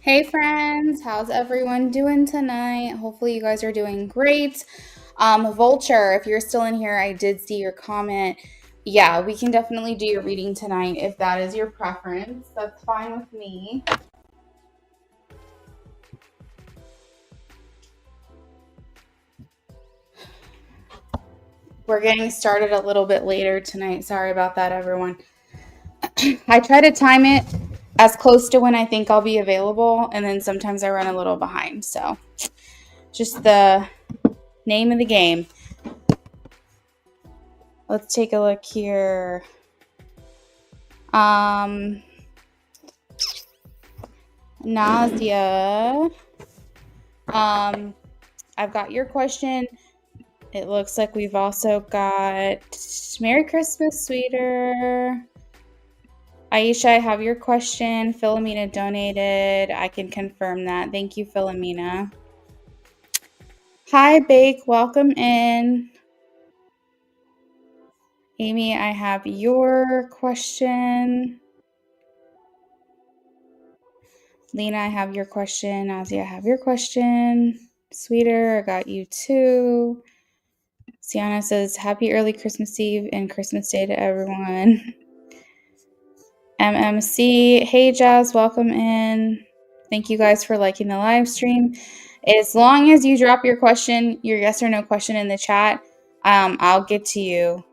Hey friends, how's everyone doing tonight? Hopefully you guys are doing great. Vulture, if you're still in here, I did see your comment. Yeah, we can definitely do your reading tonight if that is your preference. That's fine with me. We're getting started a little bit later tonight. Sorry about that, everyone. I try to time it as close to when I think I'll be available, and then sometimes I run a little behind. So, just the name of the game. Let's take a look here. Nausea. I've got your question. It looks like we've also got Merry Christmas, sweeter. Aisha, I have your question. Philomena donated. I can confirm that. Thank you, Philomena. Hi, Bake. Welcome in. Amy, I have your question. Lena, I have your question. Nazi, I have your question. Sweeter, I got you too. Sienna says, Happy early Christmas Eve and Christmas Day to everyone. MMC, hey Jazz, welcome in. Thank you guys for liking the live stream. As long as you drop your question, your yes or no question in the chat, I'll get to you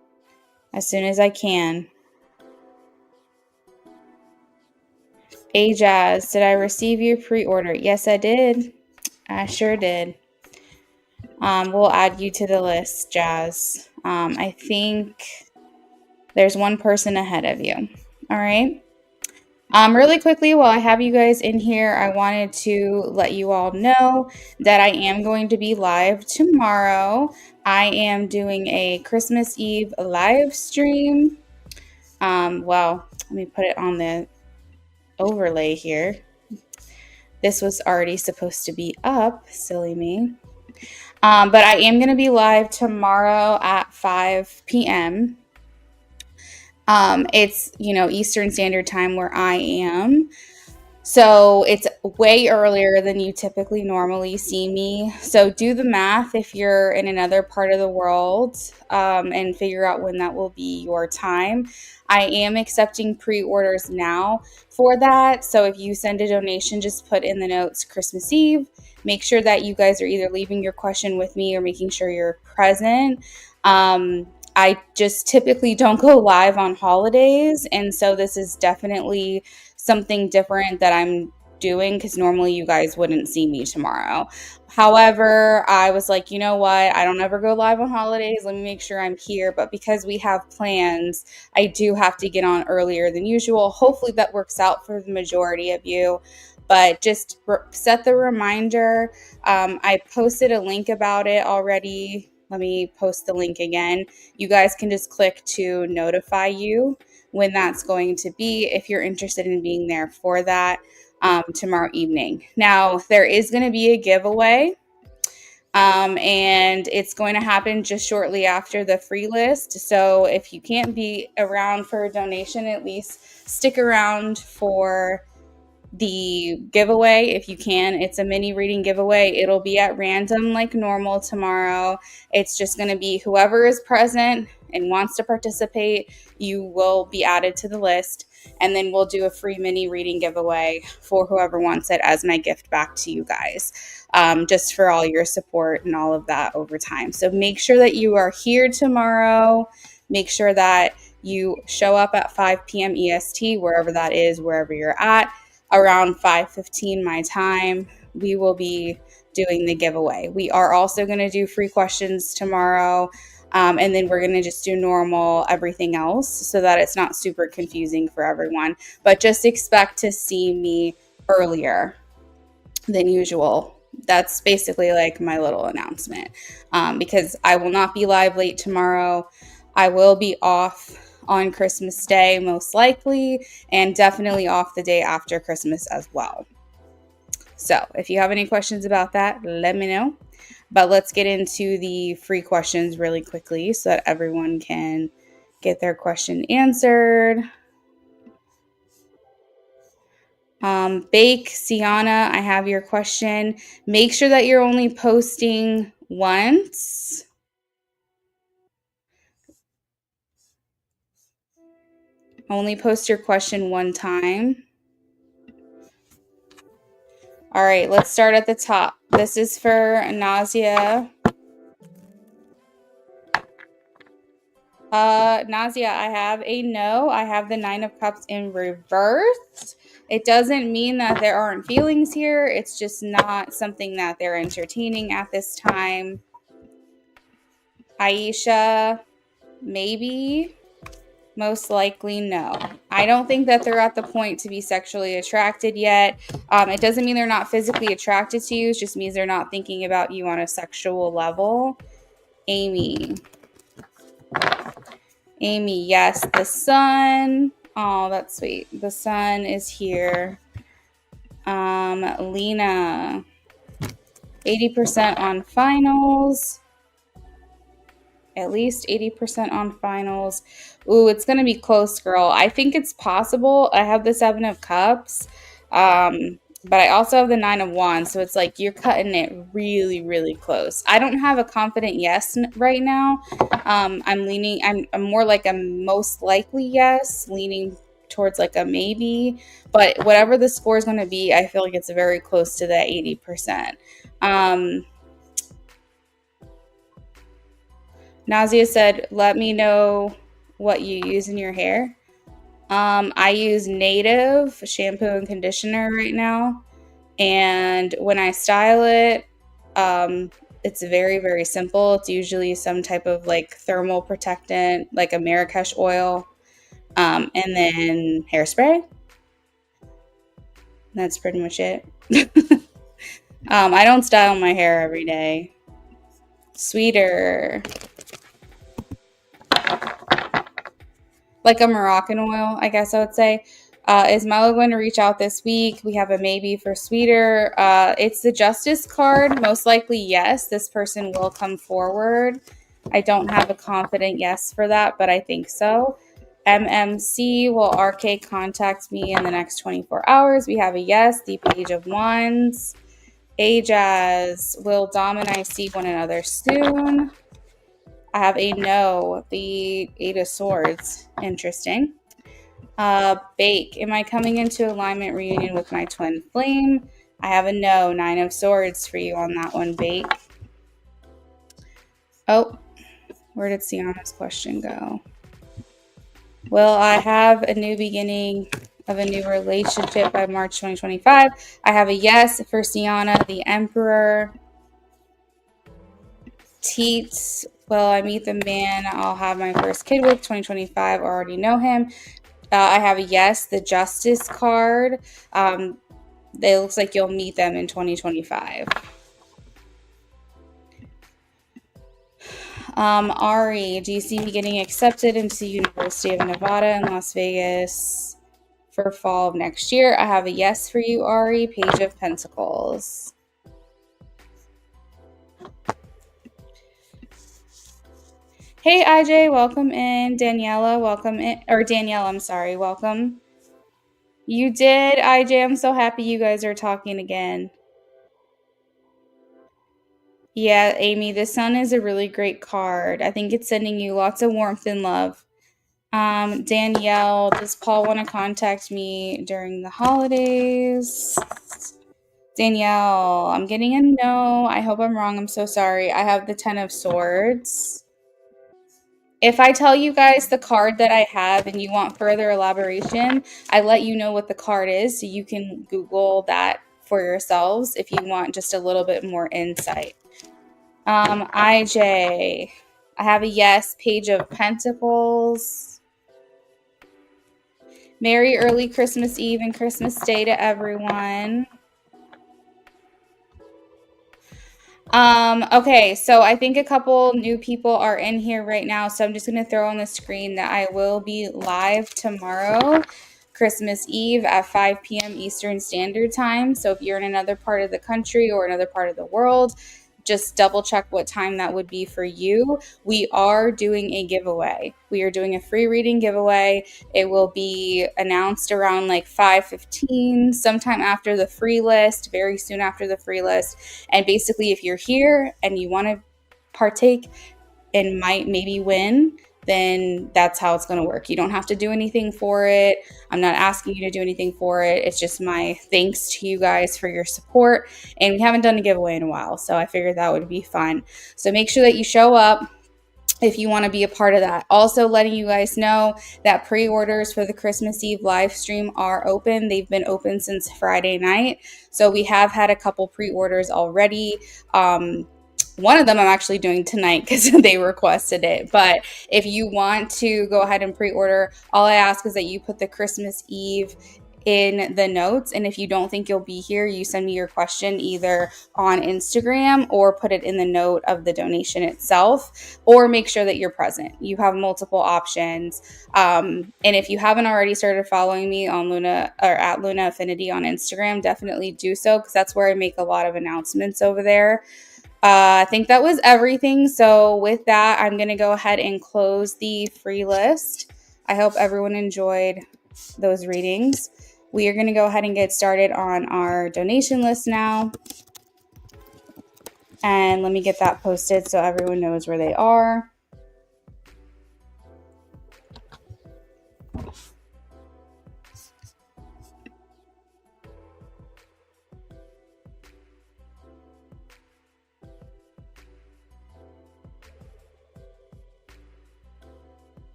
as soon as I can. Hey Jazz, did I receive your pre-order? Yes, I did. I sure did. We'll add you to the list, Jazz. I think there's one person ahead of you. All right. Really quickly, while I have you guys in here, I wanted to let you all know that I am going to be live tomorrow. I am doing a Christmas Eve live stream. Well, let me put it on the overlay here. This was already supposed to be up, silly me. But I am going to be live tomorrow at 5 p.m. It's, Eastern Standard Time where I am. So it's way earlier than you typically normally see me. So do the math if you're in another part of the world and figure out when that will be your time. I am accepting pre-orders now for that. So if you send a donation, just put in the notes Christmas Eve. Make sure that you guys are either leaving your question with me or making sure you're present. I just typically don't go live on holidays. And so this is definitely something different that I'm doing because normally you guys wouldn't see me tomorrow. However, I was like, you know what? I don't ever go live on holidays. Let me make sure I'm here. But because we have plans, I do have to get on earlier than usual. Hopefully that works out for the majority of you. But just set the reminder. I posted a link about it already. Let me post the link again. You guys can just click to notify you when that's going to be if you're interested in being there for that tomorrow evening. Now, there is going to be a giveaway. And it's going to happen just shortly after the free list. So if you can't be around for a donation, at least stick around for the giveaway if you can. It's a mini reading giveaway. It'll be at random like normal tomorrow. It's just going to be whoever is present and wants to participate, you will be added to the list, and then we'll do a free mini reading giveaway for whoever wants it as my gift back to you guys, just for all your support and all of that over time. So make sure that you are here tomorrow. Make sure that you show up at 5 p.m. EST, wherever that is, wherever you're at. Around 5:15 my time, we will be doing the giveaway. We are also going to do free questions tomorrow, and then we're going to just do normal everything else so that it's not super confusing for everyone. But just expect to see me earlier than usual. That's basically like my little announcement, because I will not be live late tomorrow. I will be off on Christmas Day, most likely, and definitely off the day after Christmas as well. So if you have any questions about that, let me know. But let's get into the free questions really quickly so that everyone can get their question answered. Bake, Sienna, I have your question. Make sure that you're only posting once. Only post your question one time. All right, let's start at the top. This is for Nausea. Nausea, I have a no. I have the 9 of Cups in reverse. It doesn't mean that there aren't feelings here. It's just not something that they're entertaining at this time. Aisha, maybe. Most likely, no. I don't think that they're at the point to be sexually attracted yet. It doesn't mean they're not physically attracted to you. It just means they're not thinking about you on a sexual level. Amy, yes. The sun. Oh, that's sweet. The sun is here. Lena, 80% on finals. At least 80% on finals. Ooh, it's going to be close, girl. I think it's possible. I have the 7 of Cups, but I also have the 9 of Wands. So it's like you're cutting it really, really close. I don't have a confident yes right now. I'm more like a most likely yes, leaning towards like a maybe. But whatever the score is going to be, I feel like it's very close to that 80%. Nazia said, let me know what you use in your hair. I use Native shampoo and conditioner right now. And when I style it, it's very, very simple. It's usually some type of like thermal protectant, like a Marrakesh oil, and then hairspray. That's pretty much it. I don't style my hair every day. Sweeter. Like a Moroccan oil, I guess I would say. Is Milo going to reach out this week? We have a maybe for Sweeter. It's the Justice card. Most likely, yes. This person will come forward. I don't have a confident yes for that, but I think so. MMC, will RK contact me in the next 24 hours? We have a yes. The Page of Wands. Ajaz, will Dom and I see one another soon? I have a no, the 8 of Swords. Interesting. Bake, am I coming into alignment reunion with my twin flame? I have a no, 9 of Swords for you on that one, Bake. Oh, where did Sienna's question go? Will I have a new beginning of a new relationship by March 2025? I have a yes for Sienna, the Emperor. Teets, will I meet the man I'll have my first kid with 2025? Already know him. I have a yes, the Justice card. It looks like you'll meet them in 2025. Ari, do you see me getting accepted into University of Nevada in Las Vegas for fall of next year? I have a yes for you, Ari. Page of Pentacles. Hey, IJ, welcome in. Daniela, welcome in. Or Danielle, I'm sorry, welcome. You did, IJ. I'm so happy you guys are talking again. Yeah, Amy, the sun is a really great card. I think it's sending you lots of warmth and love. Danielle, does Paul want to contact me during the holidays? Danielle, I'm getting a no. I hope I'm wrong. I'm so sorry. I have the 10 of Swords. If I tell you guys the card that I have and you want further elaboration, I let you know what the card is so you can Google that for yourselves if you want just a little bit more insight. IJ, I have a yes, Page of Pentacles. Merry early Christmas Eve and Christmas Day to everyone. Okay, so I think a couple new people are in here right now, so I'm just going to throw on the screen that I will be live tomorrow, Christmas Eve at 5 p.m. Eastern Standard Time. So if you're in another part of the country or another part of the world, just double check what time that would be for you. We are doing a giveaway. We are doing a free reading giveaway. It will be announced around like 5:15, sometime after the free list, very soon after the free list. And basically, if you're here and you want to partake and might maybe win, then that's how it's going to work. You don't have to do anything for it. I'm not asking you to do anything for it. It's just my thanks to you guys for your support. And we haven't done a giveaway in a while, so I figured that would be fun. So make sure that you show up if you want to be a part of that. Also letting you guys know that pre-orders for the Christmas Eve live stream are open. They've been open since Friday night. So we have had a couple pre-orders already. One of them I'm actually doing tonight because they requested it. But if you want to go ahead and pre-order, all I ask is that you put the Christmas Eve in the notes. And if you don't think you'll be here, you send me your question either on Instagram or put it in the note of the donation itself, or make sure that you're present. You have multiple options. And if you haven't already started following me on Luna or at Luna Affinity on Instagram, definitely do so, because that's where I make a lot of announcements over there. I think that was everything. So with that, I'm going to go ahead and close the free list. I hope everyone enjoyed those readings. We are going to go ahead and get started on our donation list now. And let me get that posted so everyone knows where they are.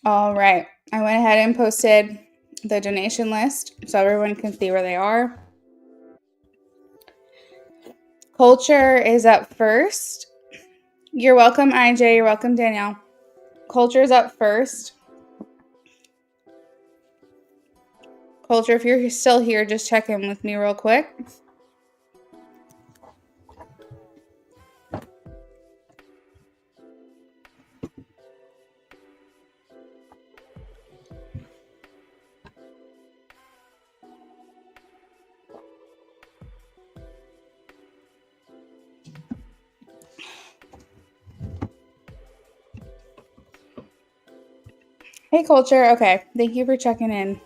All right. I went ahead and posted the donation list so everyone can see where they are. Culture is up first. You're welcome, IJ. You're welcome, Danielle. Culture is up first. Culture, if you're still here, just check in with me real quick. Hey, Culture. Okay. Thank you for checking in.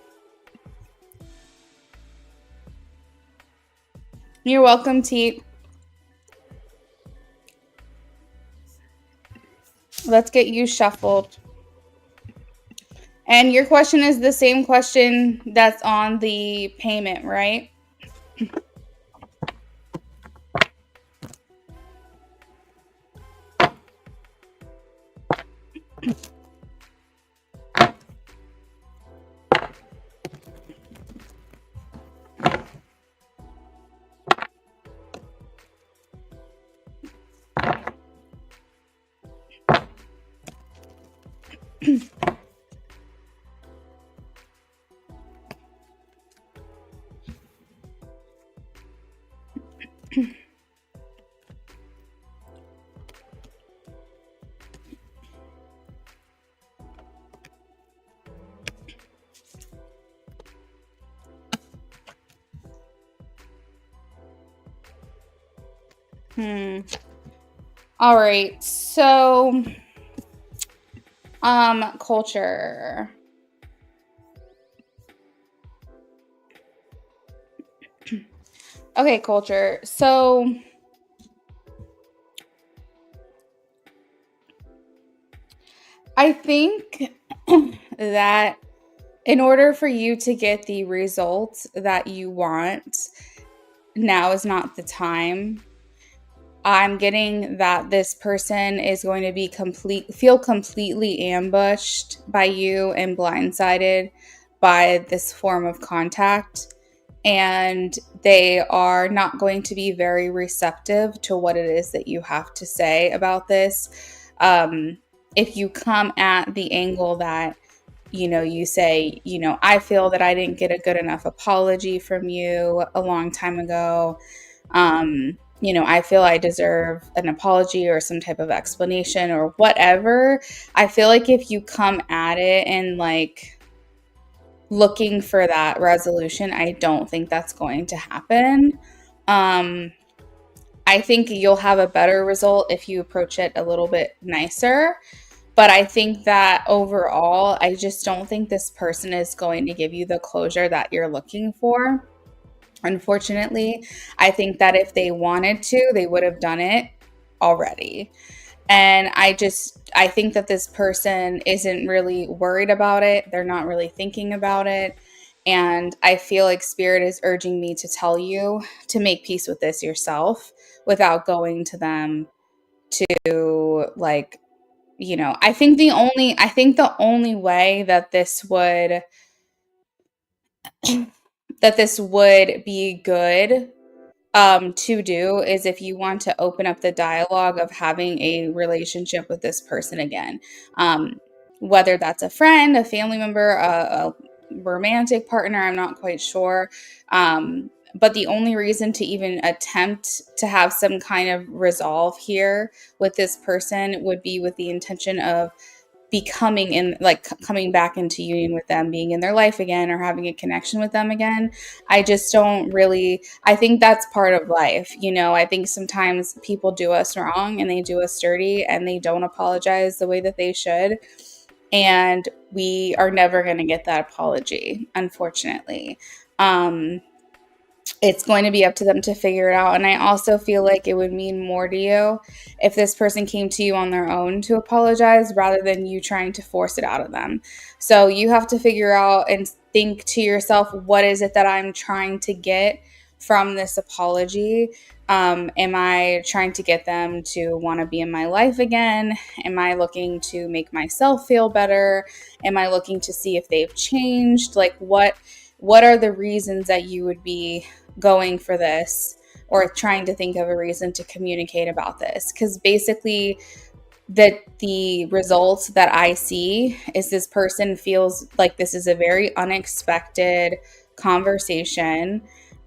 You're welcome, Teet. Let's get you shuffled. And your question is the same question that's on the payment, right? All right. So, culture. Okay, culture. So I think that in order for you to get the results that you want, now is not the time. I'm getting that this person is going to feel completely ambushed by you and blindsided by this form of contact. And they are not going to be very receptive to what it is that you have to say about this. If you come at the angle that, you say, I feel that I didn't get a good enough apology from you a long time ago. I feel I deserve an apology or some type of explanation or whatever. I feel like if you come at it and like looking for that resolution, I don't think that's going to happen. Um, I think you'll have a better result if you approach it a little bit nicer. But I think that overall, I just don't think this person is going to give you the closure that you're looking for. Unfortunately, I think that if they wanted to, they would have done it already. And I think that this person isn't really worried about it. They're not really thinking about it. And I feel like Spirit is urging me to tell you to make peace with this yourself without going to them to like, I think the only way that this would be good to do is if you want to open up the dialogue of having a relationship with this person again. Whether that's a friend, a family member, a romantic partner, I'm not quite sure. But the only reason to even attempt to have some kind of resolve here with this person would be with the intention of becoming in like coming back into union with them, being in their life again, or having a connection with them again. I just don't really, I think that's part of life. I think sometimes people do us wrong and they do us dirty and they don't apologize the way that they should. And we are never going to get that apology, unfortunately. It's going to be up to them to figure it out. And I also feel like it would mean more to you if this person came to you on their own to apologize rather than you trying to force it out of them. So you have to figure out and think to yourself, what is it that I'm trying to get from this apology? Am I trying to get them to want to be in my life again? Am I looking to make myself feel better? Am I looking to see if they've changed? Like what are the reasons that you would be going for this or trying to think of a reason to communicate about this? Because basically the results that I see is this person feels like this is a very unexpected conversation.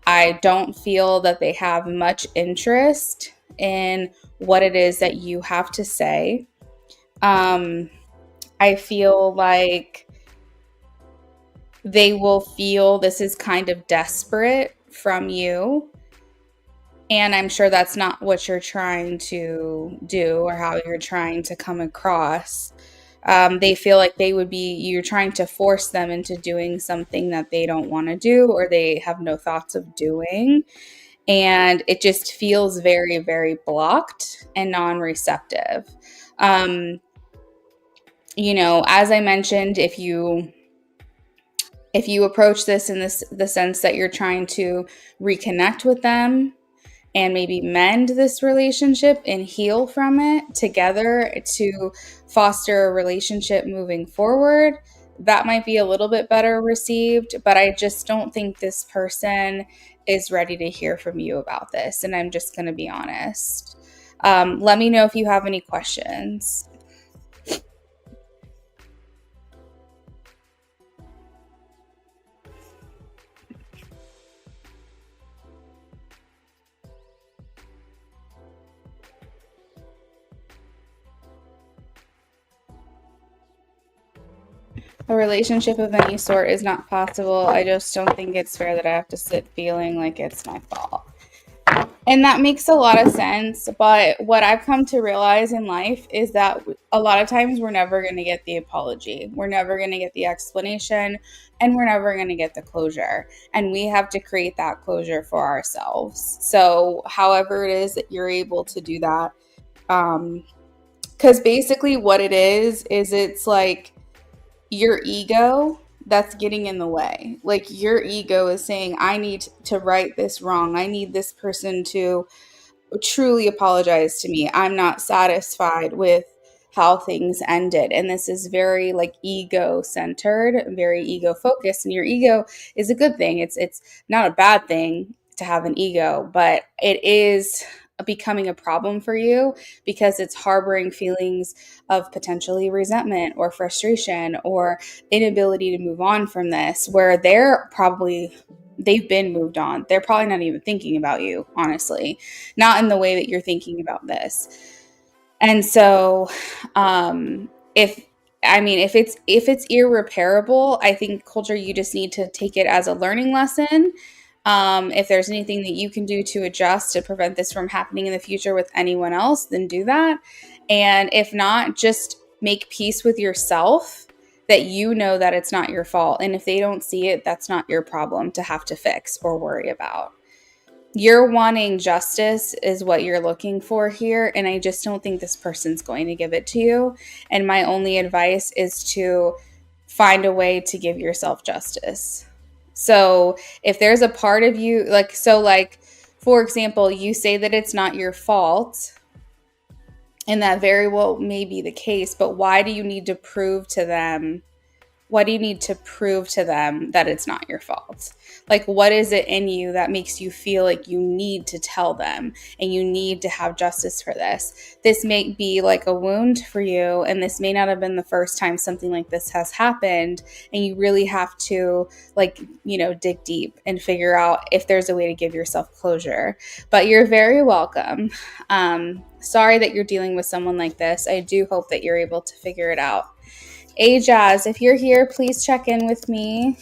I don't feel that they have much interest in what it is that you have to say. I feel like they will feel this is kind of desperate from you. And I'm sure that's not what you're trying to do or how you're trying to come across. They feel like you're trying to force them into doing something that they don't want to do or they have no thoughts of doing. And it just feels very, very blocked and non-receptive. As I mentioned, if you approach this in the sense that you're trying to reconnect with them and maybe mend this relationship and heal from it together to foster a relationship moving forward, that might be a little bit better received. But I just don't think this person is ready to hear from you about this. And I'm just going to be honest. Let me know if you have any questions. A relationship of any sort is not possible. I just don't think it's fair that I have to sit feeling like it's my fault. And that makes a lot of sense. But what I've come to realize in life is that a lot of times we're never going to get the apology. We're never going to get the explanation, and we're never going to get the closure. And we have to create that closure for ourselves. So, however it is that you're able to do that, because basically what it is it's like your ego that's getting in the way. Like your ego is saying, I need to right this wrong. I need this person to truly apologize to me. I'm not satisfied with how things ended. And this is very like ego centered, very ego focused. And your ego is a good thing. It's not a bad thing to have an ego, but it is becoming a problem for you because it's harboring feelings of potentially resentment or frustration or inability to move on from this, where they've been moved on. They're probably not even thinking about you, honestly, not in the way that you're thinking about this. And so, if if it's irreparable, I think culture, you just need to take it as a learning lesson. If there's anything that you can do to adjust to prevent this from happening in the future with anyone else, then do that. And if not, just make peace with yourself that you know that it's not your fault. And if they don't see it, that's not your problem to have to fix or worry about. You're wanting justice is what you're looking for here, and I just don't think this person's going to give it to you. And my only advice is to find a way to give yourself justice. So if there's a part of you like for example, you say that it's not your fault, and that very well may be the case, but why do you need to prove to them what do you need to prove to them that it's not your fault? Like, what is it in you that makes you feel like you need to tell them and you need to have justice for this? This may be like a wound for you, and this may not have been the first time something like this has happened. And you really have to, dig deep and figure out if there's a way to give yourself closure. But you're very welcome. Sorry that you're dealing with someone like this. I do hope that you're able to figure it out. Hey, Jazz, if you're here, please check in with me.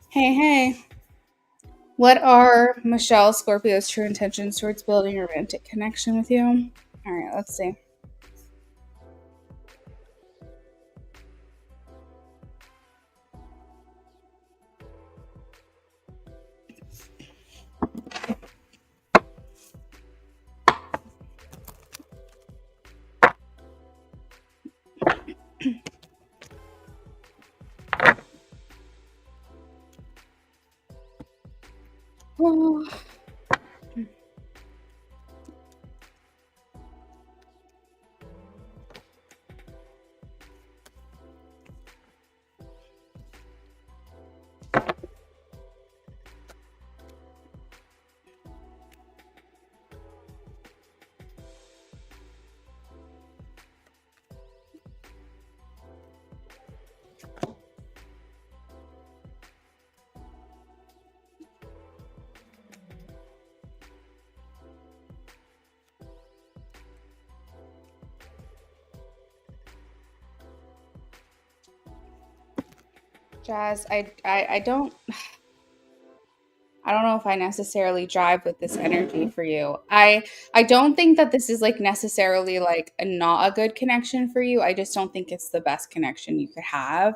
Hey, hey. What are Michelle Scorpio's true intentions towards building a romantic connection with you? All right, let's see. Oh. Jazz, I don't know if I necessarily jive with this energy for you. I don't think that this is like necessarily like not a good connection for you. I just don't think it's the best connection you could have.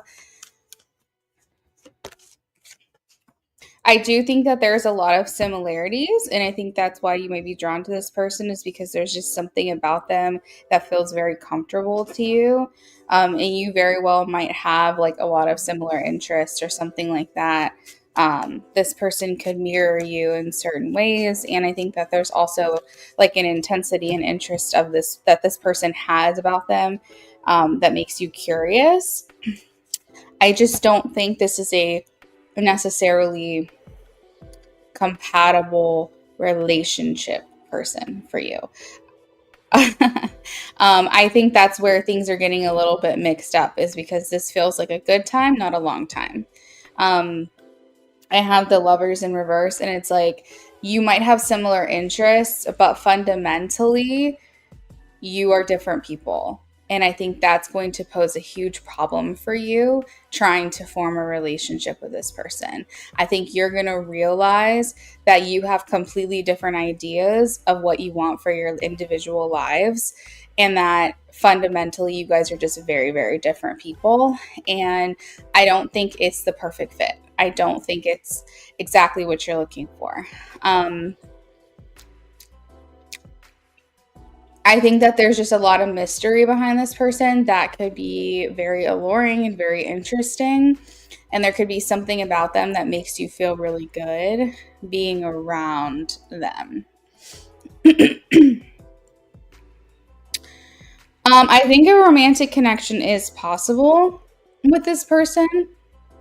I do think that there's a lot of similarities, and I think that's why you may be drawn to this person, is because there's just something about them that feels very comfortable to you. And you very well might have like a lot of similar interests or something like that. This person could mirror you in certain ways, and I think that there's also like an intensity and interest of this person has about them, that makes you curious. I just don't think this is a necessarily compatible relationship person for you. I think that's where things are getting a little bit mixed up, is because this feels like a good time, not a long time. I have the Lovers in reverse, and it's like you might have similar interests, but fundamentally, you are different people. And I think that's going to pose a huge problem for you trying to form a relationship with this person. I think you're going to realize that you have completely different ideas of what you want for your individual lives, and that fundamentally you guys are just very, very different people. And I don't think it's the perfect fit. I don't think it's exactly what you're looking for. I think that there's just a lot of mystery behind this person that could be very alluring and very interesting. And there could be something about them that makes you feel really good being around them. I think a romantic connection is possible with this person.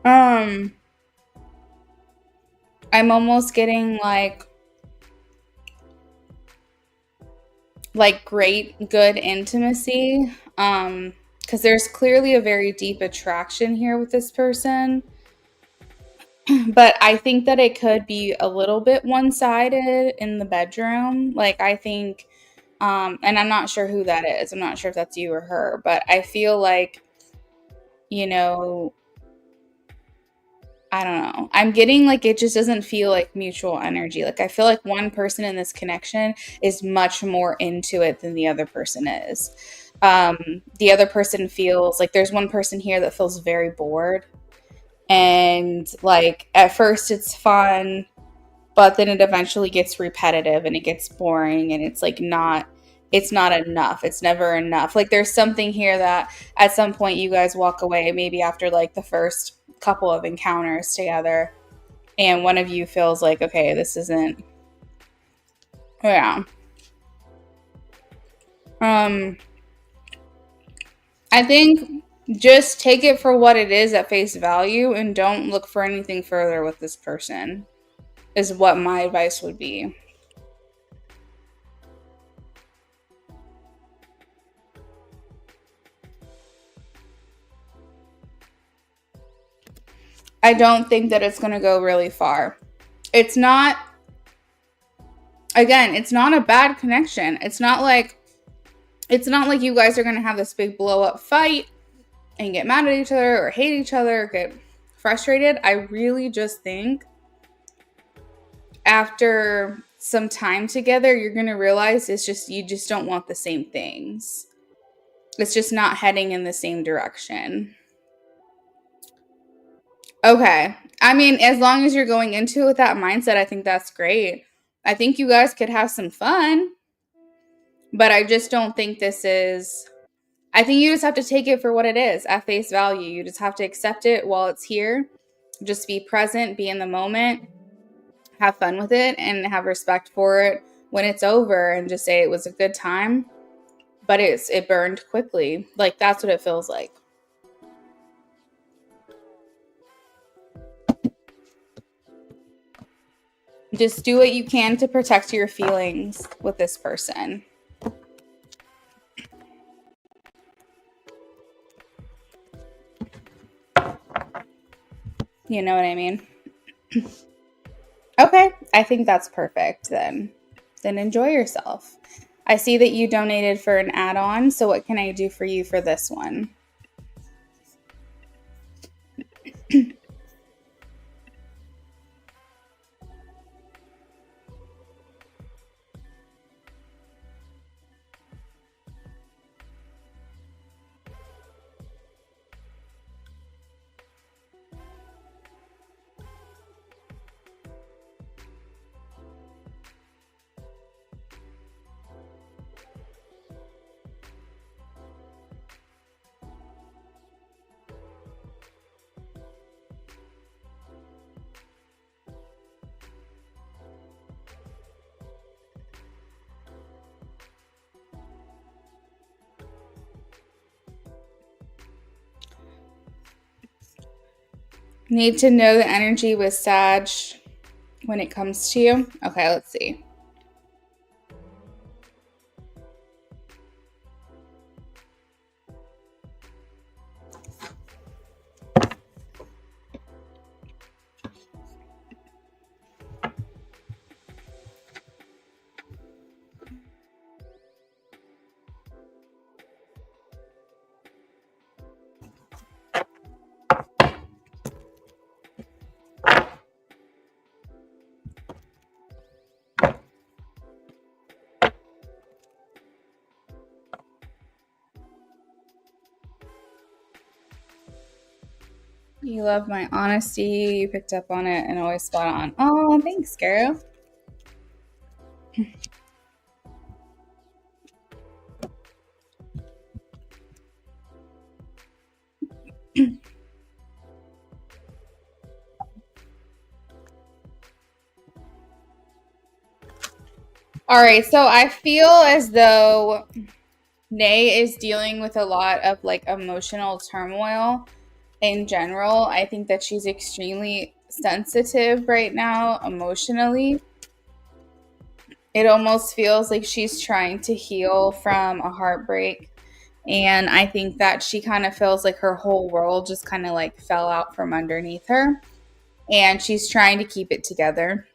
Um, I'm almost getting like great good intimacy, because there's clearly a very deep attraction here with this person. But I think that it could be a little bit one-sided in the bedroom. Like, I think, and I'm not sure who that is. I'm not sure if that's you or her, but I feel like, you know, I don't know. I'm getting like it just doesn't feel like mutual energy. Like, I feel like one person in this connection is much more into it than the other person is. The other person feels like there's one person here that feels very bored. And like at first it's fun, but then it eventually gets repetitive and it gets boring, and it's not enough. It's never enough. Like, there's something here that at some point you guys walk away, maybe after like the first couple of encounters together, and one of you feels like, okay, this isn't, yeah. um I think just take it for what it is at face value and don't look for anything further with this person, is what my advice would be. I don't think that it's going to go really far. It's not, again, it's not a bad connection. It's not like you guys are going to have this big blow up fight and get mad at each other or hate each other or get frustrated. I really just think after some time together, you're going to realize it's just, you just don't want the same things. It's just not heading in the same direction. Okay. I mean, as long as you're going into it with that mindset, I think that's great. I think you guys could have some fun, but I just don't think this is. I think you just have to take it for what it is at face value. You just have to accept it while it's here. Just be present, be in the moment, have fun with it, and have respect for it when it's over, and just say it was a good time, but it burned quickly. Like, that's what it feels like. Just do what you can to protect your feelings with this person. You know what I mean? Okay, I think that's perfect then. Then enjoy yourself. I see that you donated for an add-on, so what can I do for you for this one? Need to know the energy with Sag when it comes to you. Okay, let's see. You love my honesty. You picked up on it and always spot on. Oh, thanks, girl. All right, so I feel as though Nay is dealing with a lot of like emotional turmoil in general. I think that she's extremely sensitive right now emotionally. It almost feels like she's trying to heal from a heartbreak. And I think that she kind of feels like her whole world just kind of like fell out from underneath her. And she's trying to keep it together.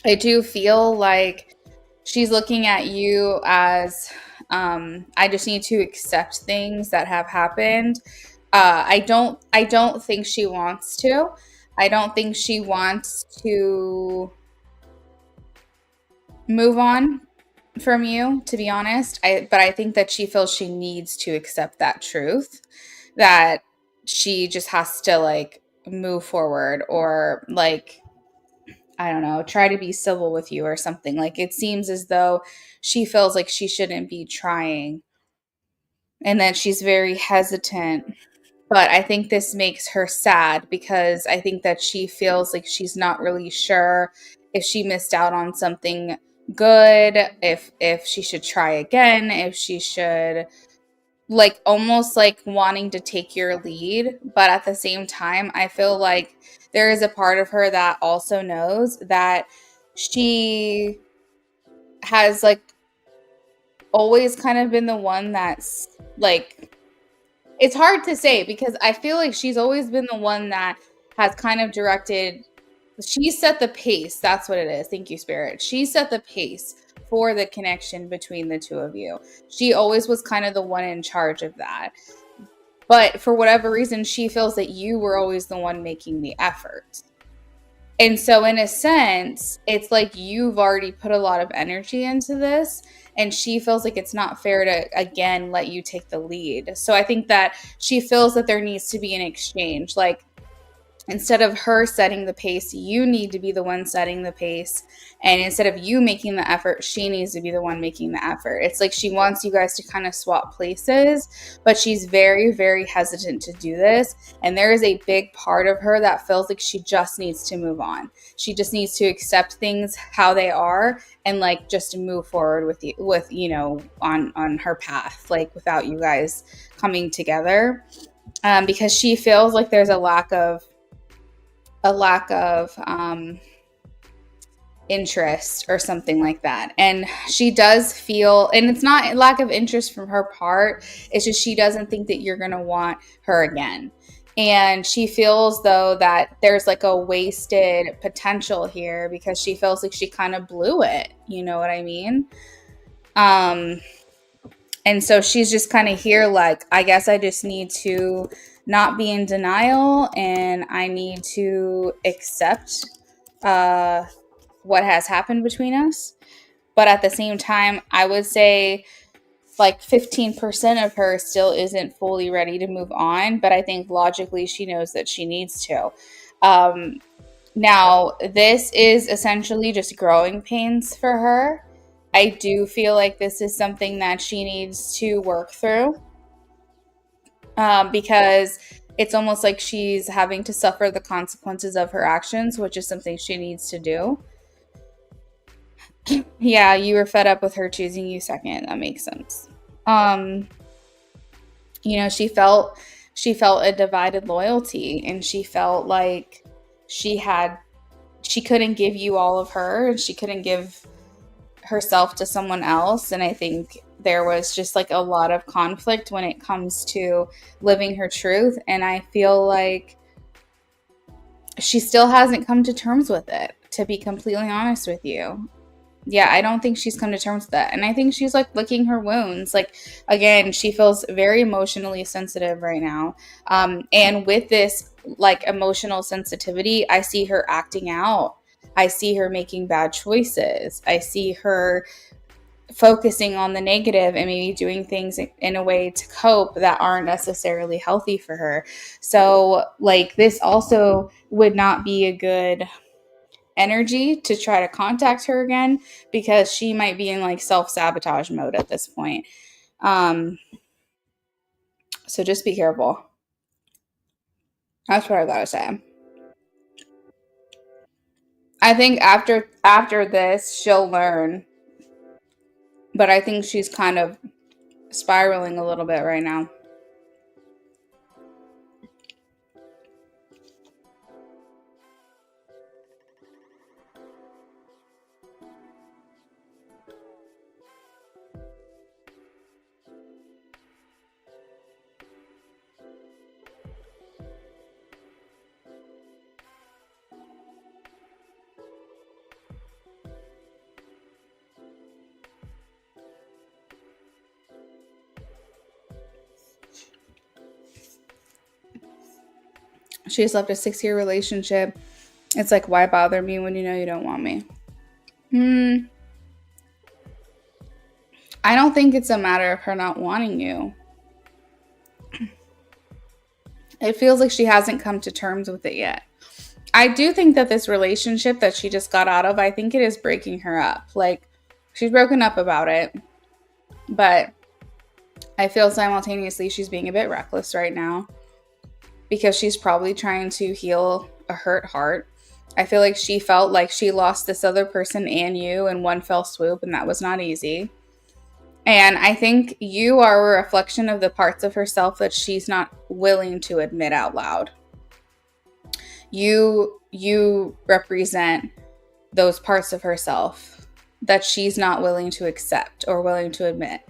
I do feel like she's looking at you as I just need to accept things that have happened. I don't think she wants to. I don't think she wants to move on from you, to be honest. But I think that she feels she needs to accept that truth, that she just has to like move forward, or like, I don't know, try to be civil with you or something. Like, it seems as though she feels like she shouldn't be trying, and that she's very hesitant. But I think this makes her sad because I think that she feels like she's not really sure if she missed out on something good, if she should try again, if she should, like, almost like wanting to take your lead. But at the same time, I feel like there is a part of her that also knows that she has like always kind of been the one that's like, it's hard to say because I feel like she's always been the one that has kind of directed. She set the pace. That's what it is. Thank you, Spirit. She set the pace for the connection between the two of you. She always was kind of the one in charge of that. But for whatever reason, she feels that you were always the one making the effort. And so, in a sense, it's like you've already put a lot of energy into this, and she feels like it's not fair to, again, let you take the lead. So, I think that she feels that there needs to be an exchange. Like, instead of her setting the pace, you need to be the one setting the pace. And instead of you making the effort, she needs to be the one making the effort. It's like she wants you guys to kind of swap places, but she's very, very hesitant to do this. And there is a big part of her that feels like she just needs to move on. She just needs to accept things how they are and like just move forward with you know, on her path, like without you guys coming together. Because she feels like there's a lack of interest or something like that. And she does feel, and it's not a lack of interest from her part, it's just she doesn't think that you're going to want her again. And she feels though that there's like a wasted potential here because she feels like she kind of blew it. You know what I mean? And so she's just kind of here like, I guess I just need to not be in denial, and I need to accept what has happened between us. But at the same time, I would say like 15% of her still isn't fully ready to move on. But I think logically she knows that she needs to. Now, this is essentially just growing pains for her. I do feel like this is something that she needs to work through, because it's almost like she's having to suffer the consequences of her actions, which is something she needs to do. Yeah, you were fed up with her choosing you second. That makes sense. You know, she felt she felt a divided loyalty, and she felt like she had she couldn't give you all of her, and she couldn't give herself to someone else. And I think there was just like a lot of conflict when it comes to living her truth. And I feel like she still hasn't come to terms with it, to be completely honest with you. Yeah, I don't think she's come to terms with that. And I think she's like licking her wounds. Like, again, she feels very emotionally sensitive right now. And with this, like, emotional sensitivity, I see her acting out. I see her making bad choices. I see her focusing on the negative and maybe doing things in a way to cope that aren't necessarily healthy for her. So, like, this also would not be a good energy to try to contact her again, because she might be in like self-sabotage mode at this point. Um, so just be careful. That's what I gotta say. I think after this, she'll learn, but I think she's kind of spiraling a little bit right now. She's left a 6-year relationship. It's like, why bother me when you know you don't want me? I don't think it's a matter of her not wanting you. It feels like she hasn't come to terms with it yet. I do think that this relationship that she just got out of, I think it is breaking her up. Like, she's broken up about it, but I feel simultaneously she's being a bit reckless right now, because she's probably trying to heal a hurt heart. I feel like she felt like she lost this other person and you in one fell swoop, and that was not easy. And I think you are a reflection of the parts of herself that she's not willing to admit out loud. You represent those parts of herself that she's not willing to accept or willing to admit.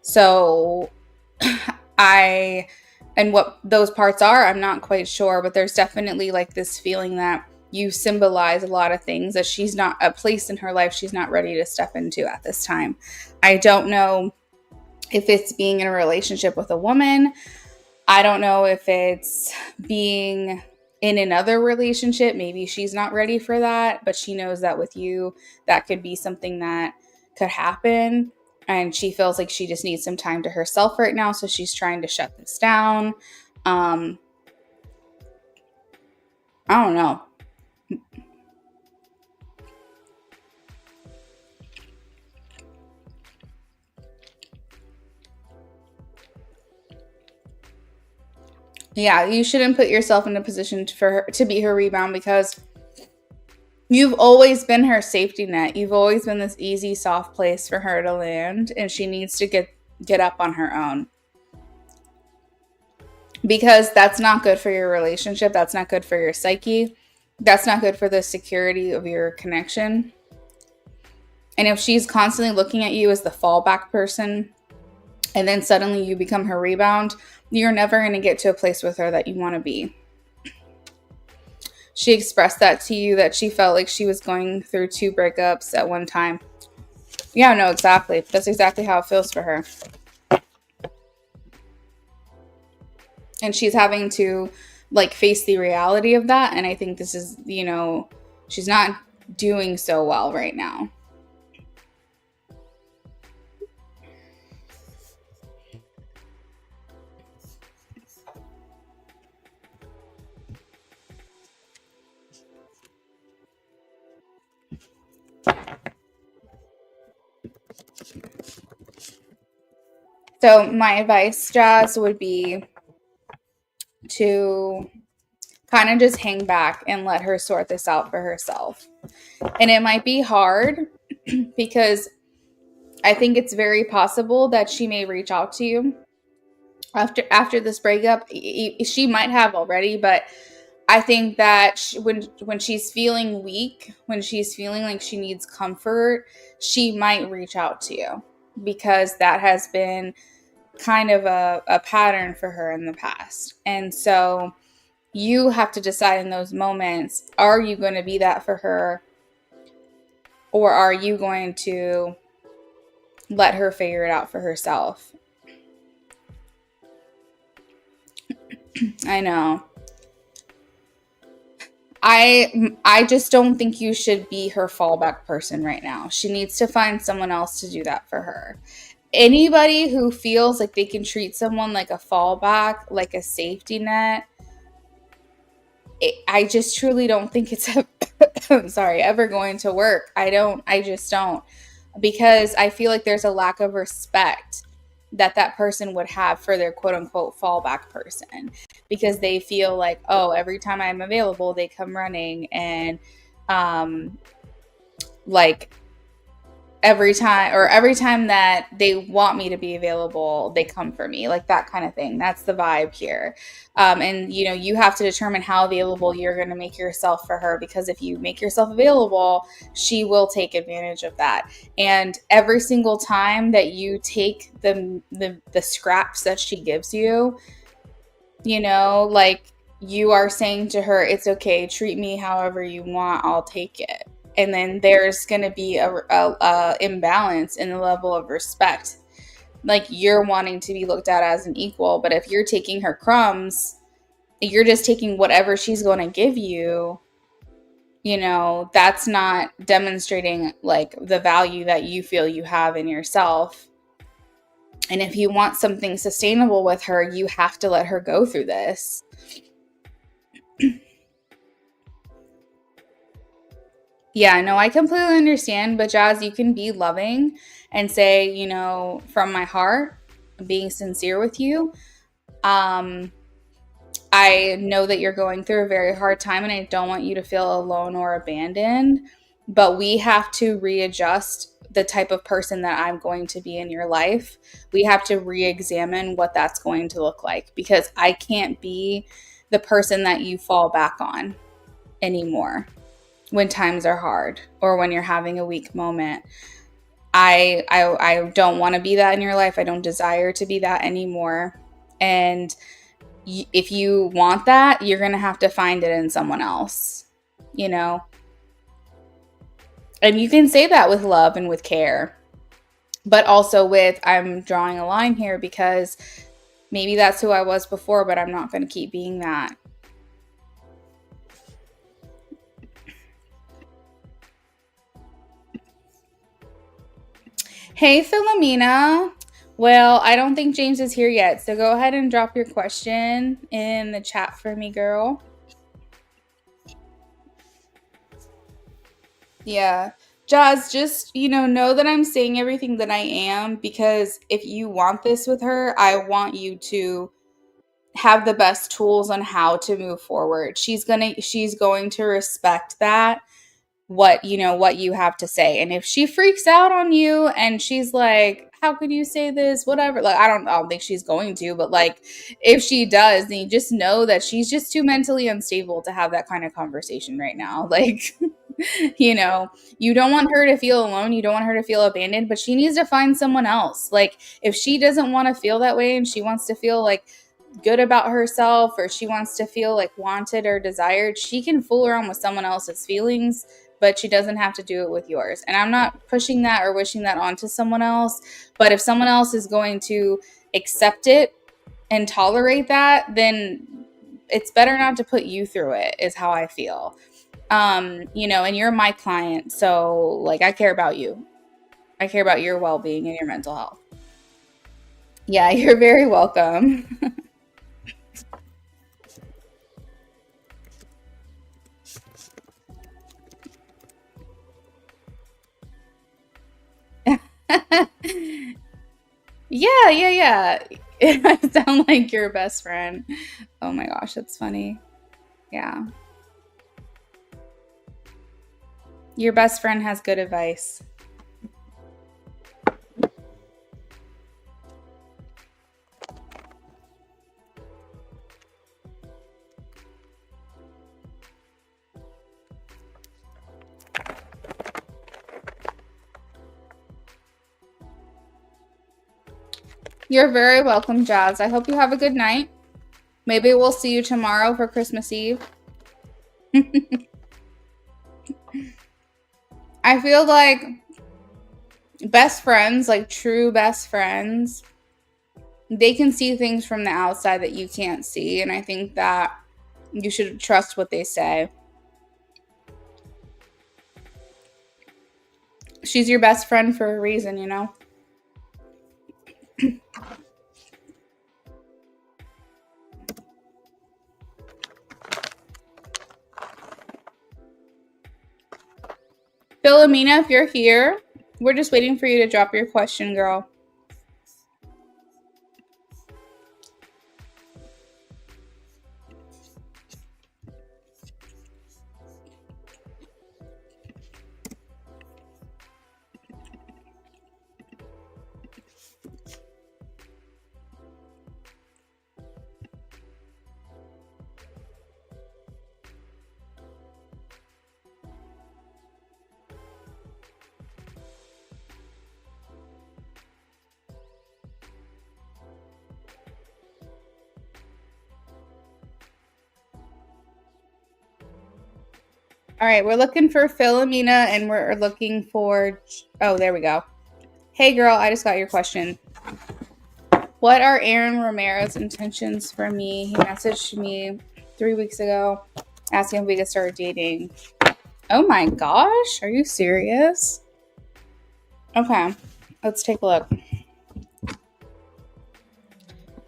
So and what those parts are, I'm not quite sure, but there's definitely like this feeling that you symbolize a lot of things that she's not, a place in her life she's not ready to step into at this time. I don't know if it's being in a relationship with a woman. I don't know if it's being in another relationship. Maybe she's not ready for that, but she knows that with you, that could be something that could happen. And she feels like she just needs some time to herself right now. So she's trying to shut this down. I don't know. Yeah, you shouldn't put yourself in a position for her to be her rebound, because you've always been her safety net. You've always been this easy, soft place for her to land, and she needs to get up on her own. Because that's not good for your relationship. That's not good for your psyche. That's not good for the security of your connection. And if she's constantly looking at you as the fallback person, and then suddenly you become her rebound, you're never going to get to a place with her that you want to be. She expressed that to you, that she felt like she was going through 2 breakups at one time. Yeah, no, exactly. That's exactly how it feels for her. And she's having to like face the reality of that. And I think this is, she's not doing so well right now. So my advice, Jazz, would be to kind of just hang back and let her sort this out for herself. And it might be hard because I think it's very possible that she may reach out to you after this breakup. She might have already, but I think that when she's feeling weak, when she's feeling like she needs comfort, she might reach out to you, because that has been kind of a pattern for her in the past. And so you have to decide in those moments, are you going to be that for her, or are you going to let her figure it out for herself? I know. I just don't think you should be her fallback person right now. She needs to find someone else to do that for her. Anybody who feels like they can treat someone like a fallback, like a safety net, I just truly don't think it's ever going to work. I just don't, because I feel like there's a lack of respect that person would have for their quote unquote fallback person, because they feel like, oh, every time I'm available, they come running, and like every time that they want me to be available, they come for me, like that kind of thing. That's the vibe here. And you have to determine how available you're going to make yourself for her, because if you make yourself available, she will take advantage of that. And every single time that you take the scraps that she gives you, like, you are saying to her, it's okay, treat me however you want, I'll take it. And then there's going to be a imbalance in the level of respect. Like, you're wanting to be looked at as an equal, but if you're taking her crumbs, you're just taking whatever she's going to give you, that's not demonstrating like the value that you feel you have in yourself. And if you want something sustainable with her, you have to let her go through this. Yeah, no, I completely understand. But Jazz, you can be loving and say, from my heart, being sincere with you. I know that you're going through a very hard time, and I don't want you to feel alone or abandoned. But we have to readjust the type of person that I'm going to be in your life. We have to re-examine what that's going to look like, because I can't be the person that you fall back on anymore when times are hard or when you're having a weak moment. I don't want to be that in your life. I don't desire to be that anymore. And if you want that, you're going to have to find it in someone else, And you can say that with love and with care, but also with, I'm drawing a line here because maybe that's who I was before, but I'm not going to keep being that. Hey, Philomena. Well, I don't think James is here yet, so go ahead and drop your question in the chat for me, girl. Yeah. Jazz, just, know that I'm saying everything that I am, because if you want this with her, I want you to have the best tools on how to move forward. She's going to respect that, what you have to say. And if she freaks out on you and she's like, how could you say this, whatever, like, I don't think she's going to, but like, if she does, then you just know that she's just too mentally unstable to have that kind of conversation right now. Like, you don't want her to feel alone, you don't want her to feel abandoned, but she needs to find someone else. Like, if she doesn't want to feel that way and she wants to feel like good about herself, or she wants to feel like wanted or desired, she can fool around with someone else's feelings, but she doesn't have to do it with yours. And I'm not pushing that or wishing that onto someone else, but if someone else is going to accept it and tolerate that, then it's better not to put you through it, is how I feel. And you're my client, so like, I care about you. I care about your well-being and your mental health. Yeah, you're very welcome. Yeah. I sound like your best friend. Oh my gosh, that's funny. Yeah. Your best friend has good advice. You're very welcome, Jazz. I hope you have a good night. Maybe we'll see you tomorrow for Christmas Eve. I feel like best friends, like true best friends, they can see things from the outside that you can't see. And I think that you should trust what they say. She's your best friend for a reason, you know? Philomena, if you're here, we're just waiting for you to drop your question, girl. All right, we're looking for Philomena and we're looking for... Oh, there we go. Hey, girl, I just got your question. What are Aaron Romero's intentions for me? He messaged me 3 weeks ago asking if we could start dating. Oh my gosh, are you serious? Okay, let's take a look.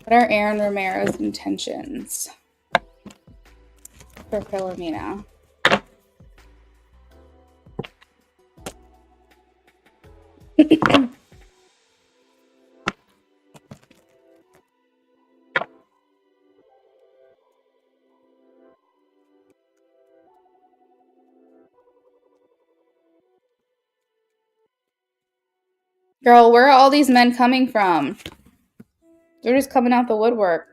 What are Aaron Romero's intentions for Philomena? Girl, where are all these men coming from? They're just coming out the woodwork.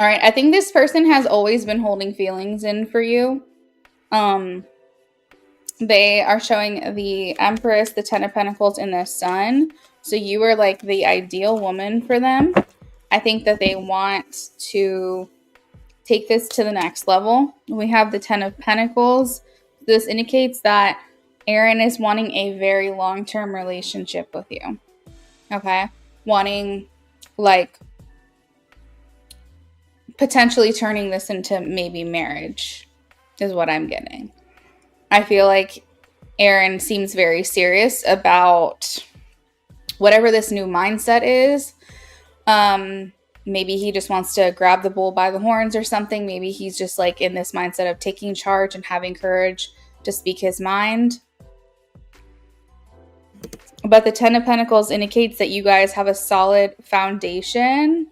All right, I think this person has always been holding feelings in for you. They are showing the Empress, the Ten of Pentacles, and the Sun. So you are like the ideal woman for them. I think that they want to take this to the next level. We have the Ten of Pentacles. This indicates that Aaron is wanting a very long-term relationship with you. Okay? Wanting, like, potentially turning this into maybe marriage is what I'm getting. I feel like Aaron seems very serious about whatever this new mindset is. Maybe he just wants to grab the bull by the horns or something. Maybe he's just like in this mindset of taking charge and having courage to speak his mind. But the Ten of Pentacles indicates that you guys have a solid foundation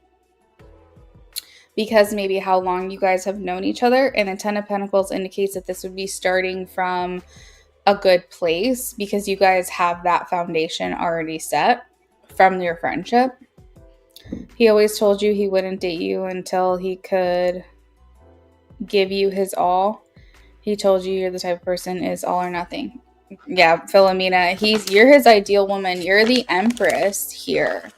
because maybe how long you guys have known each other. And the Ten of Pentacles indicates that this would be starting from a good place because you guys have that foundation already set from your friendship. He always told you he wouldn't date you until he could give you his all. He told you you're the type of person is all or nothing. Yeah, Philomena, you're his ideal woman. You're the Empress here.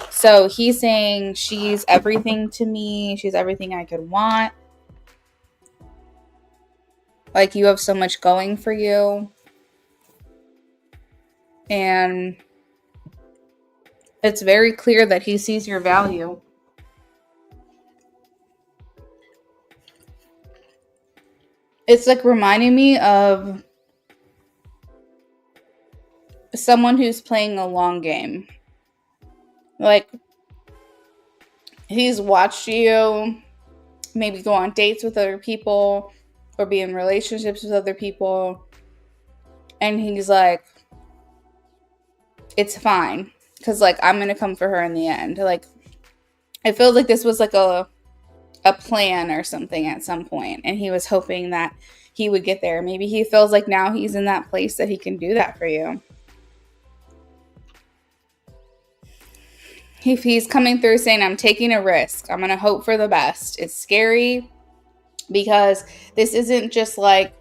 So he's saying she's everything to me. She's everything I could want. Like, you have so much going for you. And it's very clear that he sees your value. It's like reminding me of someone who's playing a long game. Like, he's watched you maybe go on dates with other people or be in relationships with other people. And he's like, it's fine. Because, like, I'm going to come for her in the end. Like, it feels like this was like a plan or something at some point. And he was hoping that he would get there. Maybe he feels like now he's in that place that he can do that for you. if he's coming through saying, I'm taking a risk, I'm going to hope for the best. It's scary because this isn't just like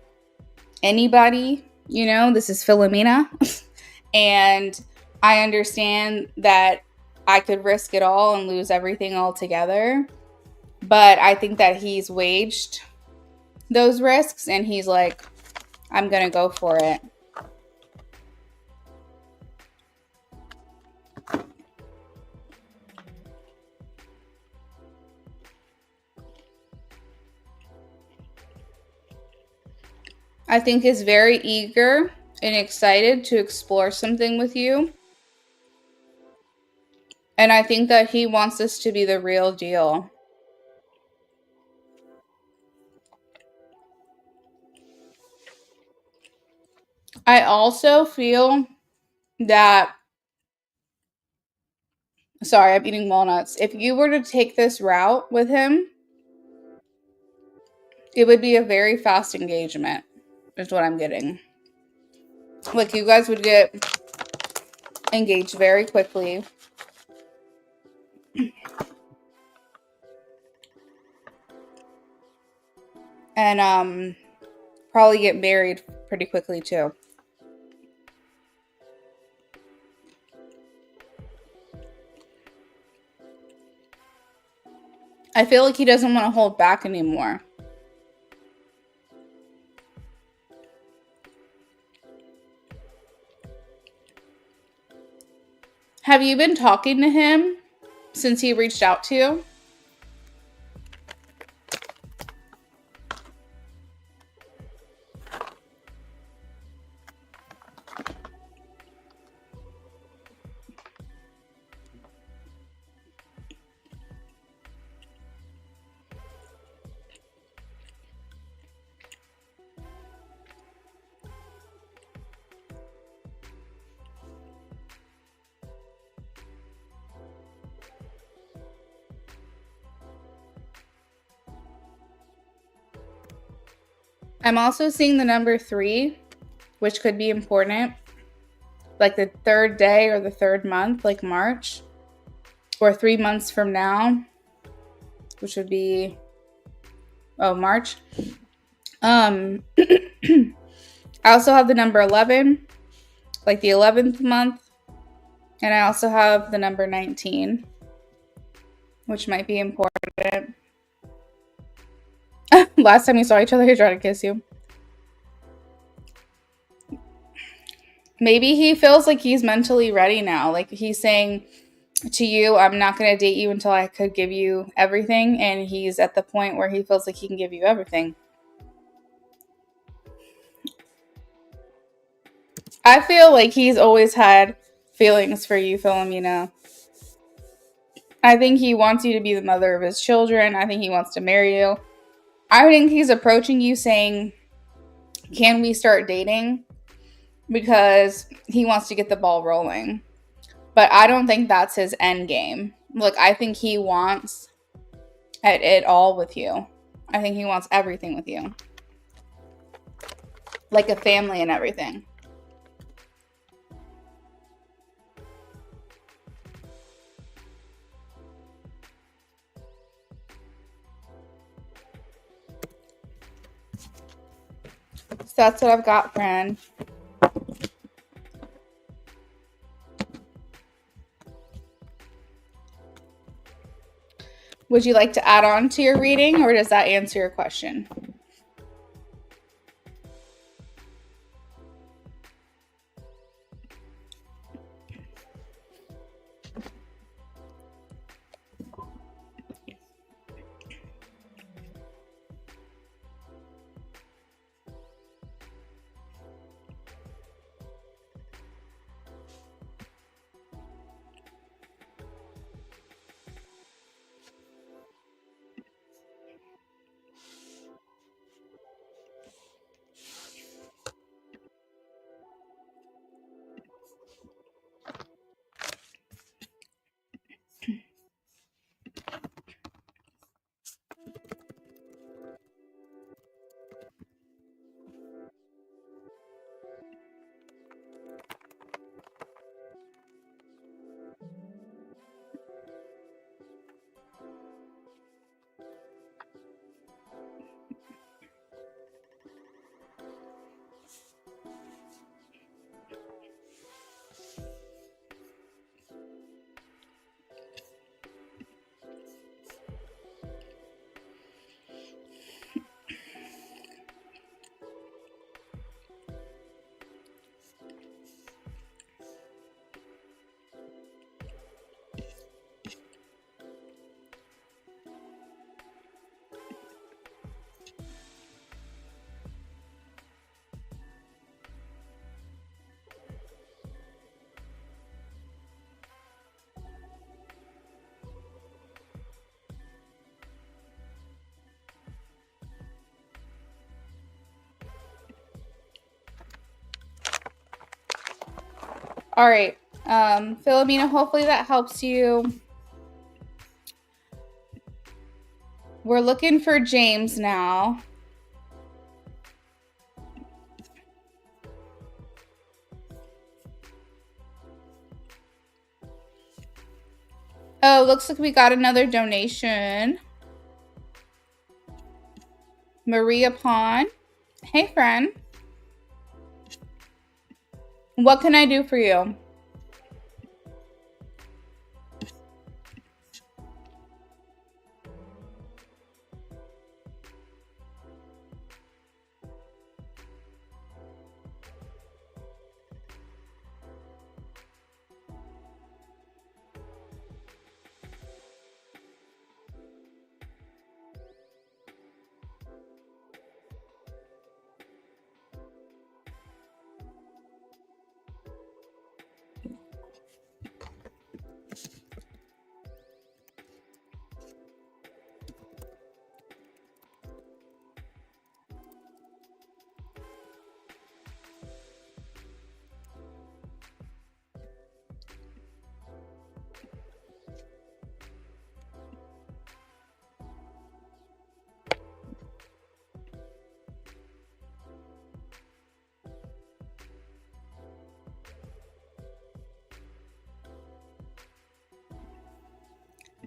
anybody, this is Philomena. And I understand that I could risk it all and lose everything altogether. But I think that he's waged those risks and he's like, I'm going to go for it. I think is very eager and excited to explore something with you. And I think that he wants this to be the real deal. I also feel that, sorry, I'm eating walnuts. If you were to take this route with him, it would be a very fast engagement, is what I'm getting. Like, you guys would get engaged very quickly. And probably get married pretty quickly too. I feel like he doesn't want to hold back anymore. Have you been talking to him since he reached out to you? I'm also seeing the number 3, which could be important. Like the 3rd day or the 3rd month, like March. Or 3 months from now, which would be, March. I also have the number 11, like the 11th month. And I also have the number 19, which might be important. Last time you saw each other, he tried to kiss you. Maybe he feels like he's mentally ready now. Like he's saying to you, I'm not going to date you until I could give you everything. And he's at the point where he feels like he can give you everything. I feel like he's always had feelings for you, Philomena. I think he wants you to be the mother of his children. I think he wants to marry you. I think he's approaching you saying, can we start dating? Because he wants to get the ball rolling. But I don't think that's his end game. Look, I think he wants it all with you. I think he wants everything with you. Like a family and everything. So that's what I've got, friend. Would you like to add on to your reading, or does that answer your question? All right. Philomena, hopefully that helps you. We're looking for James now. Oh, looks like we got another donation. Maria Pond. Hey, friend. What can I do for you?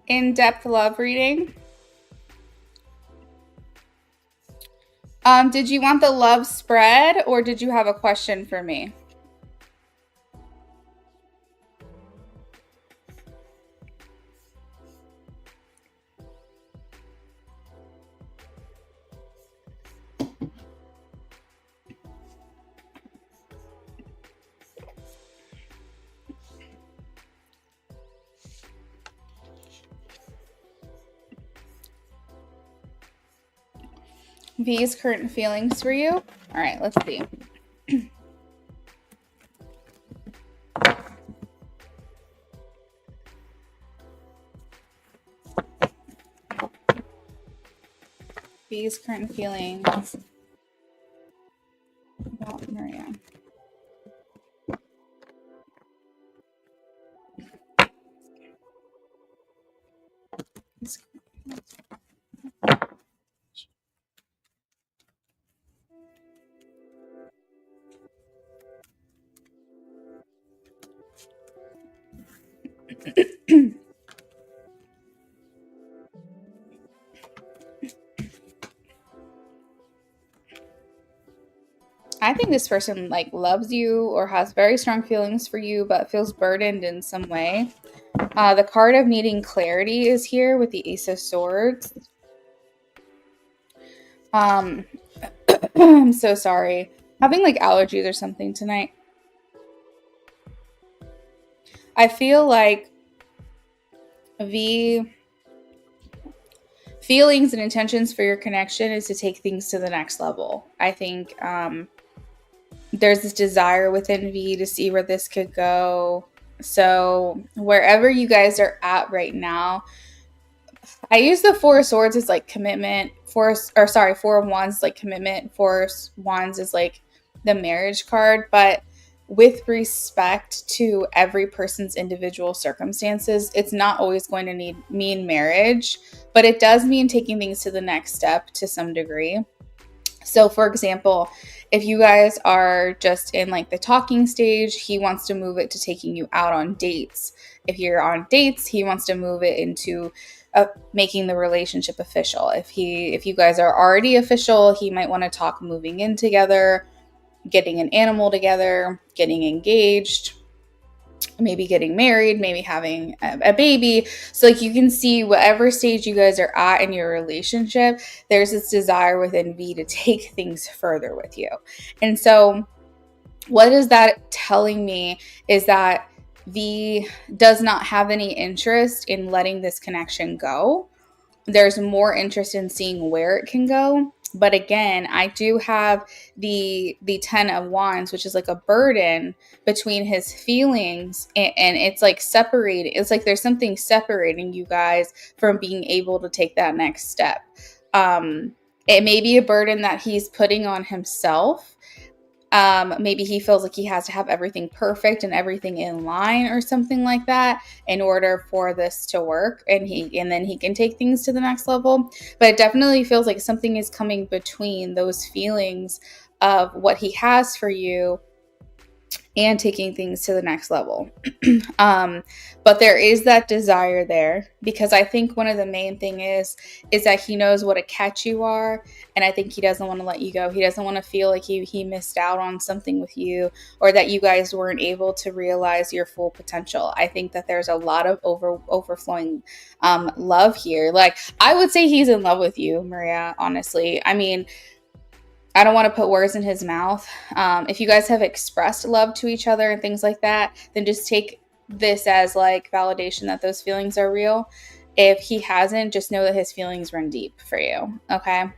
In-depth love reading. Did you want the love spread or did you have a question for me? V's current feelings for you. All right, let's see. V's current feelings about Maria. I think this person like loves you or has very strong feelings for you, but feels burdened in some way. The card of needing clarity is here with the Ace of Swords. I'm so sorry. Having like allergies or something tonight. I feel like the feelings and intentions for your connection is to take things to the next level. I think there's this desire within V to see where this could go. So wherever you guys are at right now, I use the Four of Swords as like commitment. Four of Wands like commitment. Four of Wands is like the marriage card. But with respect to every person's individual circumstances, it's not always going to mean marriage, but it does mean taking things to the next step to some degree. So for example, if you guys are just in like the talking stage, he wants to move it to taking you out on dates. If you're on dates, he wants to move it into making the relationship official. If you guys are already official, he might want to talk moving in together, getting an animal together, getting engaged, maybe getting married, maybe having a baby. So like you can see whatever stage you guys are at in your relationship, there's this desire within V to take things further with you. And so what is that telling me is that V does not have any interest in letting this connection go. There's more interest in seeing where it can go. But again, I do have the 10 of Wands, which is like a burden between his feelings, and it's like separating. It's like there's something separating you guys from being able to take that next step. It may be a burden that he's putting on himself. Maybe he feels like he has to have everything perfect and everything in line or something like that in order for this to work, and then he can take things to the next level. But it definitely feels like something is coming between those feelings of what he has for you and taking things to the next level. But there is that desire there, because I think one of the main thing is that he knows what a catch you are, and I think he doesn't want to let you go. He doesn't want to feel like he missed out on something with you, or that you guys weren't able to realize your full potential. I think that there's a lot of overflowing love here. Like, I would say he's in love with you, Maria, honestly. I mean, I don't want to put words in his mouth. If you guys have expressed love to each other and things like that, then just take this as like validation that those feelings are real. If he hasn't, just know that his feelings run deep for you. Okay.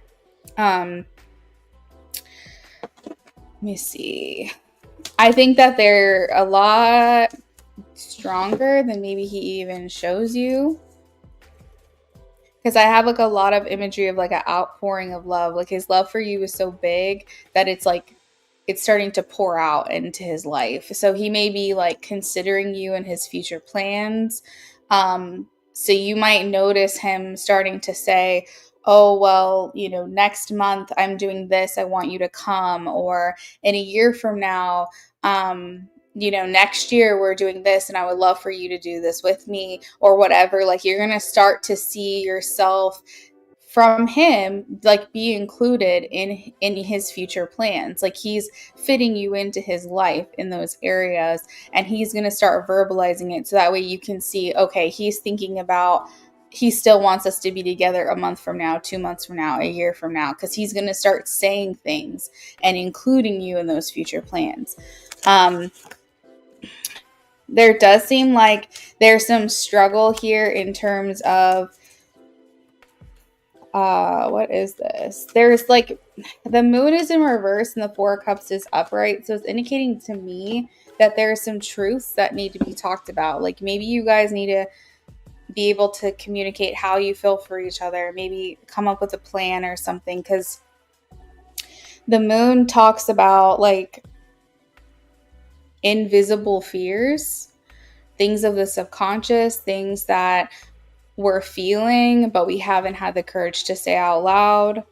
Let me see. I think that they're a lot stronger than maybe he even shows you. Because I have like a lot of imagery of like an outpouring of love. Like, his love for you is so big that it's like it's starting to pour out into his life. So he may be like considering you and his future plans. So you might notice him starting to say, oh, well, next month I'm doing this. I want you to come. Or in a year from now, next year we're doing this and I would love for you to do this with me, or whatever. Like, you're going to start to see yourself from him, like, be included in his future plans. Like, he's fitting you into his life in those areas, and he's going to start verbalizing it. So that way you can see, okay, he's thinking about, he still wants us to be together a month from now, 2 months from now, a year from now, because he's going to start saying things and including you in those future plans. There does seem like there's some struggle here in terms of, what is this? There's like, the moon is in reverse and the 4 of Cups is upright. So it's indicating to me that there are some truths that need to be talked about. Like, maybe you guys need to be able to communicate how you feel for each other. Maybe come up with a plan or something. Because the moon talks about like invisible fears, things of the subconscious, things that we're feeling, but we haven't had the courage to say out loud.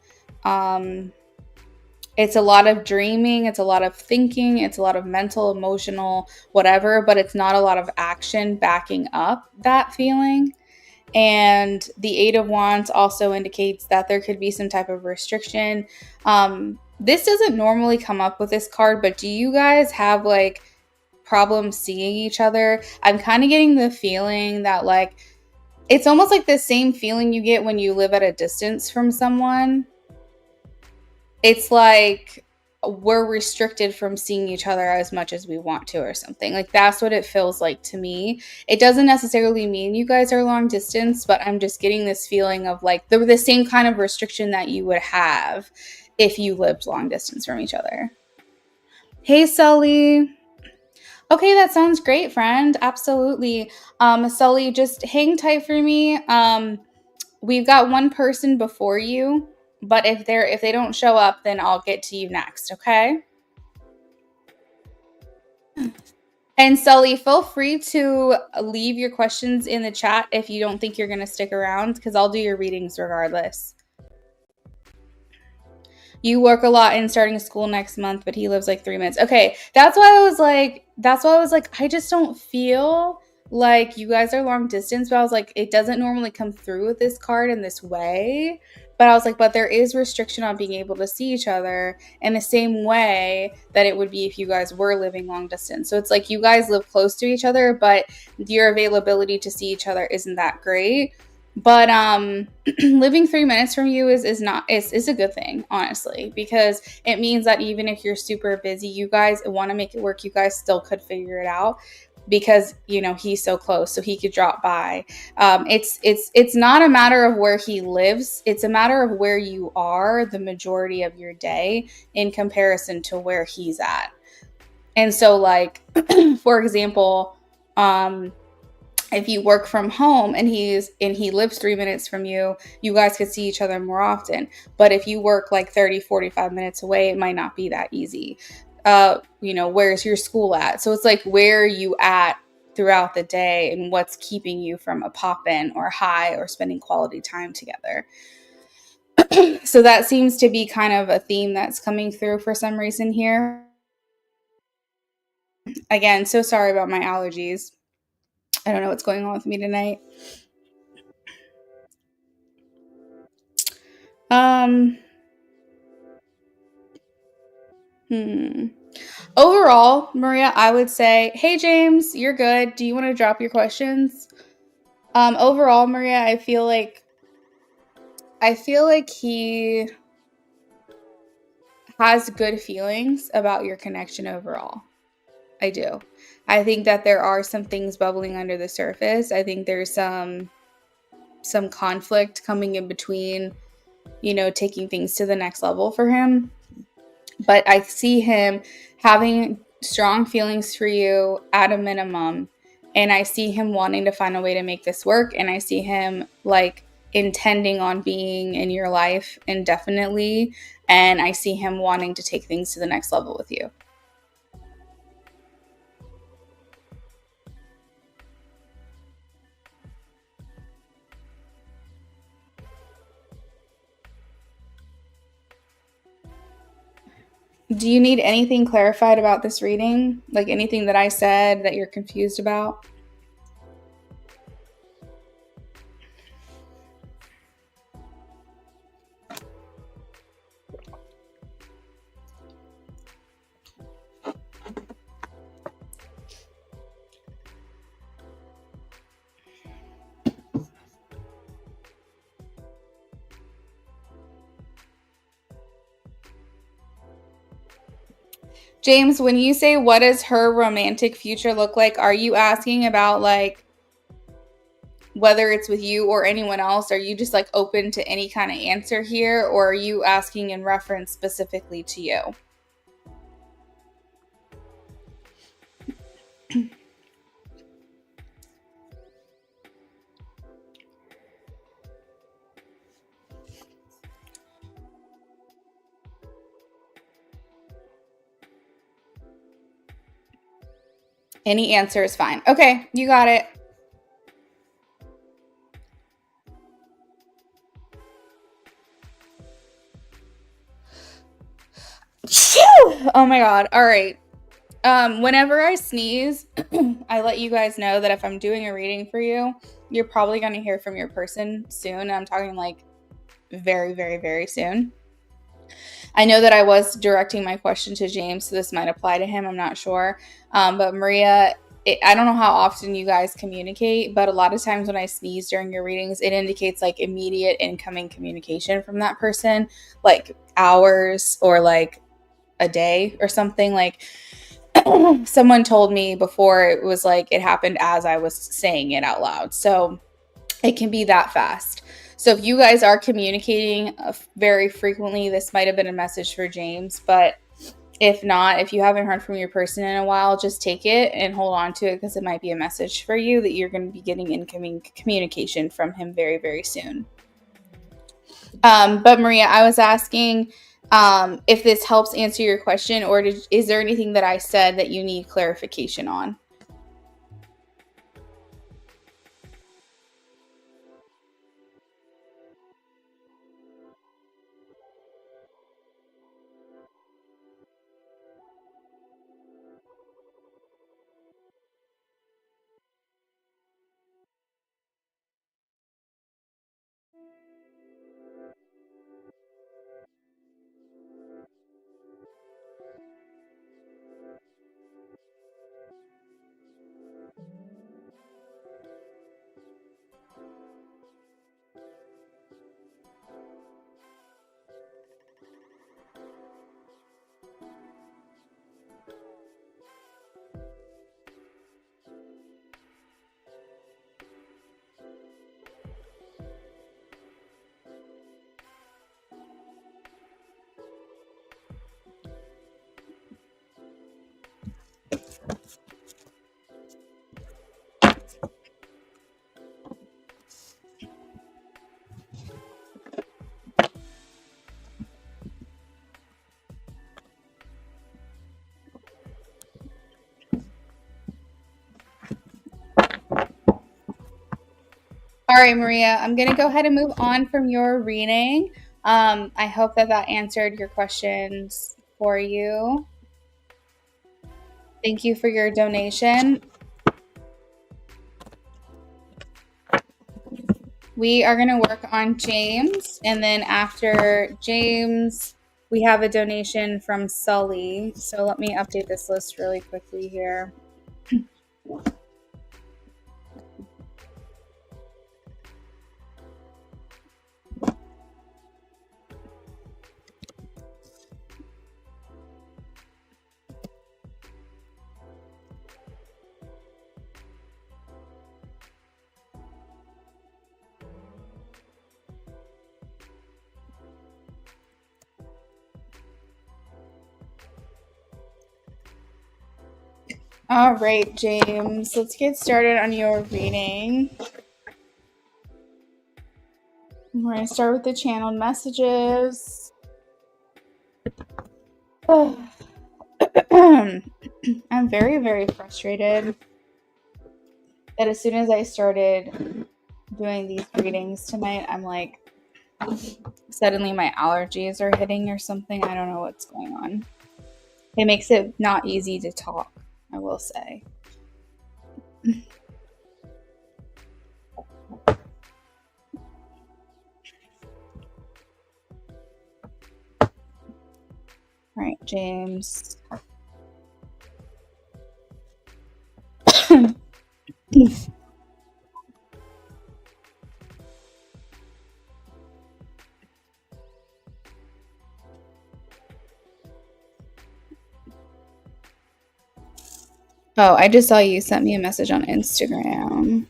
It's a lot of dreaming. It's a lot of thinking. It's a lot of mental, emotional, whatever, but it's not a lot of action backing up that feeling. And the 8 of Wands also indicates that there could be some type of restriction. This doesn't normally come up with this card, but do you guys have like problems seeing each other? I'm kind of getting the feeling that like, it's almost like the same feeling you get when you live at a distance from someone. It's like we're restricted from seeing each other as much as we want to or something. Like, that's what it feels like to me. It doesn't necessarily mean you guys are long distance, but I'm just getting this feeling of like the same kind of restriction that you would have if you lived long distance from each other. Hey, Sully. Okay, that sounds great, friend. Absolutely. Sully, just hang tight for me. We've got one person before you, but if they don't show up, then I'll get to you next, okay? And Sully, feel free to leave your questions in the chat if you don't think you're going to stick around, because I'll do your readings regardless. You work a lot and starting school next month, but he lives like 3 minutes. Okay, that's why I was like, I just don't feel like you guys are long distance. But I was like, it doesn't normally come through with this card in this way. But I was like, but there is restriction on being able to see each other in the same way that it would be if you guys were living long distance. So it's like you guys live close to each other, but your availability to see each other isn't that great. But living 3 minutes from you is a good thing, honestly, because it means that even if you're super busy, you guys want to make it work. You guys still could figure it out because he's so close, so he could drop by. It's not a matter of where he lives; it's a matter of where you are the majority of your day in comparison to where he's at. And so, like, for example, if you work from home and he lives 3 minutes from you, you guys could see each other more often. But if you work like 30, 45 minutes away, it might not be that easy. where's your school at? So it's like, where are you at throughout the day and what's keeping you from a pop in or high or spending quality time together. So that seems to be kind of a theme that's coming through for some reason here. Again, so sorry about my allergies. I don't know what's going on with me tonight. Um, hmm. Overall, Maria, I would say, hey James, you're good. Do you want to drop your questions? Overall, Maria, I feel like he has good feelings about your connection overall. I do. I think that there are some things bubbling under the surface. I think there's some conflict coming in between, taking things to the next level for him. But I see him having strong feelings for you at a minimum. And I see him wanting to find a way to make this work. And I see him like intending on being in your life indefinitely. And I see him wanting to take things to the next level with you. Do you need anything clarified about this reading? Like anything that I said that you're confused about? James, when you say what does her romantic future look like, are you asking about like whether it's with you or anyone else? Are you just like open to any kind of answer here, or are you asking in reference specifically to you? Any answer is fine. Okay, you got it. Oh my god. All right. Whenever I sneeze, I let you guys know that if I'm doing a reading for you, you're probably going to hear from your person soon. And I'm talking like very, very, very soon. I know that I was directing my question to James, so this might apply to him. I'm not sure. But Maria, I don't know how often you guys communicate, but a lot of times when I sneeze during your readings, it indicates like immediate incoming communication from that person, like hours or like a day or something. Like someone told me before, it was like it happened as I was saying it out loud. So it can be that fast. So if you guys are communicating very frequently, this might have been a message for James. But if not, if you haven't heard from your person in a while, just take it and hold on to it, because it might be a message for you that you're going to be getting incoming communication from him very, very soon. But Maria, I was asking if this helps answer your question, or is there anything that I said that you need clarification on? right, Maria, I'm going to go ahead and move on from your reading. I hope that answered your questions for you. Thank you for your donation. We are going to work on James, and then after James, we have a donation from Sully. So let me update this list really quickly here. All right, James, let's get started on your reading. We're going to start with the channeled messages. Oh. I'm very, very frustrated that as soon as I started doing these readings tonight, I'm like, suddenly my allergies are hitting or something. I don't know what's going on. It makes it not easy to talk, I will say. All right, James. Oh, I just saw you sent me a message on Instagram.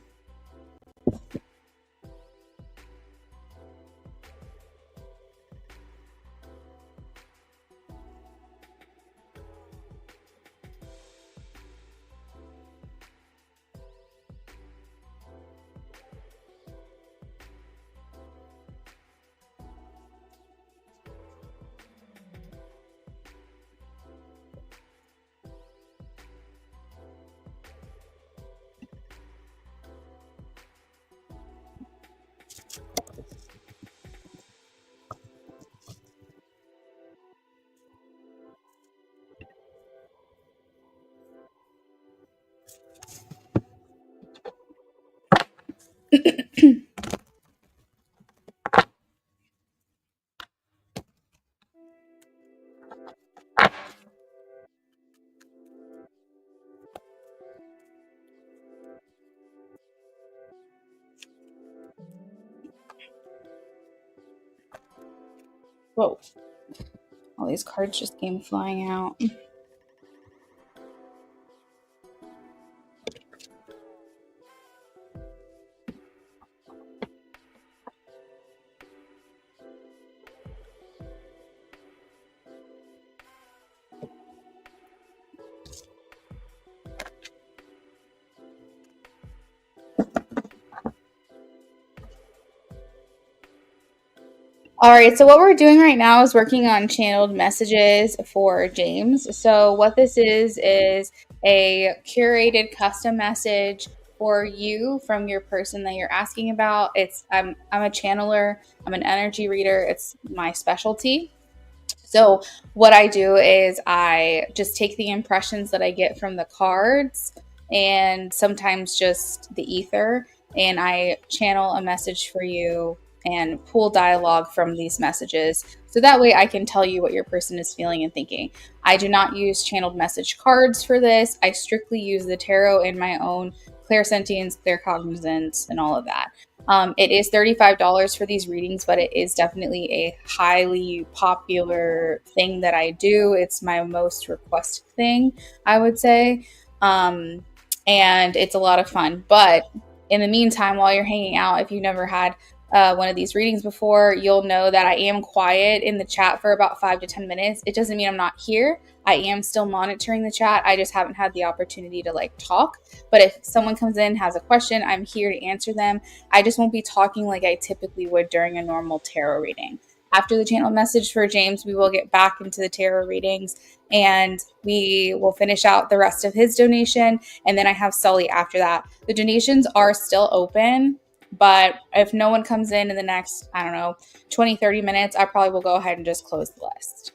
Whoa. All these cards just came flying out. All right, so what we're doing right now is working on channeled messages for James. So what this is a curated custom message for you from your person that you're asking about. I'm a channeler, I'm an energy reader, it's my specialty. So what I do is I just take the impressions that I get from the cards and sometimes just the ether, and I channel a message for you and pull dialogue from these messages. So that way I can tell you what your person is feeling and thinking. I do not use channeled message cards for this. I strictly use the tarot in my own clairsentience, claircognizance, and all of that. It is $35 for these readings, but it is definitely a highly popular thing that I do. It's my most requested thing, I would say. And it's a lot of fun. But in the meantime, while you're hanging out, if you've never had one of these readings before, you'll know that I am quiet in the chat for about 5 to 10 minutes. It doesn't mean I'm not here. I am still monitoring the chat. I just haven't had the opportunity to talk. But if someone comes in, has a question, I'm here to answer them. I just won't be talking like I typically would during a normal tarot reading. After the channel message for James, we will get back into the tarot readings and we will finish out the rest of his donation. And then I have Sully after that. The donations are still open, But if no one comes in the next, I don't know, 20, 30 minutes, I probably will go ahead and just close the list.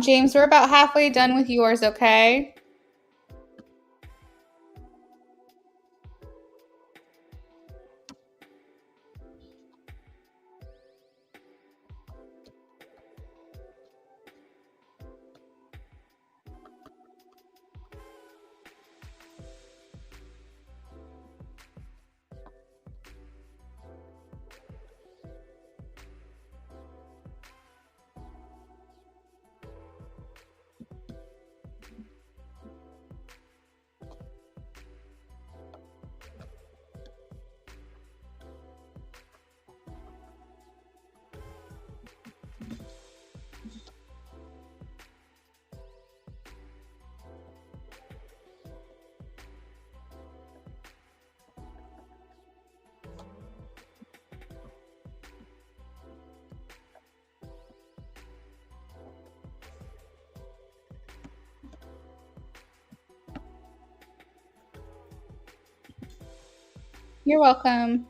James, we're about halfway done with yours, okay? You're welcome.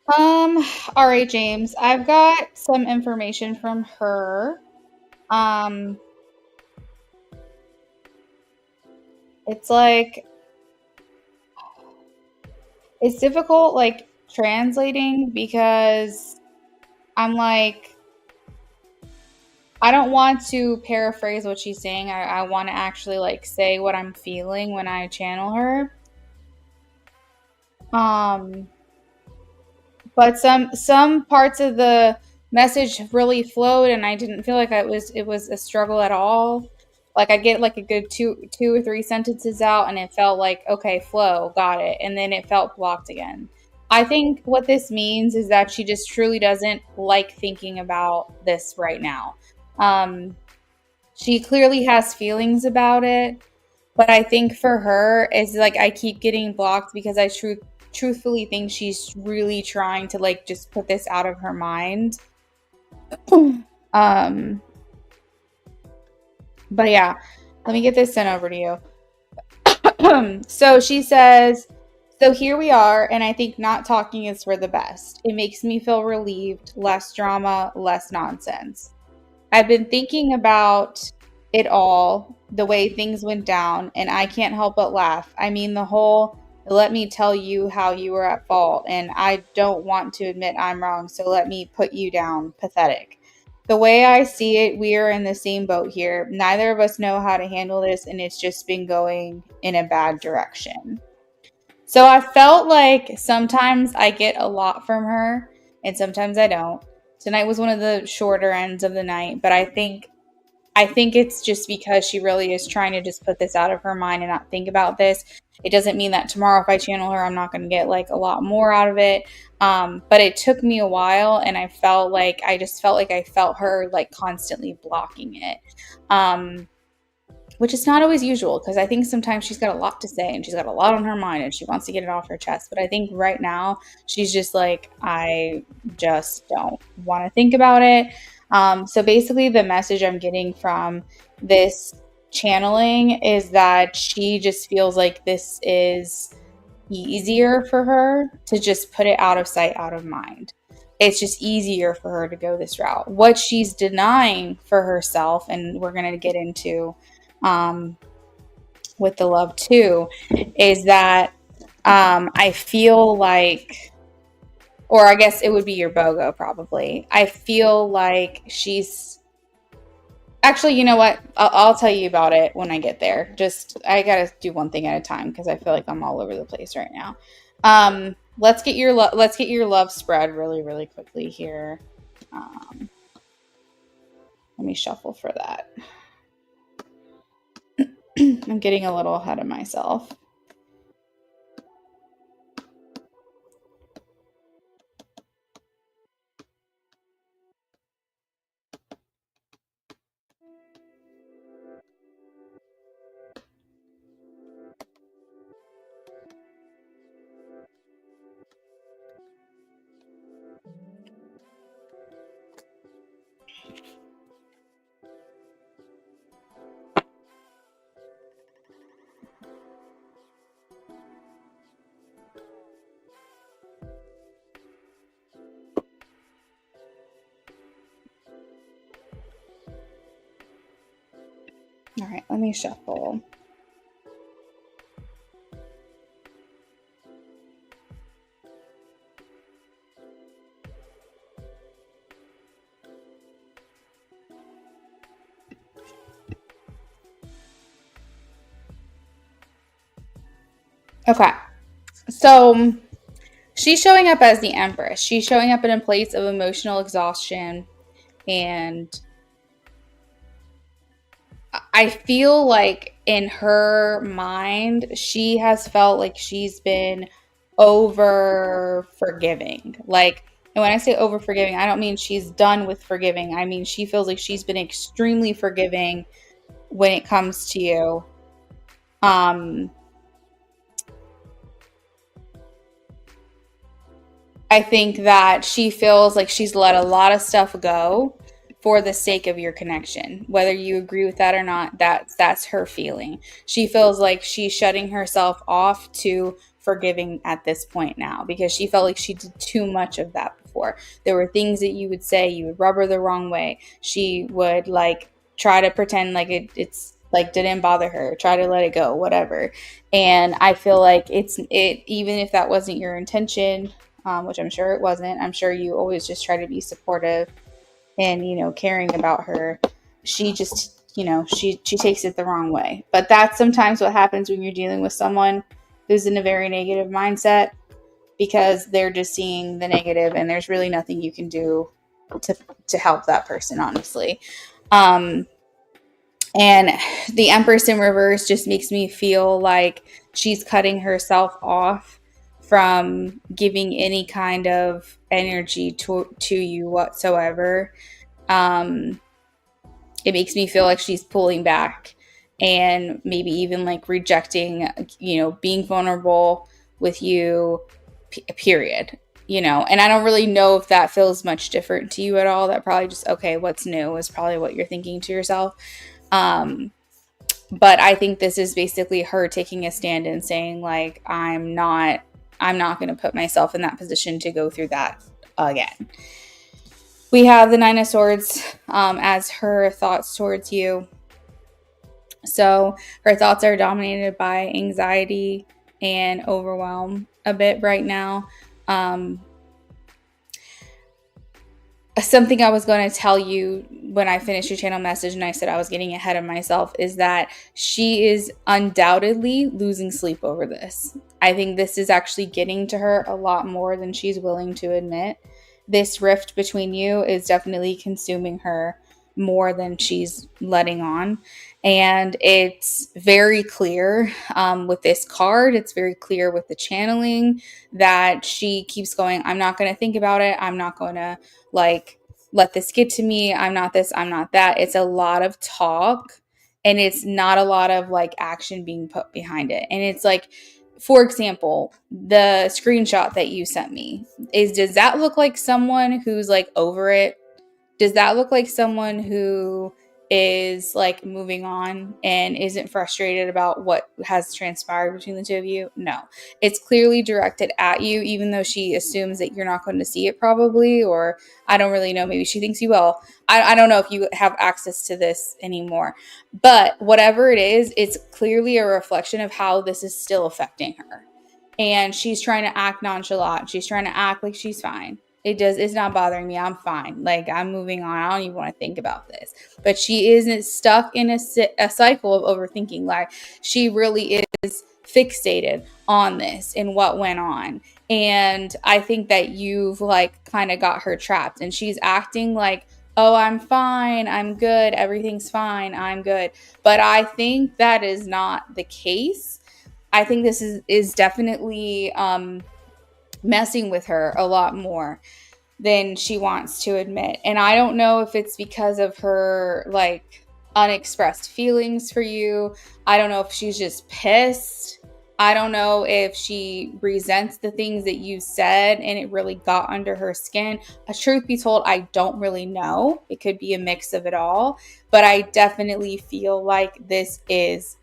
Um, all right, James. I've got some information from her. Um, it's like it's difficult like translating because I'm like I don't want to paraphrase what she's saying. I want to actually like say what I'm feeling when I channel her. Um, but some parts of the message really flowed, and I didn't feel like it was a struggle at all. Like I get like a good two or three sentences out, and it felt like okay, flow, got it, and then it felt blocked again. I think what this means is that she just truly doesn't like thinking about this right now. Um, she clearly has feelings about it, but I think for her is like I keep getting blocked because I truthfully think she's really trying to like just put this out of her mind. Um, but yeah, let me get this sent over to you. So she says, so here we are, and I think not talking is for the best. It makes me feel relieved, less drama, less nonsense. I've been thinking about it all, the way things went down, and I can't help but laugh. I mean, the whole let me tell you how you were at fault, and I don't want to admit I'm wrong, so let me put you down. Pathetic. The way I see it, we are in the same boat here. Neither of us know how to handle this, and it's just been going in a bad direction. So I felt like sometimes I get a lot from her, and sometimes I don't. Tonight was one of the shorter ends of the night, but I think it's just because she really is trying to just put this out of her mind and not think about this. It doesn't mean that tomorrow, if I channel her, I'm not going to get like a lot more out of it. But it took me a while, and I just felt like I felt her like constantly blocking it. Um, which is not always usual because I think sometimes she's got a lot to say and she's got a lot on her mind and she wants to get it off her chest. But I think right now she's just like, I just don't want to think about it. So basically, the message I'm getting from this channeling is that she just feels like this is easier for her to just put it out of sight, out of mind. It's just easier for her to go this route. What she's denying for herself, and we're going to get into um, with the love too, is that I feel like, or I guess it would be your BOGO probably. I feel like she's actually, you know what? I'll tell you about it when I get there. Just I gotta do one thing at a time because I feel like I'm all over the place right now. Let's get your love spread really really quickly here. Um, let me shuffle for that. I'm getting a little ahead of myself. All right, let me shuffle. Okay, so she's showing up as the Empress. She's showing up in a place of emotional exhaustion, and I feel like in her mind, she has felt like she's been over forgiving. Like, and when I say over forgiving, I don't mean she's done with forgiving. I mean, she feels like she's been extremely forgiving when it comes to you. Um, I think that she feels like she's let a lot of stuff go for the sake of your connection. Whether you agree with that or not, that's her feeling. She feels like she's shutting herself off to forgiving at this point now, because she felt like she did too much of that before. There were things that you would say, you would rub her the wrong way. She would like try to pretend like it's like didn't bother her, try to let it go, whatever. And I feel like even if that wasn't your intention, which I'm sure it wasn't, I'm sure you always just try to be supportive and, caring about her. She just, she takes it the wrong way. But that's sometimes what happens when you're dealing with someone who's in a very negative mindset, because they're just seeing the negative and there's really nothing you can do to help that person, honestly. And the Empress in reverse just makes me feel like she's cutting herself off from giving any kind of energy to you whatsoever. It makes me feel like she's pulling back and maybe even like rejecting, being vulnerable with you, period. And I don't really know if that feels much different to you at all. That probably just, okay, what's new is probably what you're thinking to yourself. But I think this is basically her taking a stand and saying, like, I'm not going to put myself in that position to go through that again. We have the Nine of Swords as her thoughts towards you. So her thoughts are dominated by anxiety and overwhelm a bit right now. Something I was going to tell you when I finished your channel message and I said I was getting ahead of myself is that she is undoubtedly losing sleep over this. I think this is actually getting to her a lot more than she's willing to admit. This rift between you is definitely consuming her more than she's letting on. And it's very clear with this card. It's very clear with the channeling that she keeps going, I'm not going to think about it. I'm not going to let this get to me. I'm not this, I'm not that. It's a lot of talk and it's not a lot of action being put behind it. And it's like, for example, the screenshot that you sent me does that look like someone who's over it? Does that look like someone who is moving on and isn't frustrated about what has transpired between the two of you? No, it's clearly directed at you, even though she assumes that you're not going to see it probably, or I don't really know. Maybe she thinks you will. I don't know if you have access to this anymore, but whatever it is, it's clearly a reflection of how this is still affecting her. And she's trying to act nonchalant. She's trying to act like she's fine. It's not bothering me. I'm fine. I'm moving on. I don't even want to think about this. But she isn't stuck in a cycle of overthinking. She really is fixated on this and what went on. And I think that you've kind of got her trapped, and she's acting like, oh, I'm fine. I'm good. Everything's fine. I'm good. But I think that is not the case. I think this is definitely messing with her a lot more than she wants to admit. And I don't know if it's because of her unexpressed feelings for you. I don't know if she's just pissed. I don't know if she resents the things that you said and it really got under her skin. Truth be told, I don't really know. It could be a mix of it all. But I definitely feel like this is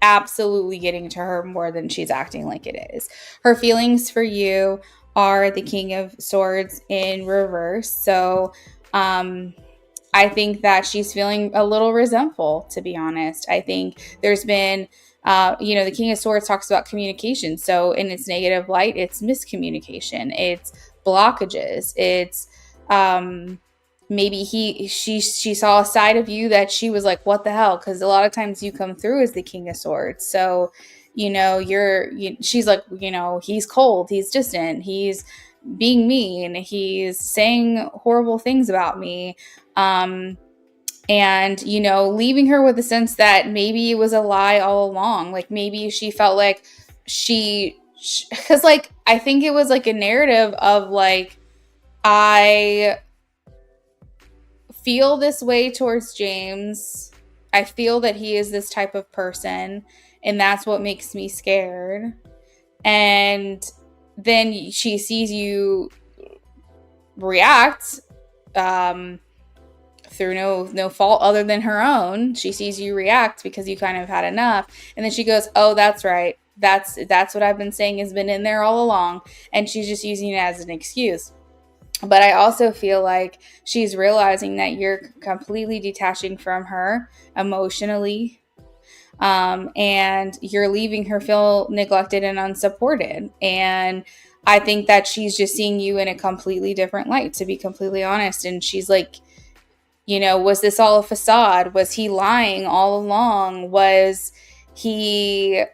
absolutely getting to her more than she's acting like it is. Her feelings for you are the King of Swords in reverse. So I think that she's feeling a little resentful, to be honest. I think there's been the King of Swords talks about communication. So in its negative light, it's miscommunication, it's blockages, it's maybe she saw a side of you that she was like, what the hell? Because a lot of times you come through as the King of Swords. So, she's like, he's cold, he's distant, he's being mean, he's saying horrible things about me. And, leaving her with the sense that maybe it was a lie all along. Maybe she felt like because I think it was a narrative of I feel this way towards James. I feel that he is this type of person, and that's what makes me scared. And then she sees you react through no fault other than her own. She sees you react because you kind of had enough, and then she goes, oh, that's right, That's what I've been saying has been in there all along, and she's just using it as an excuse. But I also feel like she's realizing that you're completely detaching from her emotionally, and you're leaving her feel neglected and unsupported. And I think that she's just seeing you in a completely different light, to be completely honest. And she's like, was this all a facade? Was he lying all along? He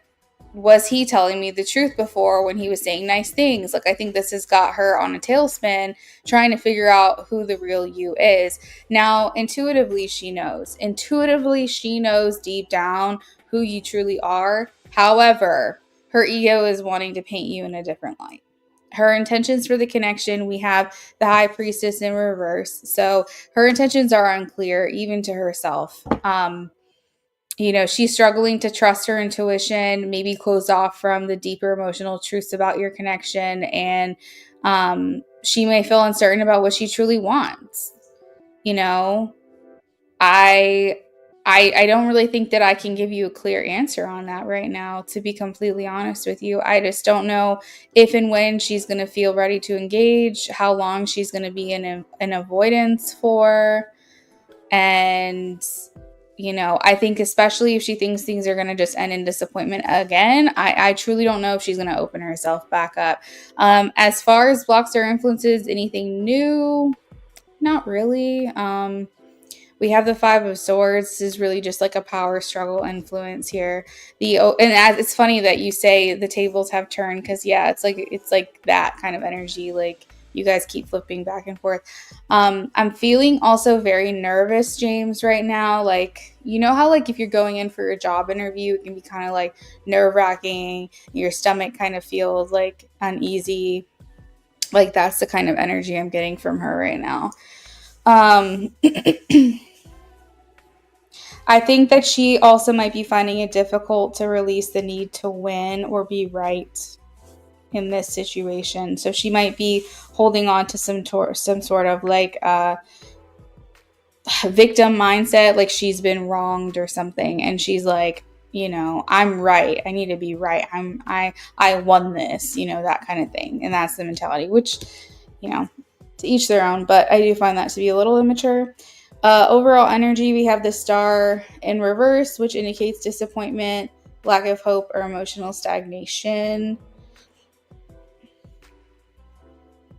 he telling me the truth before when he was saying nice things? Like, I think this has got her on a tailspin, trying to figure out who the real you is. Now, intuitively, she knows. Intuitively, she knows deep down who you truly are. However, her ego is wanting to paint you in a different light. Her intentions for the connection, we have the high priestess in reverse. So her intentions are unclear, even to herself. She's struggling to trust her intuition, maybe closed off from the deeper emotional truths about your connection. And she may feel uncertain about what she truly wants. I I don't really think that I can give you a clear answer on that right now, to be completely honest with you. I just don't know if and when she's going to feel ready to engage, how long she's going to be in avoidance for. And, I think especially if she thinks things are going to just end in disappointment again, I truly don't know if she's going to open herself back up. As far as blocks or influences, anything new? Not really. We have the Five of Swords. This is really just like a power struggle influence here. It's funny that you say the tables have turned, because yeah, it's like that kind of energy. Like, you guys keep flipping back and forth. I'm feeling also very nervous, James, right now. Like, how like if you're going in for a job interview, it can be kind of like nerve-wracking. Your stomach kind of feels like uneasy. Like, that's the kind of energy I'm getting from her right now. I think that she also might be finding it difficult to release the need to win or be right in this situation. So she might be holding on to some sort of like victim mindset, like she's been wronged or something, and she's like, I'm right. I need to be right. I won this, that kind of thing. And that's the mentality, which, to each their own, but I do find that to be a little immature. Overall energy, we have the Star in reverse, which indicates disappointment, lack of hope, or emotional stagnation.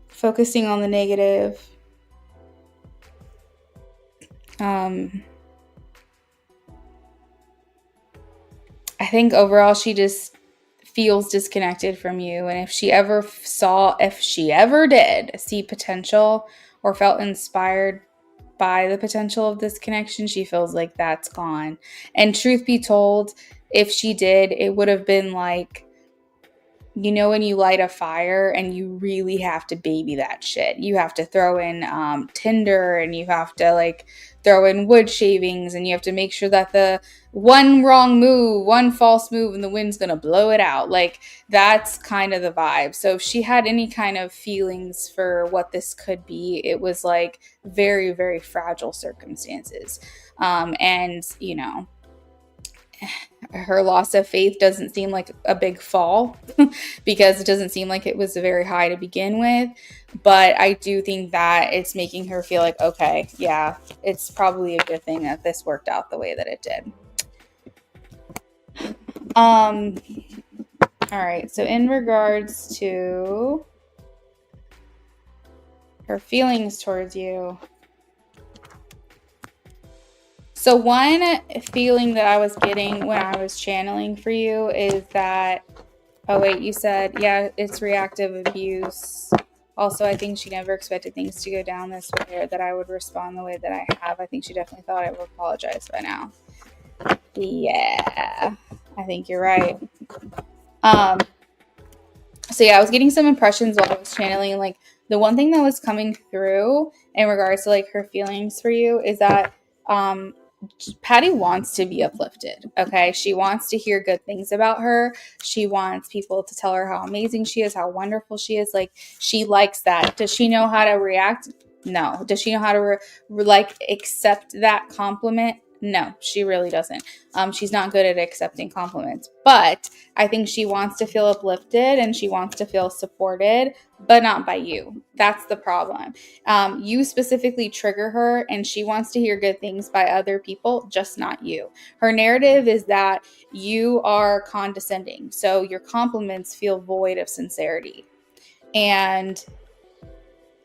Focusing on the negative. I think overall she just feels disconnected from you. And if she ever did see potential or felt inspired by the potential of this connection, she feels like that's gone. And truth be told, if she did, it would have been like, when you light a fire and you really have to baby that shit. You have to throw in tinder, and you have to like throw in wood shavings, and you have to make sure that the one wrong move, one false move, and the wind's gonna blow it out. Like, that's kind of the vibe. So if she had any kind of feelings for what this could be, it was like very, very fragile circumstances. And her loss of faith doesn't seem like a big fall because it doesn't seem like it was very high to begin with. But I do think that it's making her feel like, okay, yeah, it's probably a good thing that this worked out the way that it did. All right. So in regards to her feelings towards you, so one feeling that I was getting when I was channeling for you is that, oh wait, you said, yeah, it's reactive abuse. Also, I think she never expected things to go down this way, or that I would respond the way that I have. I think she definitely thought I would apologize by now. Yeah, I think you're right. So yeah, I was getting some impressions while I was channeling. Like, the one thing that was coming through in regards to like her feelings for you is that Patty wants to be uplifted. Okay. She wants to hear good things about her. She wants people to tell her how amazing she is, how wonderful she is. Like, she likes that. Does she know how to react? No. Does she know how to like accept that compliment? No, she really doesn't. She's not good at accepting compliments, but I think she wants to feel uplifted and she wants to feel supported, but not by you. That's the problem. You specifically trigger her and she wants to hear good things by other people, just not you. Her narrative is that you are condescending, so your compliments feel void of sincerity. And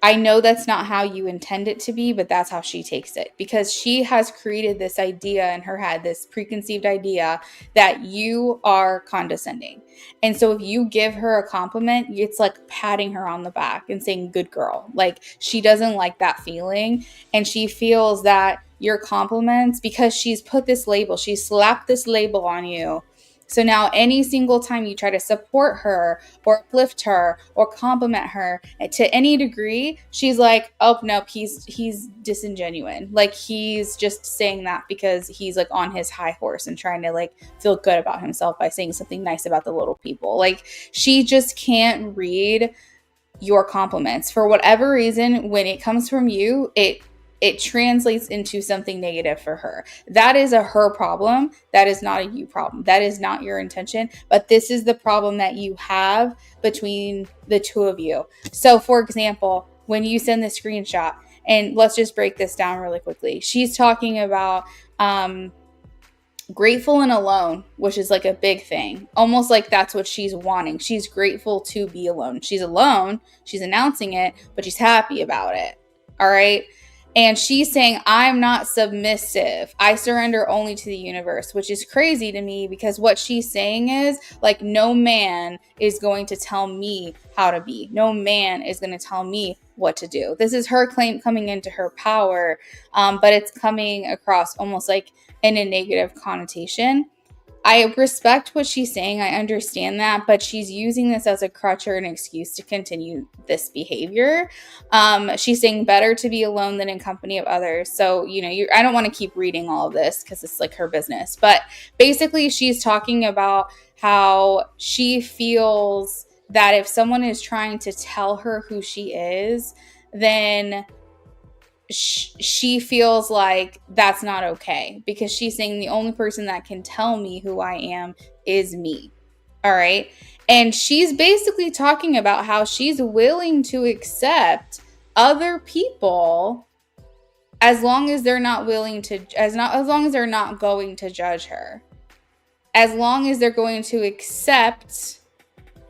I know that's not how you intend it to be, but that's how she takes it, because she has created this idea in her head, this preconceived idea that you are condescending. And so if you give her a compliment, it's like patting her on the back and saying, good girl. Like, she doesn't like that feeling. And she feels that your compliments, because she's put this label, she slapped this label on you. So now any single time you try to support her or uplift her or compliment her to any degree, she's like, oh, nope, he's disingenuous. Like, he's just saying that because he's like on his high horse and trying to like feel good about himself by saying something nice about the little people. Like, she just can't read your compliments. For whatever reason, when it comes from you, it translates into something negative for her. That is a her problem. That is not a you problem. That is not your intention. But this is the problem that you have between the two of you. So, for example, when you send the screenshot, and let's just break this down really quickly. She's talking about grateful and alone, which is like a big thing. Almost like that's what she's wanting. She's grateful to be alone. She's alone. She's announcing it, but she's happy about it. All right. And she's saying, I'm not submissive. I surrender only to the universe, which is crazy to me, because what she's saying is like, no man is going to tell me how to be. No man is going to tell me what to do. This is her claim coming into her power, but it's coming across almost like in a negative connotation. I respect what she's saying. I understand that, but she's using this as a crutch or an excuse to continue this behavior. She's saying better to be alone than in company of others. So, I don't want to keep reading all of this because it's like her business, but basically she's talking about how she feels that if someone is trying to tell her who she is, then she feels like that's not okay, because she's saying the only person that can tell me who I am is me. All right. And she's basically talking about how she's willing to accept other people as long as they're not willing to, as long as they're not going to judge her, as long as they're going to accept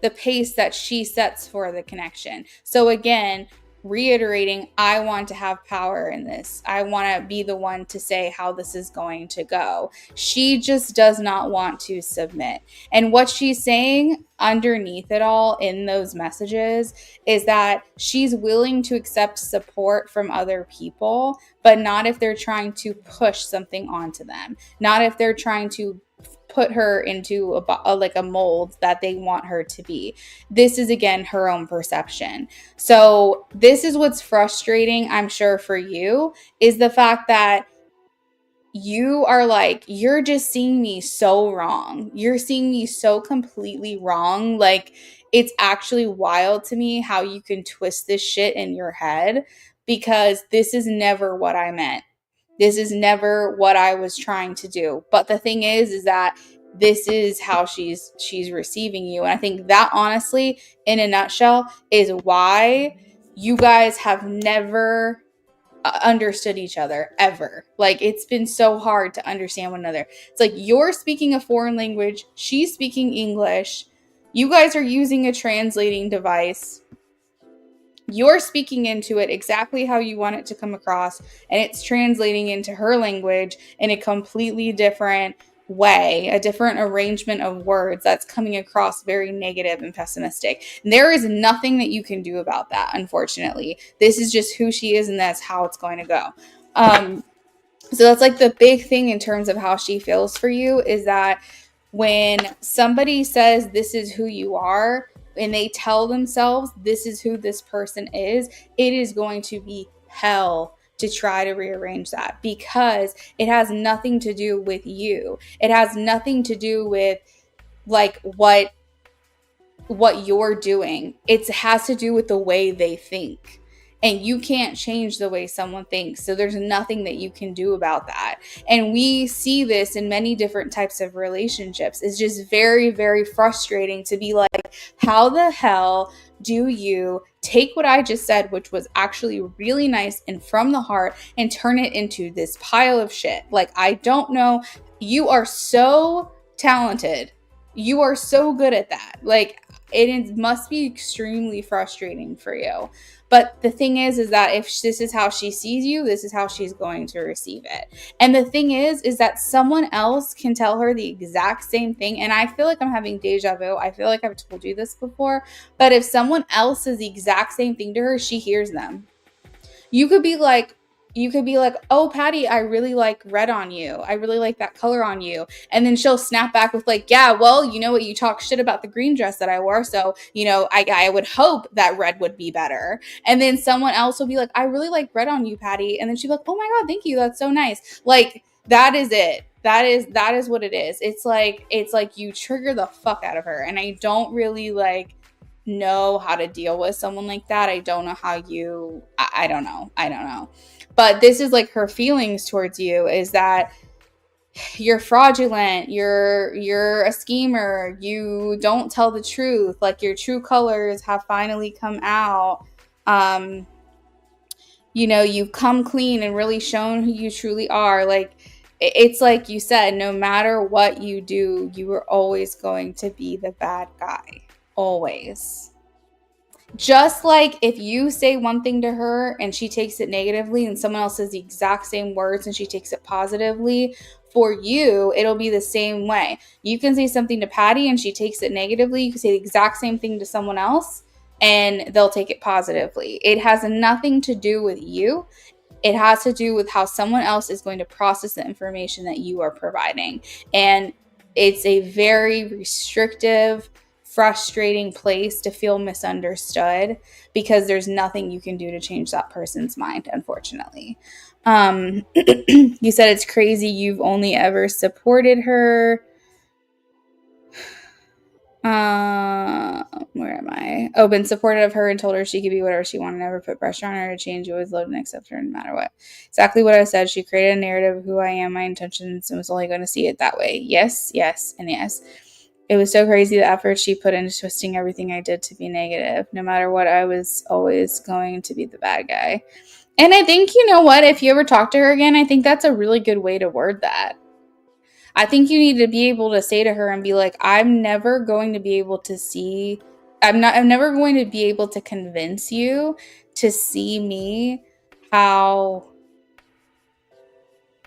the pace that she sets for the connection. So again, reiterating, I want to have power in this. I want to be the one to say how this is going to go. She just does not want to submit. And what she's saying underneath it all in those messages is that she's willing to accept support from other people, but not if they're trying to push something onto them. Not if they're trying to put her into a mold that they want her to be. This is, again, her own perception. So this is what's frustrating, I'm sure, for you, is the fact that you are like, you're just seeing me so wrong. You're seeing me so completely wrong. Like, it's actually wild to me how you can twist this shit in your head, because this is never what I meant. This is never what I was trying to do. But the thing is that this is how she's receiving you. And I think that, honestly, in a nutshell, is why you guys have never understood each other ever. Like, it's been so hard to understand one another. It's like you're speaking a foreign language, she's speaking English. You guys are using a translating device. You're speaking into it exactly how you want it to come across, and it's translating into her language in a completely different way, a different arrangement of words that's coming across very negative and pessimistic. And there is nothing that you can do about that, unfortunately. This is just who she is, and that's how it's going to go. So that's like the big thing in terms of how she feels for you, is that when somebody says this is who you are, and they tell themselves this is who this person is, it is going to be hell to try to rearrange that, because it has nothing to do with you. It has nothing to do with like what you're doing. It has to do with the way they think. and you can't change the way someone thinks. So there's nothing that you can do about that. And we see this in many different types of relationships. It's just very, very frustrating to be like, how the hell do you take what I just said, which was actually really nice and from the heart, and turn it into this pile of shit? Like, I don't know. You are so talented. You are so good at that. Like, it must be extremely frustrating for you. But the thing is that if this is how she sees you, this is how she's going to receive it. And the thing is that someone else can tell her the exact same thing. And I feel like I'm having deja vu. I feel like I've told you this before. But if someone else says the exact same thing to her, she hears them. You could be like, oh, Patty, I really like red on you. I really like that color on you. And then she'll snap back with like, yeah, well, you know what? You talk shit about the green dress that I wore. So, you know, I would hope that red would be better. And then someone else will be like, I really like red on you, Patty. And then she'll be like, oh my God, thank you. That's so nice. Like, that is it. That is what it is. It's like you trigger the fuck out of her. And I don't really like know how to deal with someone like that. I don't know how you, I don't know. But this is like her feelings towards you, is that you're fraudulent, you're a schemer, you don't tell the truth, like your true colors have finally come out. You know, you've come clean and really shown who you truly are. Like, it's like you said, no matter what you do, you are always going to be the bad guy. Always. Just like if you say one thing to her and she takes it negatively, and someone else says the exact same words and she takes it positively, for you, it'll be the same way. You can say something to Patty and she takes it negatively. You can say the exact same thing to someone else and they'll take it positively. It has nothing to do with you. It has to do with how someone else is going to process the information that you are providing. And it's a very restrictive, frustrating place to feel misunderstood, because there's nothing you can do to change that person's mind, unfortunately. You said it's crazy you've only ever supported her. Where am I? Oh, been supportive of her and told her she could be whatever she wanted, never put pressure on her to change. You always loved and accepted her no matter what. Exactly what I said. She created a narrative of who I am, my intentions, and was only going to see it that way. Yes, yes, and yes. It was so crazy the effort she put into twisting everything I did to be negative. No matter what, I was always going to be the bad guy. And I think, you know what, if you ever talk to her again, I think that's a really good way to word that. I think you need to be able to say to her and be like, I'm never going to be able to see, I'm never going to be able to convince you to see me how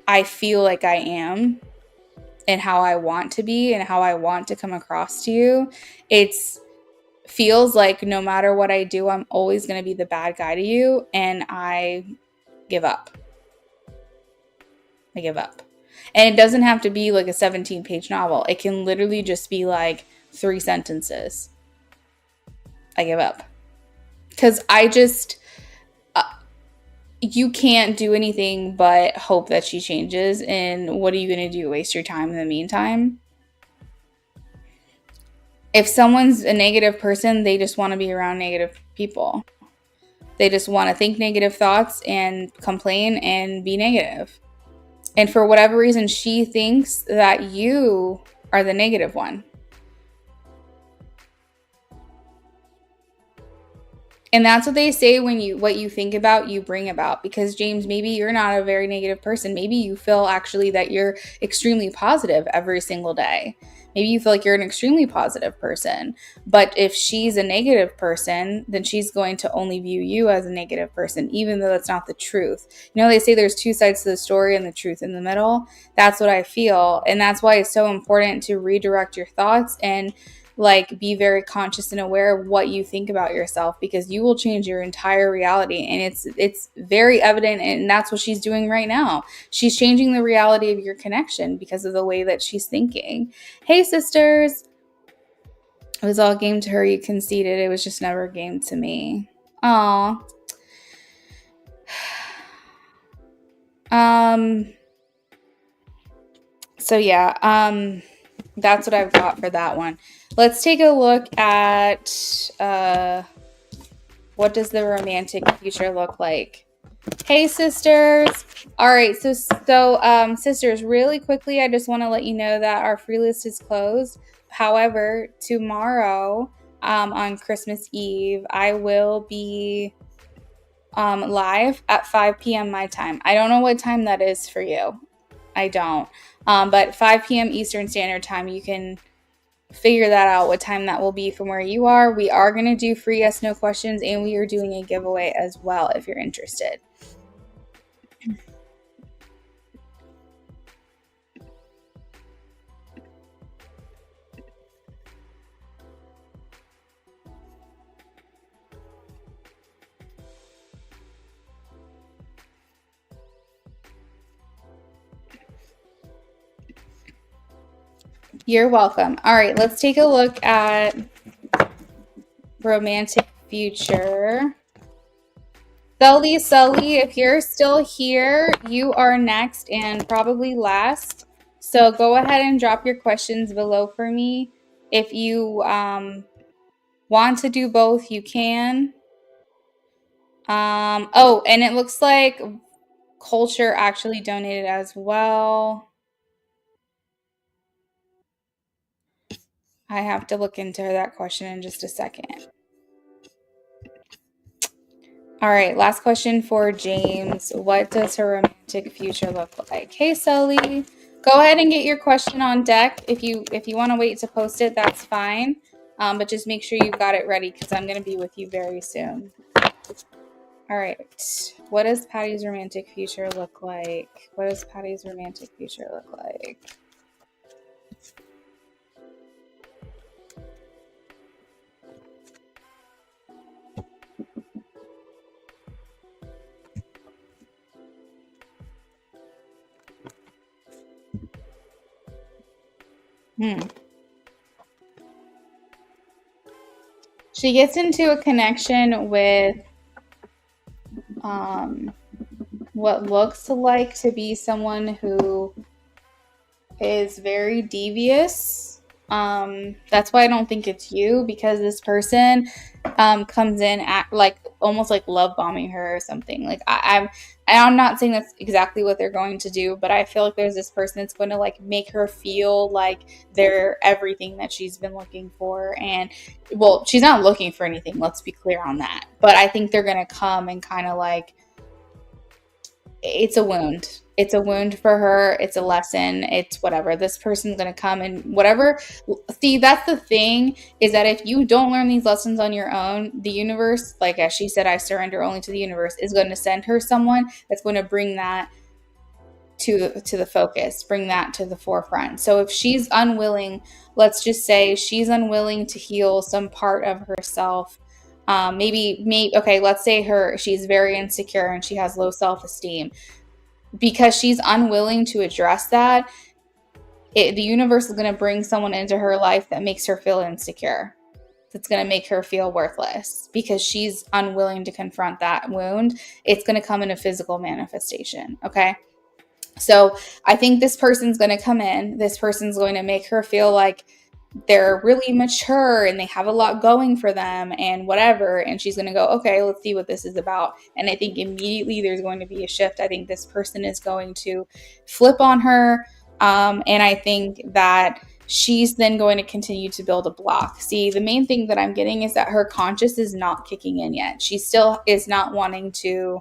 I feel like I am and how I want to be and how I want to come across to you. It's feels like no matter what I do, I'm always going to be the bad guy to you, and I give up. I give up. And it doesn't have to be like a 17-page novel. It can literally just be like 3 sentences. I give up. Because I just, you can't do anything but hope that she changes. And what are you going to do? Waste your time in the meantime? If someone's a negative person, they just want to be around negative people. They just want to think negative thoughts and complain and be negative. And for whatever reason, she thinks that you are the negative one. And that's what they say, when what you think about, you bring about. Because James, maybe you're not a very negative person. Maybe you feel actually that you're extremely positive every single day. Maybe you feel like you're an extremely positive person. But if she's a negative person, then she's going to only view you as a negative person, even though that's not the truth. You know, they say there's 2 sides to the story and the truth in the middle. That's what I feel. And that's why it's so important to redirect your thoughts and like be very conscious and aware of what you think about yourself, because you will change your entire reality. And it's very evident, and that's what she's doing right now. She's changing the reality of your connection because of the way that she's thinking. Hey sisters, it was all game to her. You conceded. It was just never game to me. Aw. So yeah, that's what I've got for that one. Let's take a look at What does the romantic future look like? Hey, sisters. All right. So, sisters, really quickly, I just want to let you know that our free list is closed. However, tomorrow, on Christmas Eve, I will be live at 5 p.m. my time. I don't know what time that is for you. I don't. But 5 p.m. Eastern Standard Time, you can figure that out what time that will be from where you are. We are going to do free yes no questions, and we are doing a giveaway as well if you're interested. You're welcome. All right, let's take a look at romantic future. Sully, if you're still here, you are next and probably last. So go ahead and drop your questions below for me. If you want to do both, you can. Oh, and it looks like Culture actually donated as well. I have to look into that question in just a second. All right, last question for James. What does her romantic future look like? Hey, Sully. Go ahead and get your question on deck. If you want to wait to post it, that's fine. But just make sure you've got it ready because I'm going to be with you very soon. All right. What does Patty's romantic future look like? What does Patty's romantic future look like? She gets into a connection with what looks like to be someone who is very devious. That's why I don't think it's you, because this person comes in at like almost like love bombing her or something. Like I'm not saying that's exactly what they're going to do, but I feel like there's this person that's going to like make her feel like they're everything that she's been looking for. And well, she's not looking for anything, let's be clear on that. But I think they're going to come and kind of like, it's a wound. It's a wound for her. It's a lesson. It's whatever. This person's going to come and whatever. See, that's the thing, is that if you don't learn these lessons on your own, the universe, like as she said, I surrender only to the universe, is going to send her someone that's going to bring that to the focus, bring that to the forefront. So if she's unwilling, let's just say she's unwilling to heal some part of herself, maybe okay, let's say she's very insecure and she has low self-esteem. Because she's unwilling to address that, the universe is going to bring someone into her life that makes her feel insecure. That's going to make her feel worthless because she's unwilling to confront that wound. It's going to come in a physical manifestation. Okay. So I think this person's going to come in. This person's going to make her feel like they're really mature and they have a lot going for them and whatever. And she's going to go, okay, let's see what this is about. And I think immediately there's going to be a shift. I think this person is going to flip on her. And I think that she's then going to continue to build a block. See, the main thing that I'm getting is that her conscious is not kicking in yet. She still is not wanting to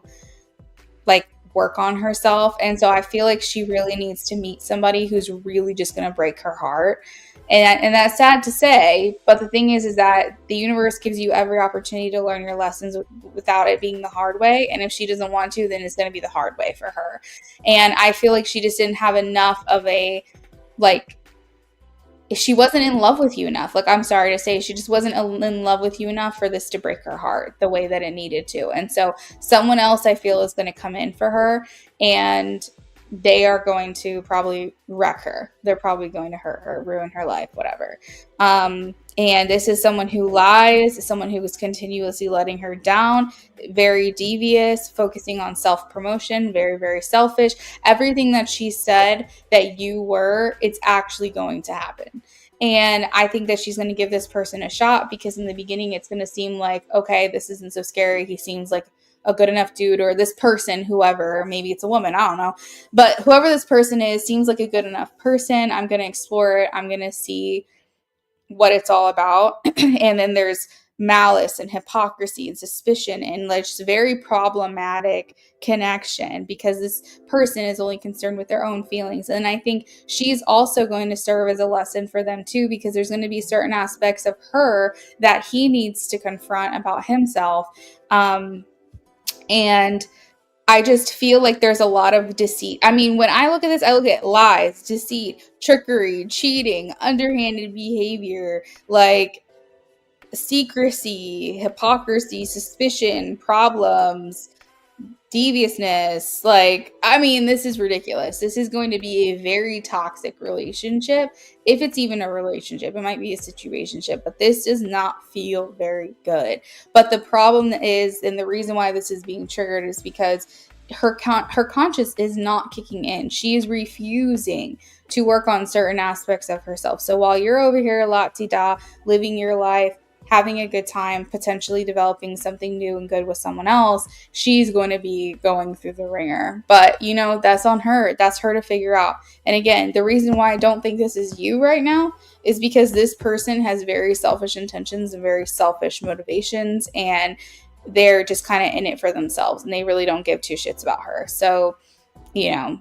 like work on herself. And so I feel like she really needs to meet somebody who's really just going to break her heart. And that's sad to say, but the thing is that the universe gives you every opportunity to learn your lessons without it being the hard way. And if she doesn't want to, then it's going to be the hard way for her. And I feel like she just didn't have enough of a, like, if she wasn't in love with you enough, like, I'm sorry to say, she just wasn't in love with you enough for this to break her heart the way that it needed to. And so someone else, I feel, is going to come in for her, and they are going to probably wreck her. They're probably going to hurt her, ruin her life, whatever. And this is someone who lies, someone who is continuously letting her down, very devious, focusing on self-promotion, very, very selfish. Everything that she said that you were, it's actually going to happen. And I think that she's going to give this person a shot, because in the beginning it's going to seem like, okay, this isn't so scary. He seems like a good enough dude, or this person, whoever, maybe it's a woman, I don't know. But whoever this person is seems like a good enough person. I'm going to explore it. I'm going to see what it's all about. And then there's malice and hypocrisy and suspicion and like just very problematic connection, because this person is only concerned with their own feelings. And I think she's also going to serve as a lesson for them too, because there's going to be certain aspects of her that he needs to confront about himself. And I just feel like there's a lot of deceit. I mean, when I look at this, I look at lies, deceit, trickery, cheating, underhanded behavior, like secrecy, hypocrisy, suspicion, problems, deviousness. Like, I mean, this is ridiculous. This is going to be a very toxic relationship. If it's even a relationship, it might be a situationship, but this does not feel very good. But the problem is, and the reason why this is being triggered, is because her conscience is not kicking in. She is refusing to work on certain aspects of herself. So while you're over here la-ti-da, living your life, having a good time, potentially developing something new and good with someone else, she's going to be going through the ringer. But, you know, that's on her. That's her to figure out. And again, the reason why I don't think this is you right now is because this person has very selfish intentions and very selfish motivations, and they're just kind of in it for themselves, and they really don't give two shits about her. So, you know,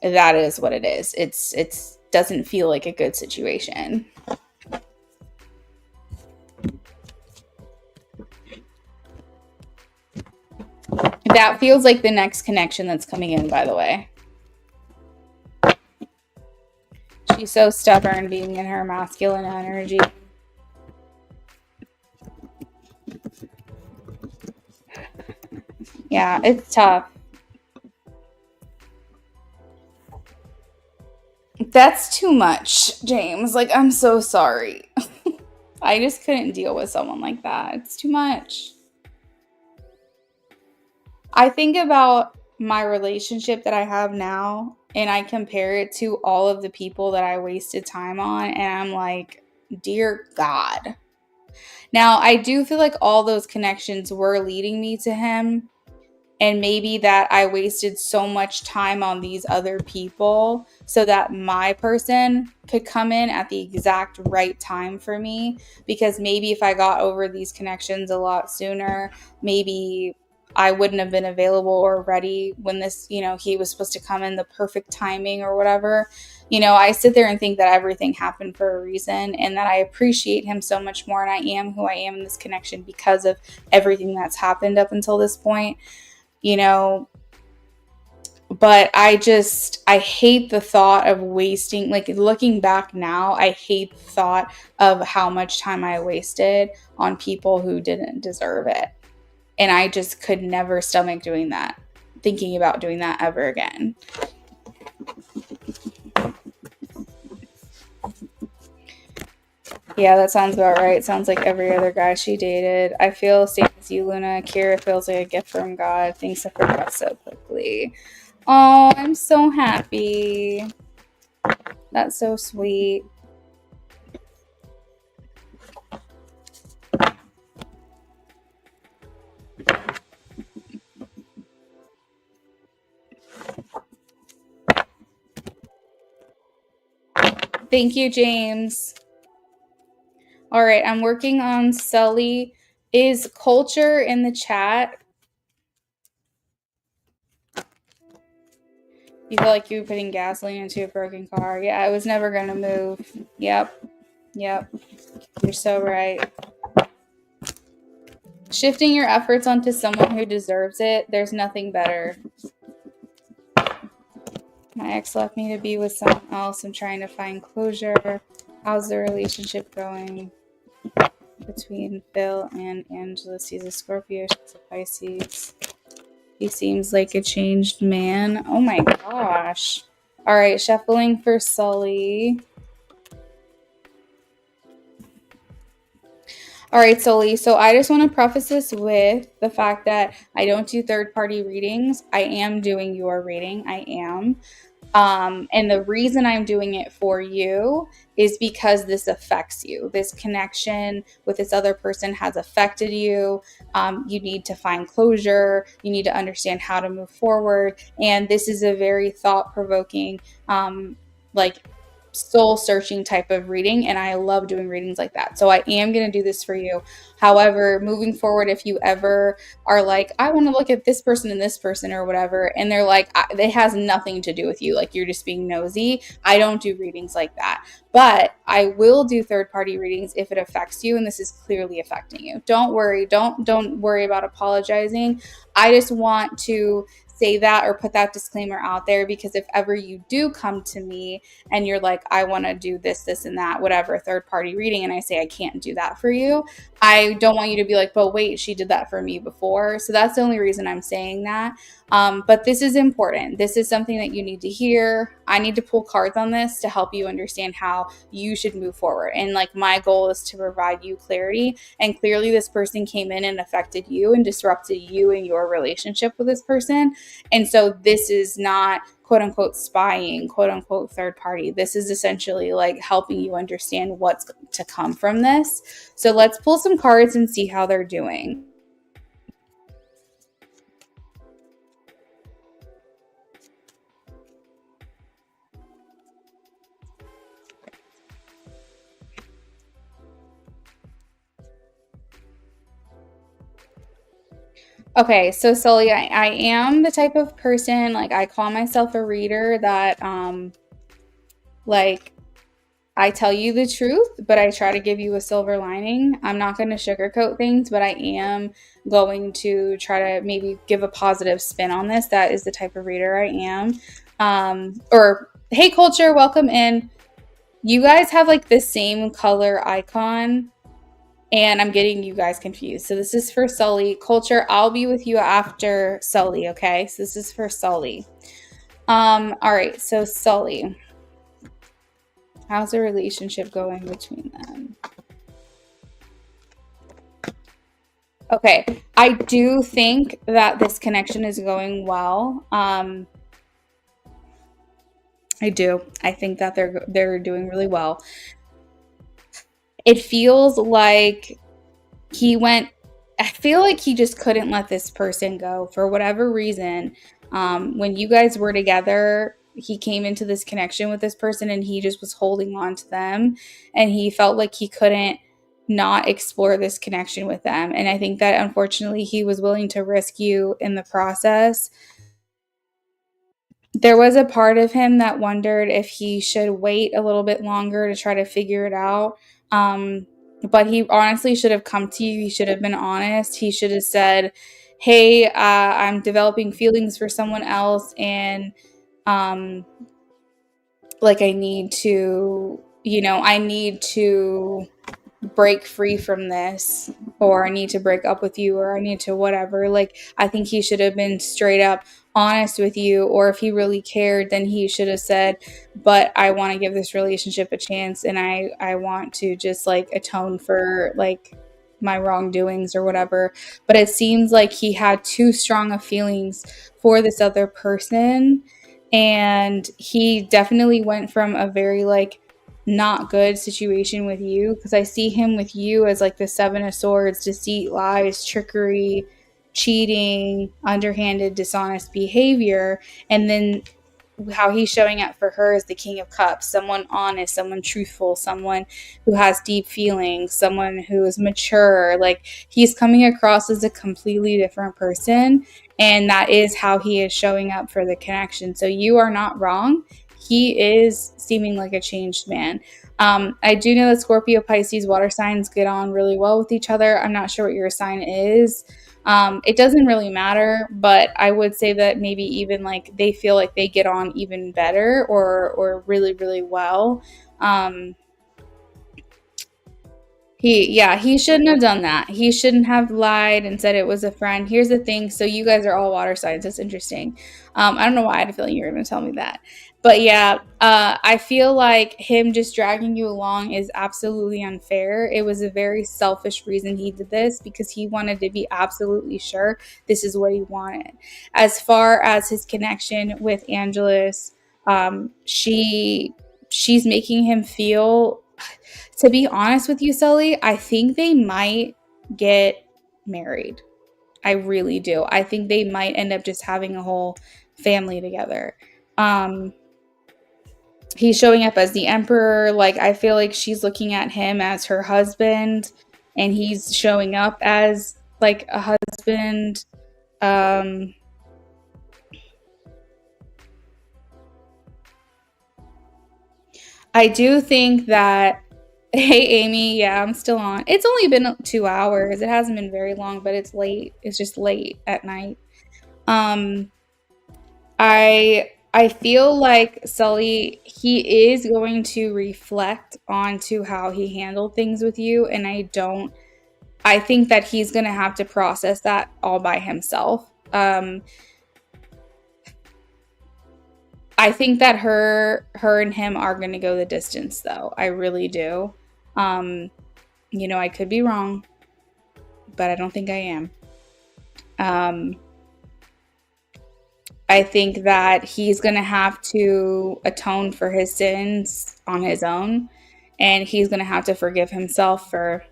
that is what it is. It's doesn't feel like a good situation. That feels like the next connection that's coming in, by the way. She's so stubborn being in her masculine energy. Yeah, it's tough. That's too much, James. Like, I'm so sorry. I just couldn't deal with someone like that. It's too much. I think about my relationship that I have now, and I compare it to all of the people that I wasted time on, and I'm like, dear God. Now, I do feel like all those connections were leading me to him, and maybe that I wasted so much time on these other people so that my person could come in at the exact right time for me. Because maybe if I got over these connections a lot sooner, maybe I wouldn't have been available or ready when this, you know, he was supposed to come in the perfect timing or whatever. You know, I sit there and think that everything happened for a reason, and that I appreciate him so much more, and I am who I am in this connection because of everything that's happened up until this point. You know, but I hate the thought of wasting, like, looking back now, I hate the thought of how much time I wasted on people who didn't deserve it. And I just could never stomach doing that, thinking about doing that ever again. Yeah, that sounds about right. Sounds like every other guy she dated. I feel same as you, Luna. Kira feels like a gift from God. Things have progressed so quickly. Oh, I'm so happy. That's so sweet. Thank you, James. All right, I'm working on Sully. Is culture in the chat? You feel like you were putting gasoline into a broken car. Yeah, I was never going to move. Yep. You're so right. Shifting your efforts onto someone who deserves it. There's nothing better. My ex left me to be with someone else. I'm trying to find closure. How's the relationship going between Phil and Angela? He's a Scorpio. She's a Pisces. He seems like a changed man. Oh my gosh. All right, shuffling for Sully. All right, Sully. So I just want to preface this with the fact that I don't do third-party readings. I am doing your reading. I am. And the reason I'm doing it for you is because this affects you. This connection with this other person has affected you. You need to find closure. You need to understand how to move forward. And this is a very thought provoking, like, soul searching type of reading. And I love doing readings like that. So I am going to do this for you. However, moving forward, if you ever are like, I want to look at this person and this person or whatever, and they're like, it has nothing to do with you, like you're just being nosy, I don't do readings like that. But I will do third party readings if it affects you and this is clearly affecting you. Don't worry. Don't worry about apologizing. I just want to say that or put that disclaimer out there, because if ever you do come to me and you're like, I want to do this and that, whatever, third party reading, and I say I can't do that for you, I don't want you to be like, but wait, she did that for me before. So that's the only reason I'm saying that. But this is important. This is something that you need to hear. I need to pull cards on this to help you understand how you should move forward. And like, my goal is to provide you clarity. And clearly this person came in and affected you and disrupted you and your relationship with this person. And so this is not quote unquote spying, quote unquote third party. This is essentially like helping you understand what's to come from this. So let's pull some cards and see how they're doing. Okay, so Sully, I am the type of person, like, I call myself a reader that like, I tell you the truth, but I try to give you a silver lining. I'm not going to sugarcoat things, but I am going to try to maybe give a positive spin on this. That is the type of reader I am. Or, hey, culture, welcome in. You guys have like the same color icon, and I'm getting you guys confused. So this is for Sully. Culture, I'll be with you after Sully, okay? So this is for Sully. All right, so Sully. How's the relationship going between them? Okay, I do think that this connection is going well. I do. I think that they're doing really well. It feels like I feel like he just couldn't let this person go for whatever reason. When you guys were together, he came into this connection with this person and he just was holding on to them, and he felt like he couldn't not explore this connection with them. And I think that unfortunately he was willing to risk you in the process. There was a part of him that wondered if he should wait a little bit longer to try to figure it out. But he honestly should have come to you. He should have been honest. He should have said, hey, I'm developing feelings for someone else, and like, I need to break free from this, or I need to break up with you, or I need to whatever. Like, I think he should have been straight up honest with you, or if he really cared, then he should have said, but I want to give this relationship a chance, and I want to just like atone for like my wrongdoings or whatever. But it seems like he had too strong of feelings for this other person, and he definitely went from a very like not good situation with you, because I see him with you as like the Seven of Swords: deceit, lies, trickery, cheating, underhanded, dishonest behavior. And then how he's showing up for her is the King of Cups: someone honest, someone truthful, someone who has deep feelings, someone who is mature. Like, he's coming across as a completely different person, and that is how he is showing up for the connection. So you are not wrong. He is seeming like a changed man. I do know that Scorpio, Pisces, water signs get on really well with each other. I'm not sure what your sign is. It doesn't really matter, but I would say that maybe even like they feel like they get on even better, or really, really well. He shouldn't have done that. He shouldn't have lied and said it was a friend. Here's the thing. So you guys are all water signs. That's interesting. I don't know why I had a feeling you were going to tell me that. But yeah, I feel like him just dragging you along is absolutely unfair. It was a very selfish reason he did this, because he wanted to be absolutely sure this is what he wanted. As far as his connection with Angelus, She's making him feel, to be honest with you, Sully, I think they might get married. I really do. I think they might end up just having a whole family together. Um, he's showing up as the emperor. Like, I feel like she's looking at him as her husband, and he's showing up as like a husband. Um, I do think that, hey, Amy, yeah, I'm still on. It's only been 2 hours. It hasn't been very long, but it's late. It's just late at night. Um, I feel like Sully, he is going to reflect onto how he handled things with you, and I think that he's going to have to process that all by himself. I think that her and him are going to go the distance, though. I really do. Um, I could be wrong, but I don't think I am. Um, I think that he's going to have to atone for his sins on his own, and he's going to have to forgive himself for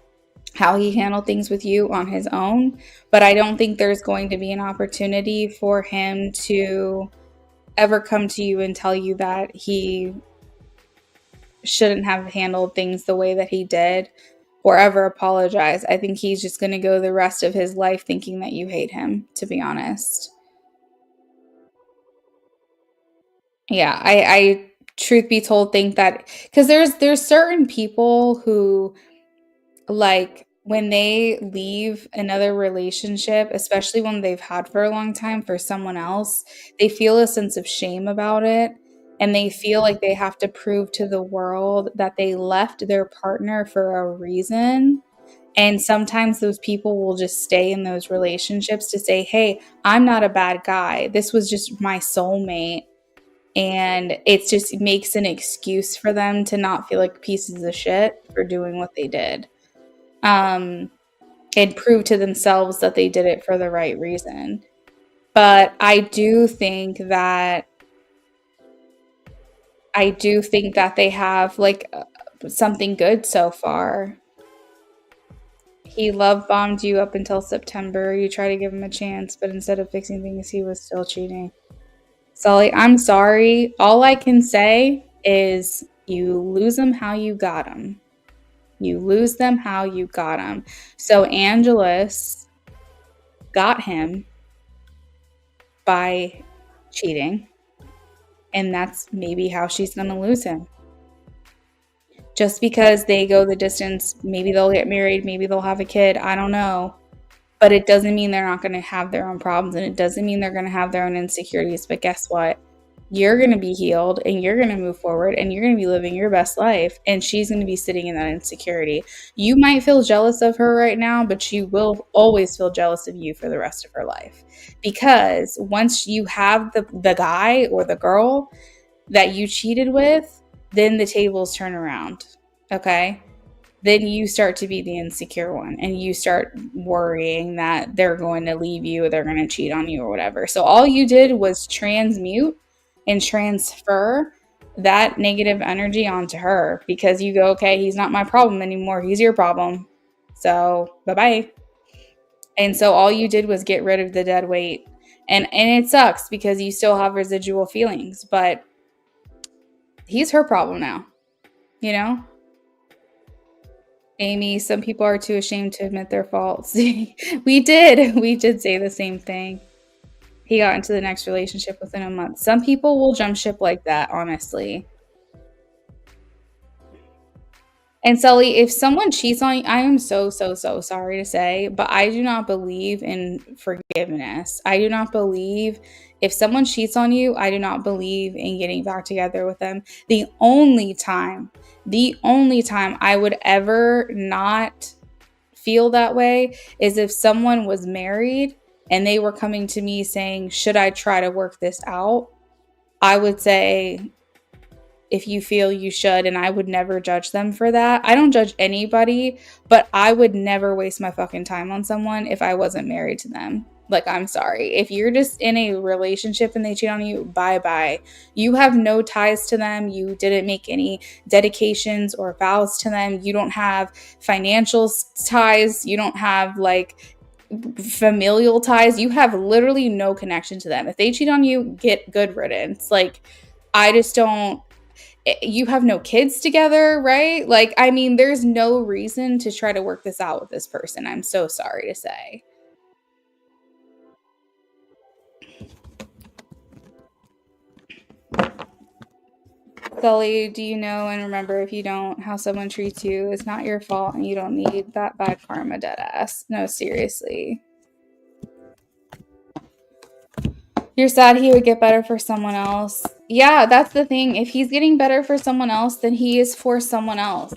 how he handled things with you on his own. But I don't think there's going to be an opportunity for him to ever come to you and tell you that he shouldn't have handled things the way that he did or ever apologize. I think he's just going to go the rest of his life thinking that you hate him, to be honest. Yeah, I truth be told think that, because there's certain people who, like, when they leave another relationship, especially one they've had for a long time, for someone else, they feel a sense of shame about it, and they feel like they have to prove to the world that they left their partner for a reason. And sometimes those people will just stay in those relationships to say, hey, I'm not a bad guy. This was just my soulmate. And it just makes an excuse for them to not feel like pieces of shit for doing what they did. Um, and prove to themselves that they did it for the right reason. But I do think that they have like something good so far. He love bombed you up until September. You try to give him a chance, but instead of fixing things, he was still cheating. Sully, I'm sorry. All I can say is you lose them how you got them. You lose them how you got them. So Angelus got him by cheating, and that's maybe how she's going to lose him. Just because they go the distance, maybe they'll get married, maybe they'll have a kid, I don't know. But it doesn't mean they're not going to have their own problems, and it doesn't mean they're going to have their own insecurities. But guess what? You're going to be healed, and you're going to move forward, and you're going to be living your best life, and she's going to be sitting in that insecurity. You might feel jealous of her right now, but she will always feel jealous of you for the rest of her life. Because once you have the guy or the girl that you cheated with, then the tables turn around. Okay? Then you start to be the insecure one, and you start worrying that they're going to leave you or they're going to cheat on you or whatever. So all you did was transmute and transfer that negative energy onto her, because you go, okay, he's not my problem anymore. He's your problem. So bye-bye. And so all you did was get rid of the dead weight. And it sucks because you still have residual feelings, but he's her problem now, you know? Amy, some people are too ashamed to admit their faults. We did say the same thing. He got into the next relationship within a month. Some people will jump ship like that, honestly. And Sully, if someone cheats on you, I am so, so, so sorry to say, but I do not believe in forgiveness. I do not believe, if someone cheats on you, I do not believe in getting back together with them. The only time I would ever not feel that way is if someone was married and they were coming to me saying, should I try to work this out? I would say, if you feel you should, and I would never judge them for that. I don't judge anybody, but I would never waste my fucking time on someone if I wasn't married to them. Like, I'm sorry. If you're just in a relationship and they cheat on you, bye-bye. You have no ties to them. You didn't make any dedications or vows to them. You don't have financial ties. You don't have like familial ties. You have literally no connection to them. If they cheat on you, get good riddance. Like, I just don't. You have no kids together, right? Like, I mean, there's no reason to try to work this out with this person. I'm so sorry to say. Sully, do you know and remember, if you don't, how someone treats you is not your fault and you don't need that bad karma, dead ass. No, seriously. You're sad he would get better for someone else. Yeah, that's the thing. If he's getting better for someone else, then he is for someone else.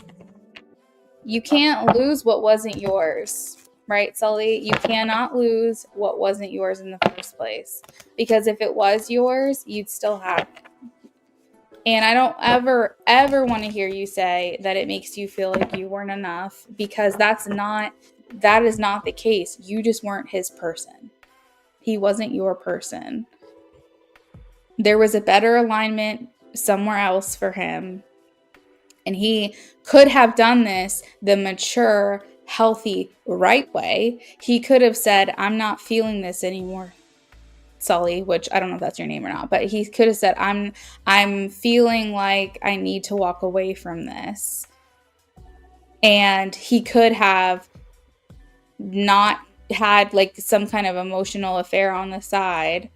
You can't lose what wasn't yours, right, Sully? You cannot lose what wasn't yours in the first place. Because if it was yours, you'd still have it. And I don't ever want to hear you say that it makes you feel like you weren't enough, because that is not the case. You just weren't his person. He wasn't your person. There was a better alignment somewhere else for him. And he could have done this the mature, healthy, right way. He could have said, I'm not feeling this anymore, Sully, which I don't know if that's your name or not, but he could have said, I'm feeling like I need to walk away from this. And he could have not had like some kind of emotional affair on the side.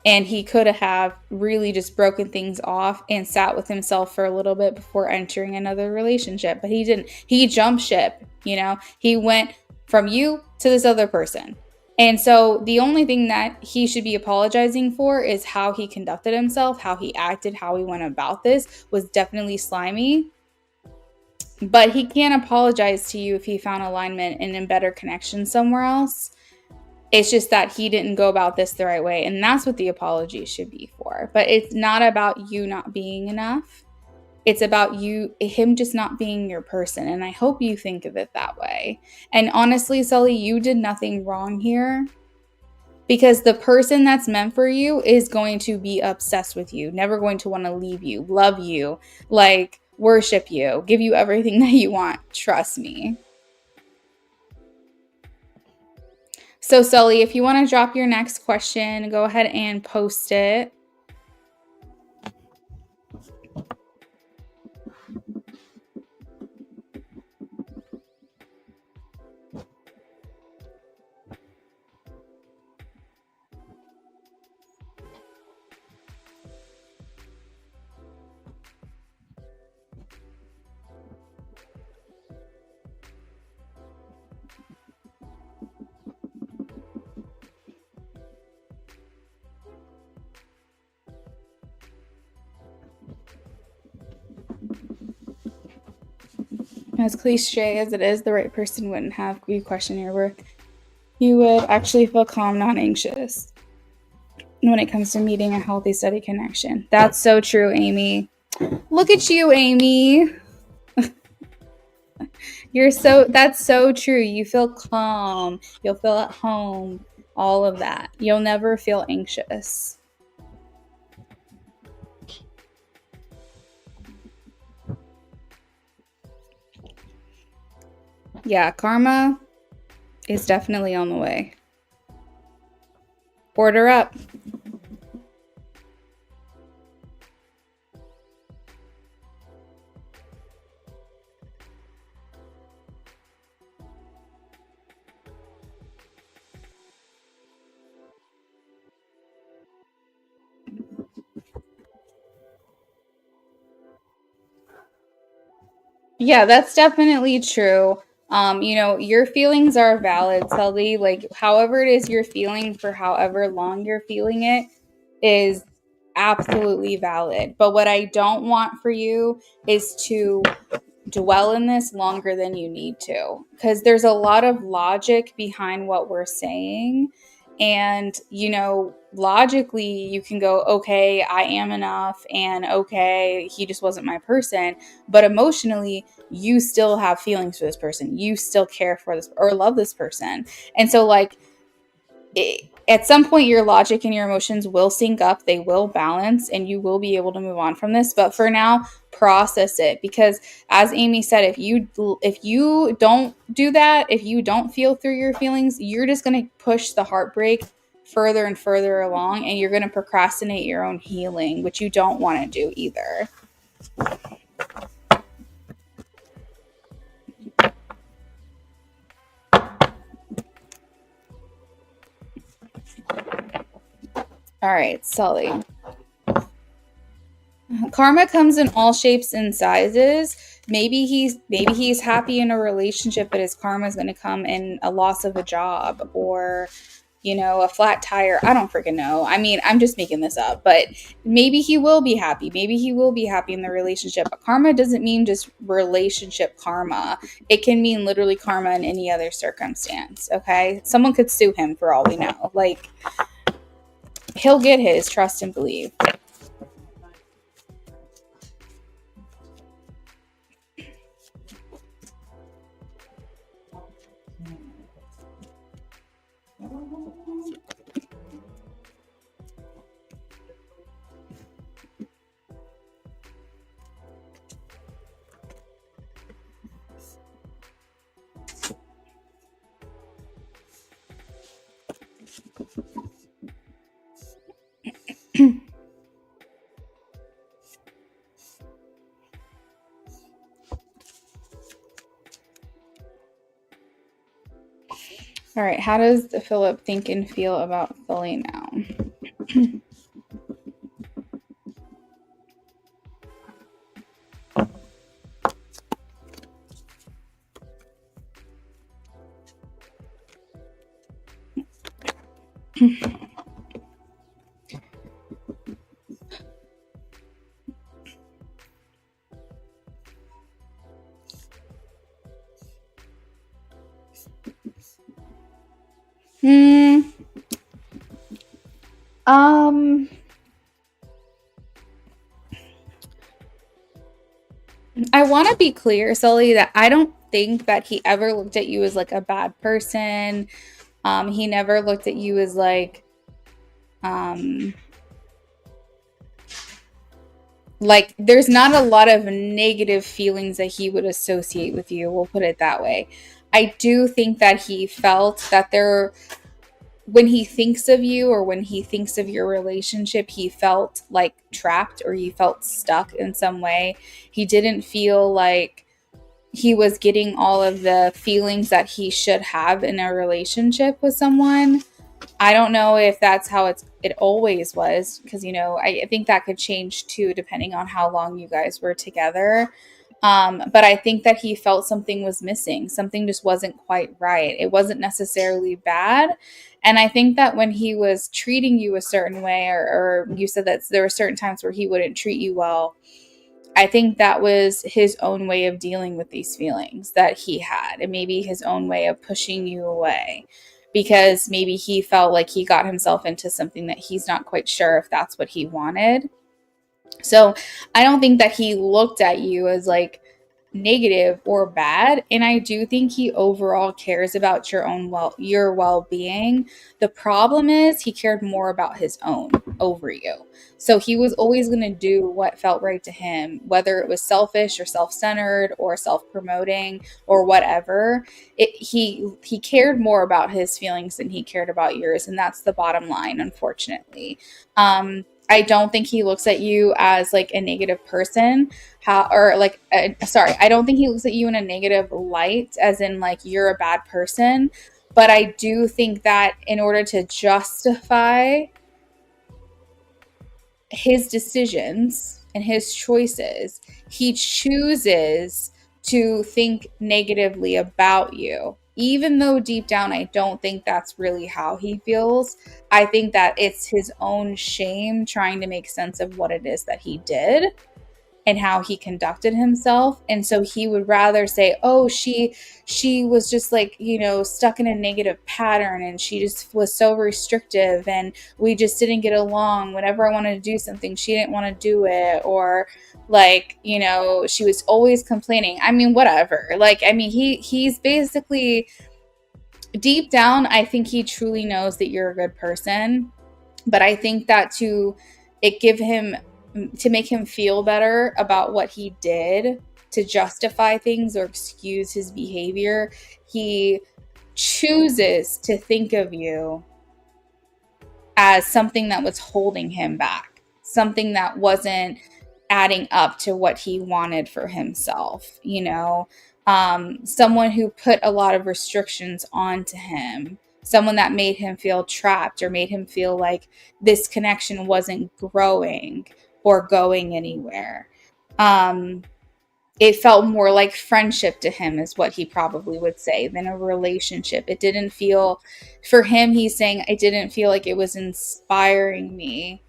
And he could have really just broken things off and sat with himself for a little bit before entering another relationship. But he didn't. He jumped ship, He went from you to this other person. And so the only thing that he should be apologizing for is how he conducted himself, how he acted, how he went about this was definitely slimy. But he can't apologize to you if he found alignment and a better connection somewhere else. It's just that he didn't go about this the right way. And that's what the apology should be for. But it's not about you not being enough. It's about him just not being your person. And I hope you think of it that way. And honestly, Sully, you did nothing wrong here. Because the person that's meant for you is going to be obsessed with you, never going to want to leave you, love you, like worship you, give you everything that you want. Trust me. So, Sully, if you want to drop your next question, go ahead and post it. As cliche as it is, the right person wouldn't have you question your worth. You would actually feel calm, not anxious, when it comes to meeting a healthy, steady connection. That's so true, Amy. Look at you, Amy. That's so true. You feel calm. You'll feel at home. All of that. You'll never feel anxious. Yeah, karma is definitely on the way. Order up. Yeah, that's definitely true. Your feelings are valid, Sully. Like, however it is you're feeling for however long you're feeling it is absolutely valid. But what I don't want for you is to dwell in this longer than you need to, because there's a lot of logic behind what we're saying. And, logically you can go, okay, I am enough, and okay, he just wasn't my person. But emotionally, you still have feelings for this person. You still care for this or love this person. And so, like, at some point your logic and your emotions will sync up, they will balance, and you will be able to move on from this. But for now, process it, because as Amy said, if you don't do that, if you don't feel through your feelings, you're just going to push the heartbreak further and further along, and you're going to procrastinate your own healing, which you don't want to do either. All right, Sully. Karma comes in all shapes and sizes. Maybe he's happy in a relationship, but his karma is going to come in a loss of a job, or a flat tire. I don't freaking know. I mean, I'm just making this up, but maybe he will be happy. Maybe he will be happy in the relationship. But karma doesn't mean just relationship karma. It can mean literally karma in any other circumstance. Okay, someone could sue him for all we know. Like, he'll get his, trust and believe. All right, how does Philip think and feel about Philly now? I want to be clear, Sully, that I don't think that he ever looked at you as like a bad person. He never looked at you as like there's not a lot of negative feelings that he would associate with you. We'll put it that way. I do think that he felt that when he thinks of you, or when he thinks of your relationship, he felt like trapped, or he felt stuck in some way. He didn't feel like he was getting all of the feelings that he should have in a relationship with someone. I don't know if that's how it always was, because I think that could change too depending on how long you guys were together. But I think that he felt something was missing. Something just wasn't quite right. It wasn't necessarily bad. And I think that when he was treating you a certain way, or you said that there were certain times where he wouldn't treat you well, I think that was his own way of dealing with these feelings that he had, and maybe his own way of pushing you away, because maybe he felt like he got himself into something that he's not quite sure if that's what he wanted. So I don't think that he looked at you as like negative or bad, and I do think he overall cares about your well-being. The problem is he cared more about his own over you. So he was always going to do what felt right to him, whether it was selfish or self-centered or self-promoting or whatever. He cared more about his feelings than he cared about yours, and that's the bottom line, unfortunately. I don't think he looks at you as like a negative person, I don't think he looks at you in a negative light, as in like you're a bad person. But I do think that in order to justify his decisions and his choices, he chooses to think negatively about you. Even though deep down, I don't think that's really how he feels. I think that it's his own shame trying to make sense of what it is that he did and how he conducted himself. And so he would rather say, oh, she was just like, stuck in a negative pattern, and she just was so restrictive, and we just didn't get along. Whenever I wanted to do something, she didn't want to do it, or like, she was always complaining. I mean, whatever. Like, I mean, he's basically deep down, I think he truly knows that you're a good person. But I think that to make him feel better about what he did, to justify things or excuse his behavior, he chooses to think of you as something that was holding him back, something that wasn't adding up to what he wanted for himself, someone who put a lot of restrictions onto him, someone that made him feel trapped or made him feel like this connection wasn't growing or going anywhere. It felt more like friendship to him, is what he probably would say, than a relationship. It didn't feel, for him, he's saying, I didn't feel like it was inspiring me.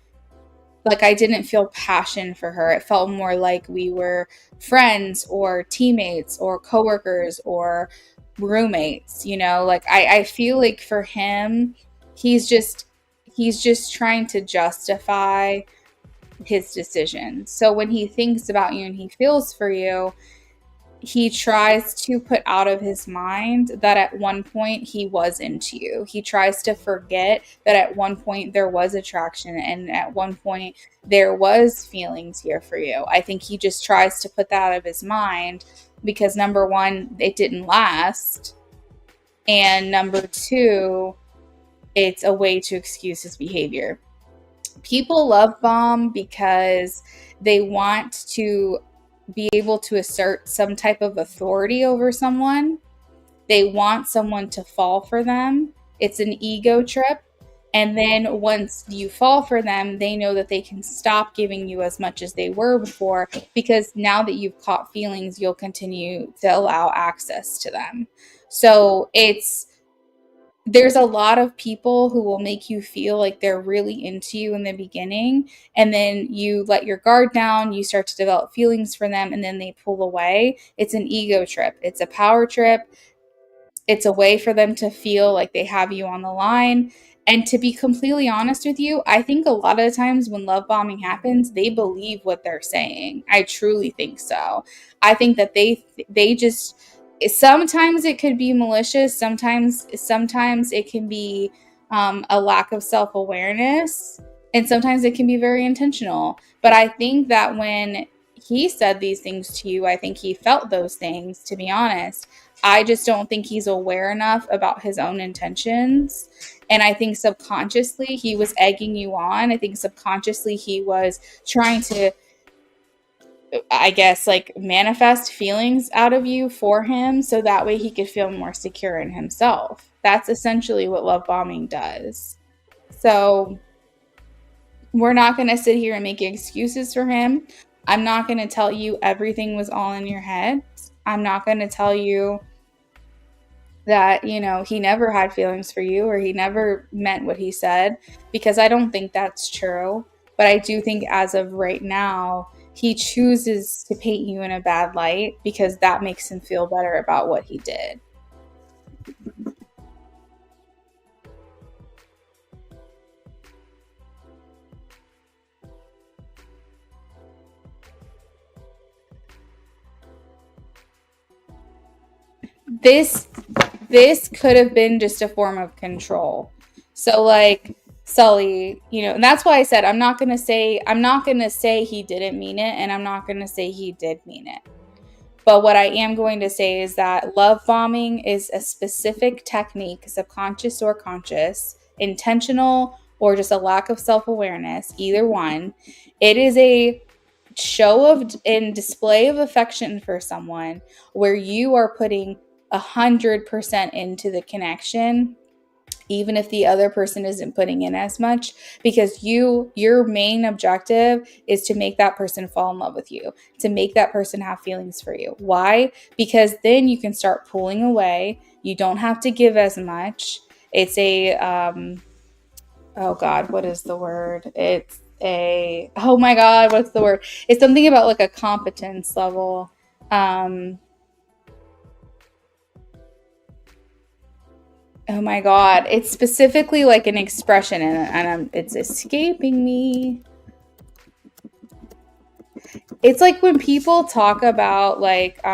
Like, I didn't feel passion for her. It felt more like we were friends or teammates or coworkers or roommates, like I feel like for him, he's just trying to justify his decision. So when he thinks about you and he feels for you, he tries to put out of his mind that at one point he was into you. He tries to forget that at one point there was attraction and at one point there was feelings here for you. I think he just tries to put that out of his mind because, number one, it didn't last. And number two, it's a way to excuse his behavior. People love bomb because they want to be able to assert some type of authority over someone. They want someone to fall for them. It's an ego trip. And then once you fall for them, they know that they can stop giving you as much as they were before, because now that you've caught feelings, you'll continue to allow access to them. So there's a lot of people who will make you feel like they're really into you in the beginning, and then you let your guard down, you start to develop feelings for them, and then they pull away. It's an ego trip. It's a power trip. It's a way for them to feel like they have you on the line. And to be completely honest with you, I think a lot of the times when love bombing happens, they believe what they're saying. I truly think so. I think that they just, sometimes it could be malicious. Sometimes it can be a lack of self-awareness, and sometimes it can be very intentional. But I think that when he said these things to you, I think he felt those things, to be honest. I just don't think he's aware enough about his own intentions. And I think subconsciously he was egging you on. I think subconsciously he was trying to, I guess, like, manifest feelings out of you for him so that way he could feel more secure in himself. That's essentially what love bombing does. So we're not going to sit here and make excuses for him. I'm not going to tell you everything was all in your head. I'm not going to tell you that, he never had feelings for you or he never meant what he said, because I don't think that's true. But I do think as of right now, he chooses to paint you in a bad light because that makes him feel better about what he did. This could have been just a form of control. So, like, Sully, and that's why I said I'm not gonna say he didn't mean it, and I'm not gonna say he did mean it. But what I am going to say is that love bombing is a specific technique, subconscious or conscious, intentional or just a lack of self-awareness, either one. It is a show of and display of affection for someone where you are putting 100% into the connection, even if the other person isn't putting in as much, because your main objective is to make that person fall in love with you, to make that person have feelings for you. Why? Because then you can start pulling away. You don't have to give as much. It's a oh God, what is the word? Oh my God, what's the word? It's something about like a competence level. Oh my God. It's specifically like an expression, and it's escaping me. It's like when people talk about like,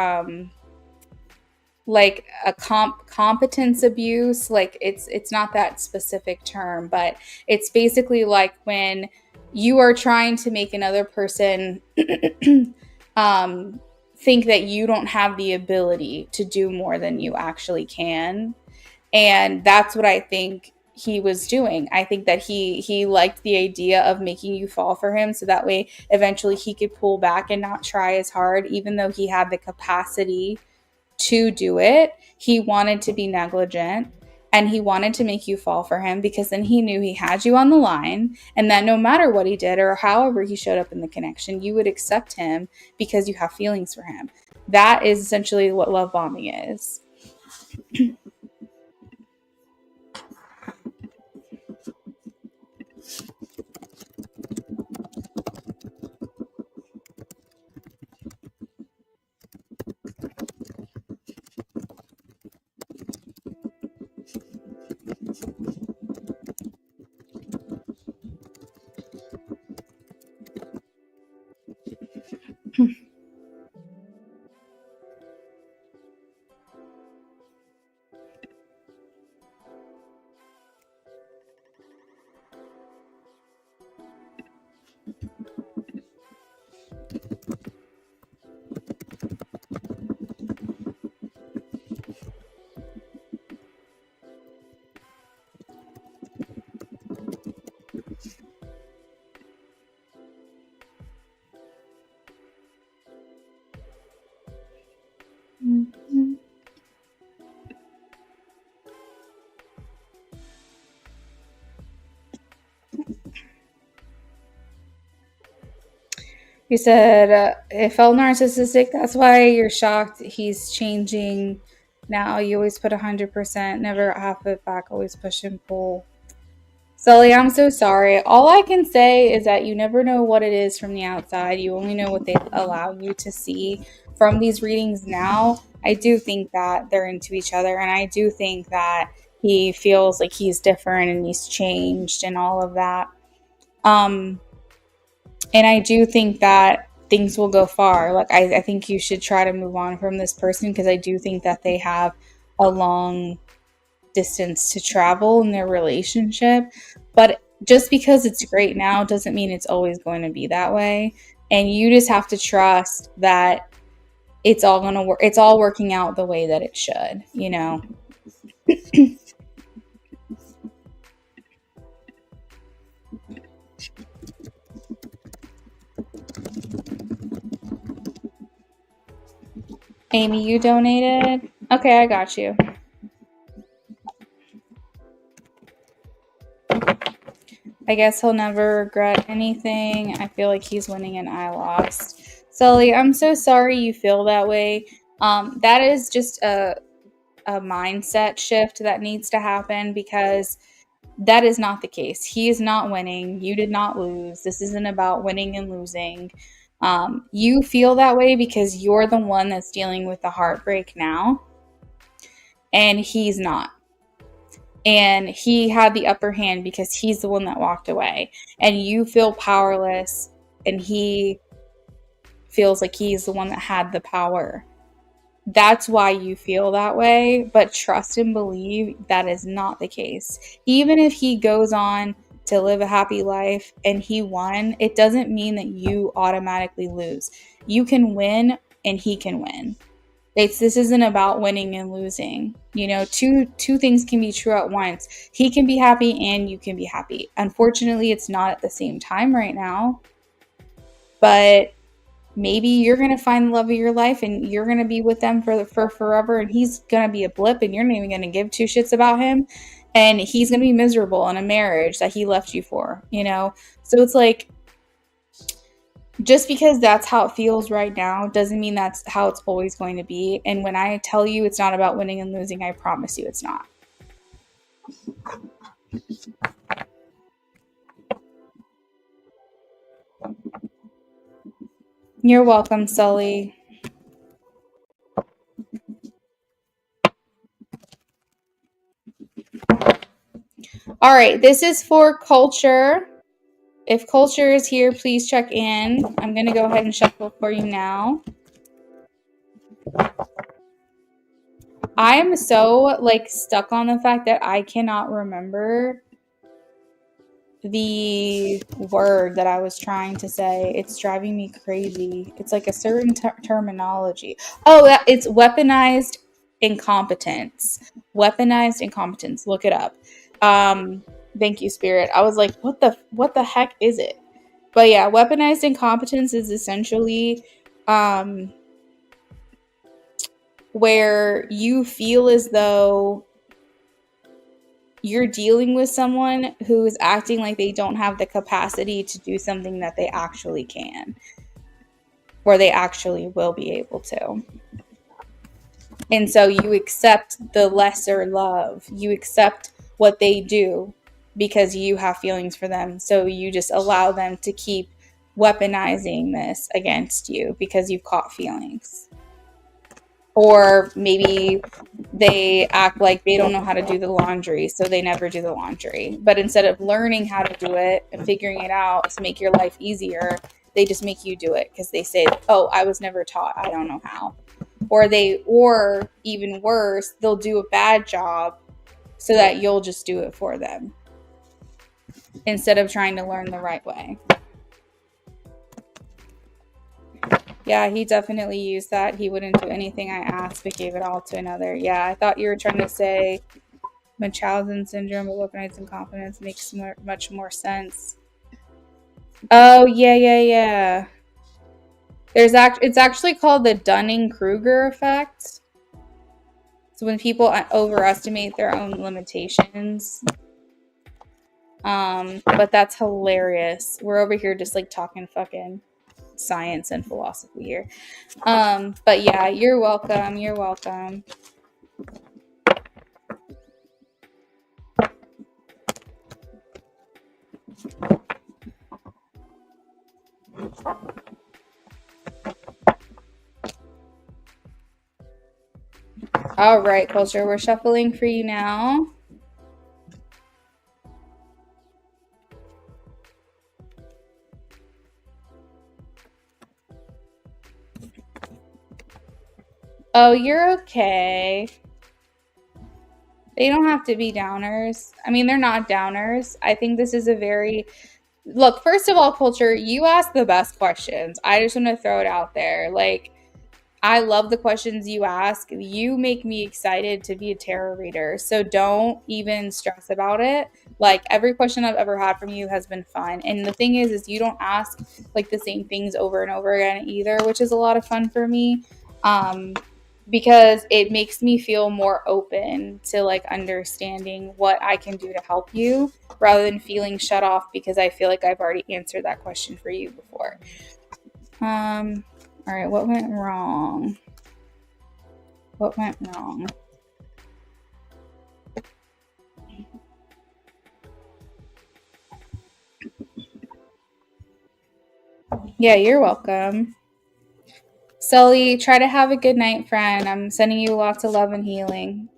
like a competence abuse. Like it's not that specific term, but it's basically like when you are trying to make another person think that you don't have the ability to do more than you actually can. And that's what I think he was doing. I think that he liked the idea of making you fall for him, so that way eventually he could pull back and not try as hard, even though he had the capacity to do it. He wanted to be negligent, and he wanted to make you fall for him, because then he knew he had you on the line, and that no matter what he did or however he showed up in the connection, you would accept him because you have feelings for him. That is essentially what love bombing is. Mm-hmm. You said it felt narcissistic. That's why you're shocked he's changing now. You always put 100%, never half it back, always push and pull. Sully, I'm so sorry. All I can say is that you never know what it is from the outside. You only know what they allow you to see. From these readings now, I do think that they're into each other, and I do think that he feels like he's different and he's changed and all of that. And I do think that things will go far. Like I think you should try to move on from this person, because I do think that they have a long distance to travel in their relationship. But just because it's great now doesn't mean it's always going to be that way. And you just have to trust that it's all going to work. It's all working out the way that it should, you know? Amy, you donated? Okay, I got you. I guess he'll never regret anything. I feel like he's winning and I lost. Sully, I'm so sorry you feel that way. That is just a mindset shift that needs to happen, because that is not the case. He is not winning. You did not lose. This isn't about winning and losing. You feel that way because you're the one that's dealing with the heartbreak now, and he's not. And he had the upper hand because he's the one that walked away, and you feel powerless, and he feels like he's the one that had the power. That's why you feel that way, but trust and believe that is not the case. Even if he goes on to live a happy life and he won, it doesn't mean that you automatically lose. You can win and he can win. This isn't about winning and losing. You know, two things can be true at once. He can be happy and you can be happy. Unfortunately, it's not at the same time right now. But maybe you're going to find the love of your life and you're going to be with them for forever, and he's going to be a blip and you're not even going to give two shits about him, and he's going to be miserable in a marriage that he left you for, you know? So it's like, just because that's how it feels right now doesn't mean that's how it's always going to be. And when I tell you it's not about winning and losing, I promise you it's not. You're welcome, Sully. All right, this is for culture. If culture is here, please check in. I'm going to go ahead and shuffle for you now. I am so like stuck on the fact that I cannot remember the word that I was trying to say. It's driving me crazy. It's like a certain terminology. Oh, it's weaponized incompetence. Weaponized incompetence. Look it up. Thank you, Spirit. I was like, what the heck is it? But yeah, weaponized incompetence is essentially where you feel as though you're dealing with someone who is acting like they don't have the capacity to do something that they actually can, or they actually will be able to. And so you accept the lesser love. You accept what they do because you have feelings for them. So you just allow them to keep weaponizing this against you because you've caught feelings. Or maybe they act like they don't know how to do the laundry, so they never do the laundry. But instead of learning how to do it and figuring it out to make your life easier, they just make you do it because they say, oh, I was never taught, I don't know how. Or even worse, they'll do a bad job so that you'll just do it for them instead of trying to learn the right way. Yeah, he definitely used that. He wouldn't do anything I asked, but gave it all to another. Yeah, I thought you were trying to say Munchausen syndrome, but weaponized incompetence makes much more sense. Oh, yeah. It's actually called the Dunning-Kruger effect. So when people overestimate their own limitations. But that's hilarious. We're over here just like talking fucking science and philosophy here. But yeah, you're welcome. All right, Culture, we're shuffling for you now. Oh, you're okay. They don't have to be downers. I mean, they're not downers. I think this is a very... Look, first of all, Culture, you ask the best questions. I just want to throw it out there. Like, I love the questions you ask. You make me excited to be a tarot reader. So don't even stress about it. Like, every question I've ever had from you has been fun. And the thing is you don't ask like the same things over and over again either, which is a lot of fun for me. Because it makes me feel more open to like understanding what I can do to help you rather than feeling shut off because I feel like I've already answered that question for you before. All right, what went wrong? Yeah, you're welcome. Sully, try to have a good night, friend. I'm sending you lots of love and healing.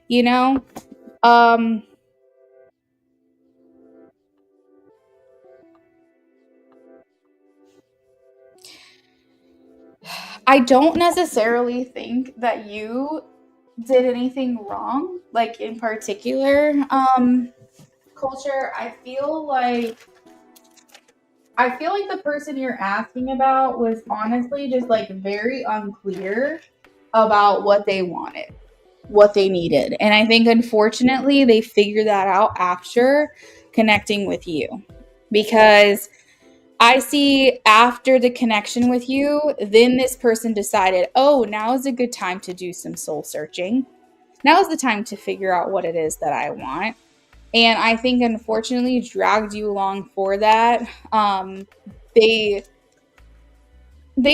You know, I don't necessarily think that you did anything wrong, like in particular. Culture, I feel like the person you're asking about was honestly just like very unclear about what they wanted, what they needed. And I think unfortunately they figured that out after connecting with you. Because I see after the connection with you, then this person decided, oh, now is a good time to do some soul searching. Now is the time to figure out what it is that I want. And I think, unfortunately, dragged you along for that. They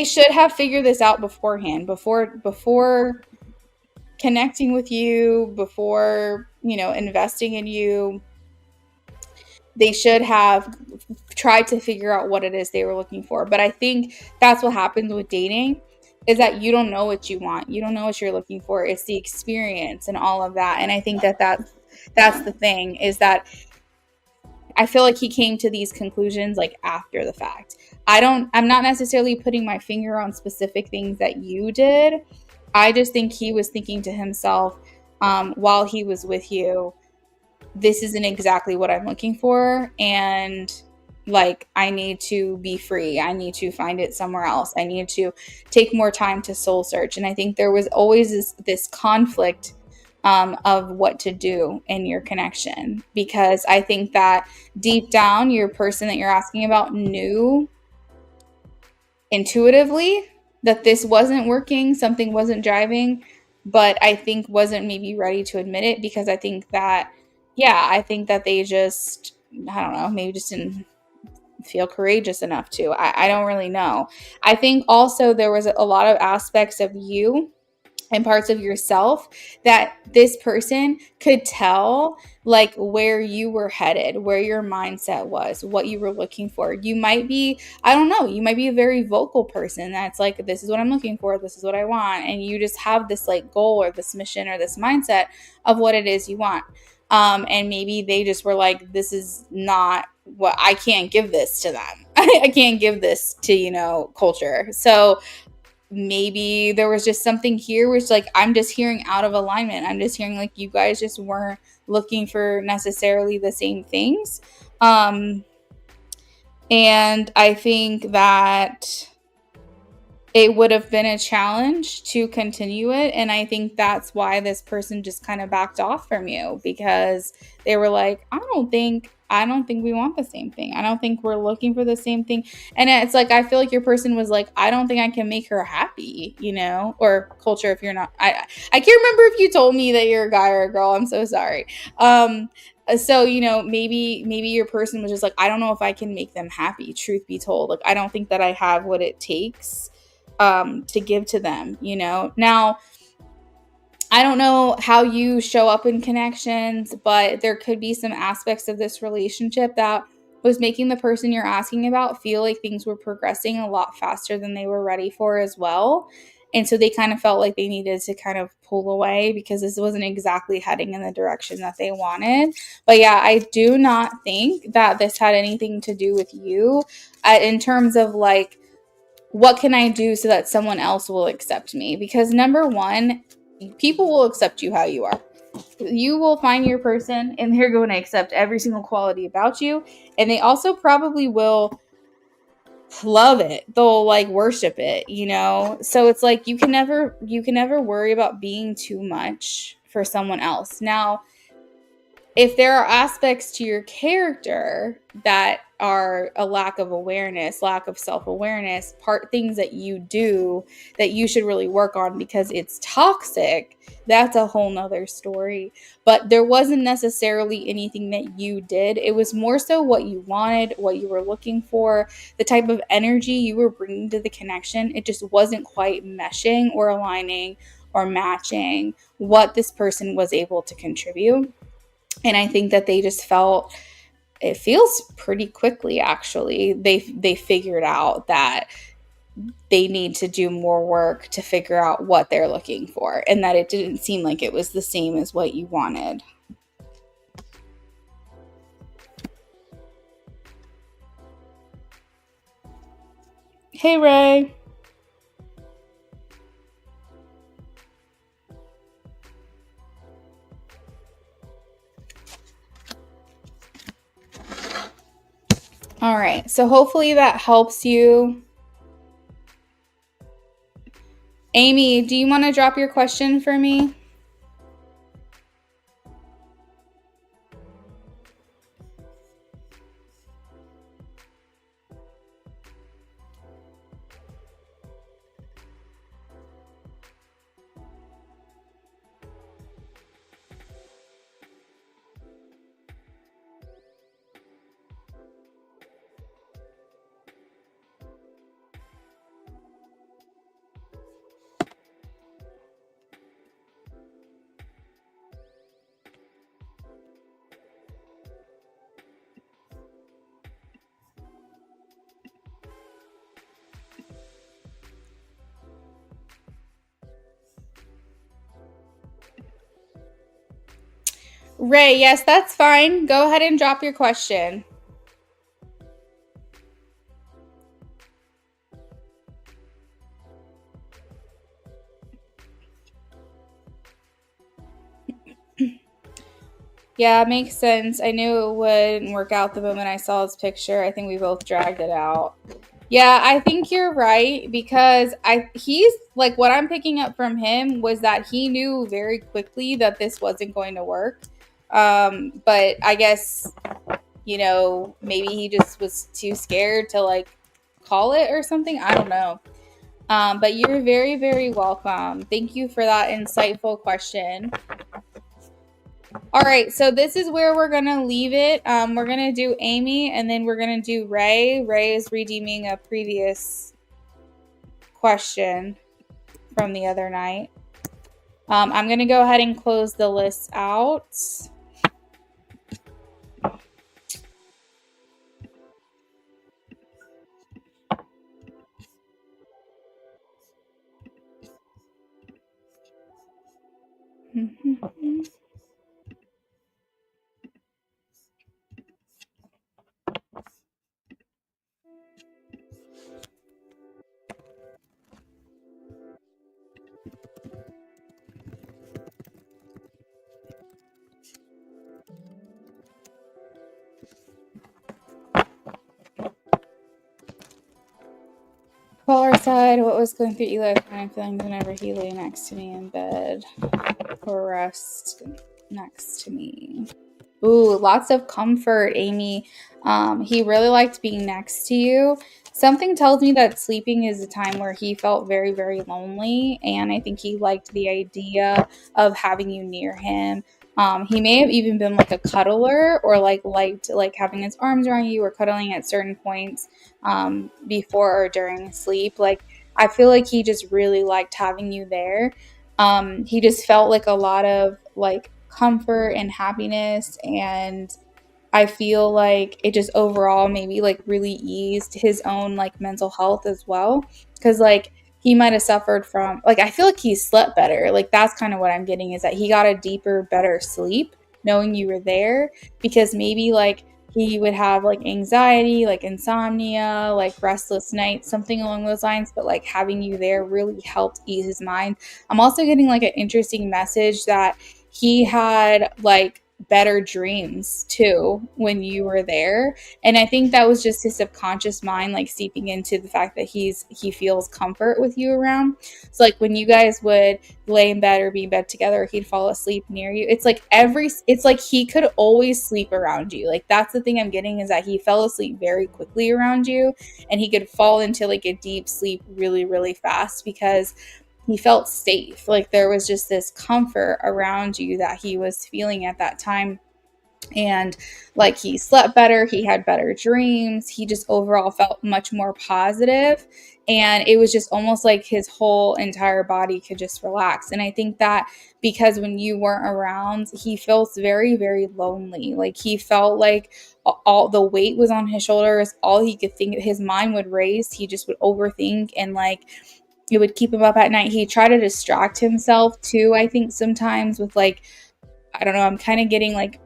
should have figured this out beforehand, before connecting with you, before, investing in you. They should have tried to figure out what it is they were looking for. But I think that's what happens with dating, is that you don't know what you want. You don't know what you're looking for. It's the experience and all of that. And I think that's the thing, is that I feel like he came to these conclusions like after the fact. I'm not necessarily putting my finger on specific things that you did. I just think he was thinking to himself, while he was with you, this isn't exactly what I'm looking for. And like, I need to be free. I need to find it somewhere else. I need to take more time to soul search. And I think there was always this conflict of what to do in your connection, because I think that deep down, your person that you're asking about knew intuitively that this wasn't working, something wasn't driving, but I think wasn't maybe ready to admit it, because I think that, yeah, I think that they just, I don't know, maybe just didn't feel courageous enough to. I don't really know. I think also there was a lot of aspects of you and parts of yourself that this person could tell, like where you were headed, where your mindset was, what you were looking for. You might be, I don't know, you might be a very vocal person that's like, this is what I'm looking for, this is what I want, and you just have this like goal or this mission or this mindset of what it is you want. And maybe they just were like, this is not what, I can't give this to them. I can't give this to, culture. So maybe there was just something here which, like, I'm just hearing out of alignment. I'm just hearing like you guys just weren't looking for necessarily the same things. And I think that it would have been a challenge to continue it. And I think that's why this person just kind of backed off from you, because they were like, I don't think we want the same thing. I don't think we're looking for the same thing. And it's like, I feel like your person was like, I don't think I can make her happy, or culture. If you're not, I can't remember if you told me that you're a guy or a girl. I'm so sorry. So, maybe your person was just like, I don't know if I can make them happy. Truth be told, like, I don't think that I have what it takes to give to them. Now, I don't know how you show up in connections, but there could be some aspects of this relationship that was making the person you're asking about feel like things were progressing a lot faster than they were ready for as well. And so they kind of felt like they needed to kind of pull away because this wasn't exactly heading in the direction that they wanted. But yeah, I do not think that this had anything to do with you in terms of like, what can I do so that someone else will accept me? Because number one, people will accept you how you are. You will find your person and they're going to accept every single quality about you. And they also probably will love it. They'll like worship it, So it's like you can never worry about being too much for someone else. Now, if there are aspects to your character that are a lack of awareness, lack of self-awareness, things that you do that you should really work on because it's toxic, that's a whole nother story. But there wasn't necessarily anything that you did. It was more so what you wanted, what you were looking for, the type of energy you were bringing to the connection. It just wasn't quite meshing or aligning or matching what this person was able to contribute. And I think that they just felt, it feels pretty quickly actually, they figured out that they need to do more work to figure out what they're looking for, and that it didn't seem like it was the same as what you wanted. Hey, Ray. All right, so hopefully that helps you. Amy, do you want to drop your question for me? Ray, yes, that's fine. Go ahead and drop your question. Yeah, it makes sense. I knew it wouldn't work out the moment I saw his picture. I think we both dragged it out. Yeah, I think you're right because he's like what I'm picking up from him was that he knew very quickly that this wasn't going to work. But I guess maybe he just was too scared to like call it or something. I don't know. But you're very, very welcome. Thank you for that insightful question. All right, so this is where we're gonna leave it. We're gonna do Amy, and then we're gonna do Ray. Ray is redeeming a previous question from the other night. I'm gonna go ahead and close the list out. Caller side, what was going through Eli's mind feelings whenever he lay next to me in bed or rest next to me? Ooh, lots of comfort, Amy. He really liked being next to you. Something tells me that sleeping is a time where he felt very, very lonely, and I think he liked the idea of having you near him. He may have even been like a cuddler or like liked like having his arms around you or cuddling at certain points before or during sleep. Like I feel like he just really liked having you there. He just felt like a lot of like comfort and happiness, and I feel like it just overall maybe like really eased his own like mental health as well, because like he might have suffered from like I feel like he slept better. Like that's kind of what I'm getting, is that he got a deeper better sleep knowing you were there, because maybe like he would have like anxiety, like insomnia, like restless nights, something along those lines, but like having you there really helped ease his mind. I'm also getting like an interesting message that he had like better dreams too when you were there, and I think that was just his subconscious mind like seeping into the fact that he feels comfort with you around. So like when you guys would lay in bed or be in bed together, he'd fall asleep near you. It's like he could always sleep around you. Like that's the thing I'm getting, is that he fell asleep very quickly around you, and he could fall into like a deep sleep really, really fast because he felt safe. Like there was just this comfort around you that he was feeling at that time. And like he slept better, he had better dreams, he just overall felt much more positive, and it was just almost like his whole entire body could just relax. And I think that because when you weren't around, he feels very, very lonely. Like he felt like all the weight was on his shoulders, all he could think, his mind would race, he just would overthink, and like it would keep him up at night. He tried to distract himself too, I think sometimes with like, I don't know, I'm kind of getting like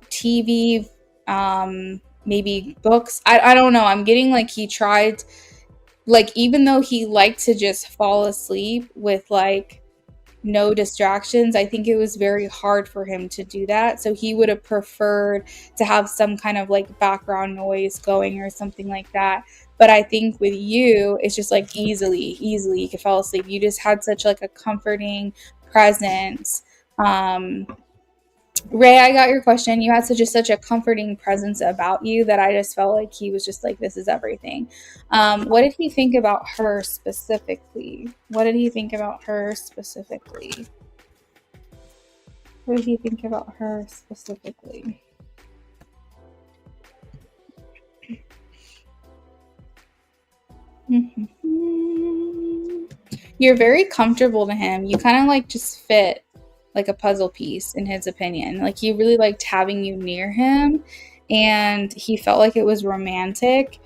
TV, maybe books. I don't know. I'm getting like he tried, like, even though he liked to just fall asleep with like no distractions, I think it was very hard for him to do that. So he would have preferred to have some kind of like background noise going or something like that. But I think with you, it's just like easily you could fall asleep. You just had such like a comforting presence. Ray, I got your question. You had such a comforting presence about you that I just felt like he was just like, this is everything. What did he think about her specifically? What did he think about her specifically? What did he think about her specifically? You're very comfortable to him. You kind of like just fit like a puzzle piece in his opinion. Like he really liked having you near him, and he felt like it was romantic.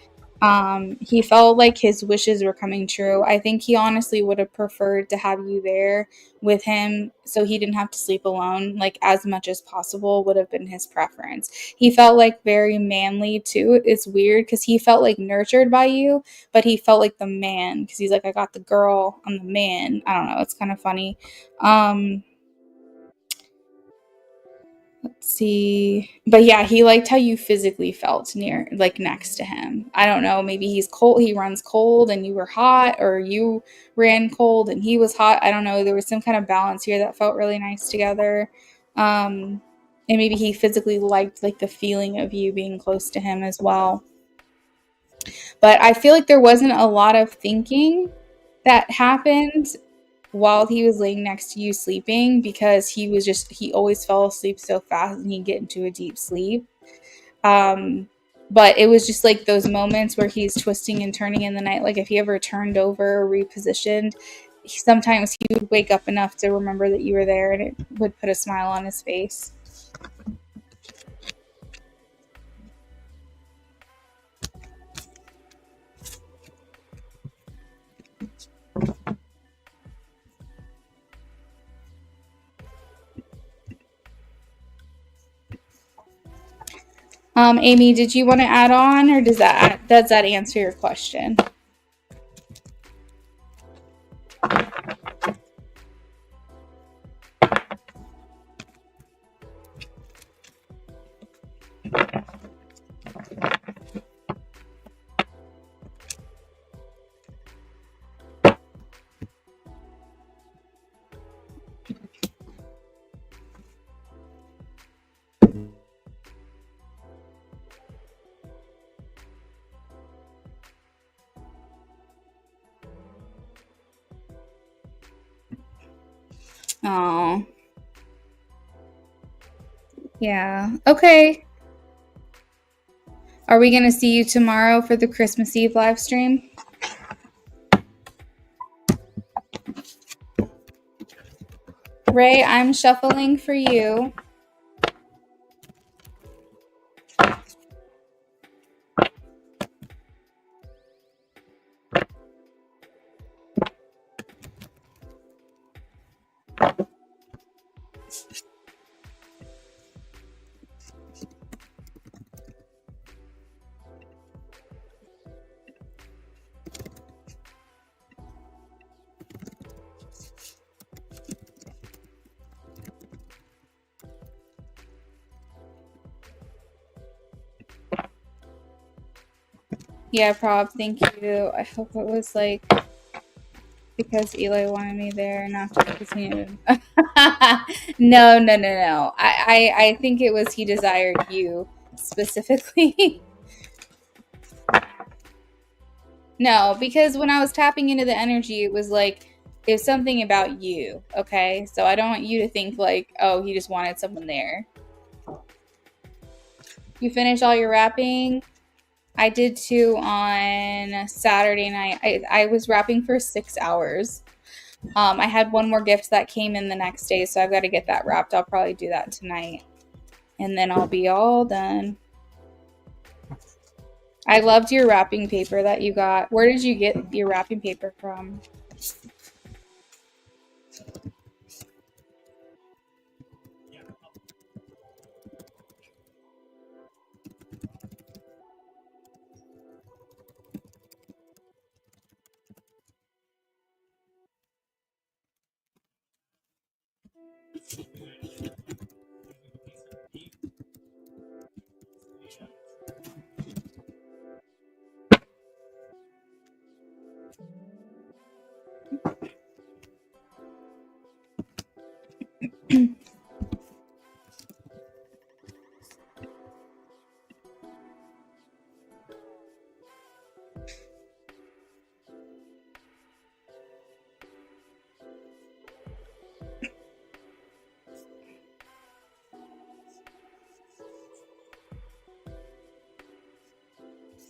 He felt like his wishes were coming true. I think he honestly would have preferred to have you there with him so he didn't have to sleep alone, like as much as possible would have been his preference. He felt like very manly too. It's weird because he felt like nurtured by you, but he felt like the man because he's like, I got the girl, I'm the man. I don't know. It's kind of funny. Um, Let's see. But yeah, he liked how you physically felt near, like next to him. I don't know. Maybe he's cold. He runs cold and you were hot, or you ran cold and he was hot. I don't know. There was some kind of balance here that felt really nice together. And maybe he physically liked like the feeling of you being close to him as well. But I feel like there wasn't a lot of thinking that happened while he was laying next to you sleeping because he always fell asleep so fast and he'd get into a deep sleep. Um, but it was just like those moments where he's twisting and turning in the night. Like if he ever turned over or repositioned, sometimes he would wake up enough to remember that you were there and it would put a smile on his face. Amy, did you want to add on, or does that answer your question? Oh, yeah. Okay. Are we going to see you tomorrow for the Christmas Eve live stream? Ray, I'm shuffling for you. Yeah, Prob, thank you. I hope it was like because Eli wanted me there, not just because he needed. No. I think it was he desired you specifically. No, because when I was tapping into the energy, it was something about you. Okay, so I don't want you to think like, oh, he just wanted someone there. You finished all your wrapping? I did too on Saturday night. I was wrapping for 6 hours. I had one more gift that came in the next day, so I've got to get that wrapped. I'll probably do that tonight. And then I'll be all done. I loved your wrapping paper that you got. Where did you get your wrapping paper from?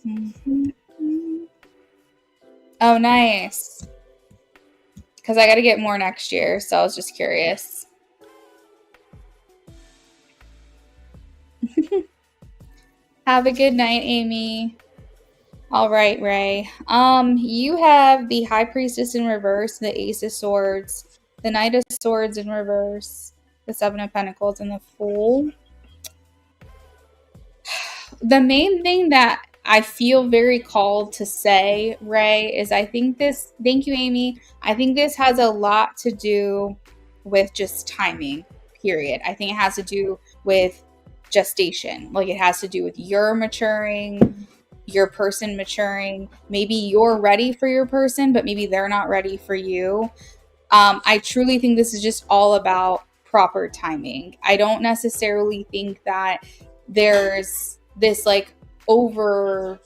Mm-hmm. Oh, nice. Because I got to get more next year, so I was just curious. Have a good night, Amy. All right, Ray. You have the High Priestess in reverse, the Ace of Swords, the Knight of Swords in reverse, the Seven of Pentacles, and the Fool. The main thing that I feel very called to say, Ray, is I think this, thank you, Amy. I think this has a lot to do with just timing, period. I think it has to do with gestation. Like it has to do with your maturing, your person maturing. Maybe you're ready for your person, but maybe they're not ready for you. I truly think this is just all about proper timing. I don't necessarily think that there's this like over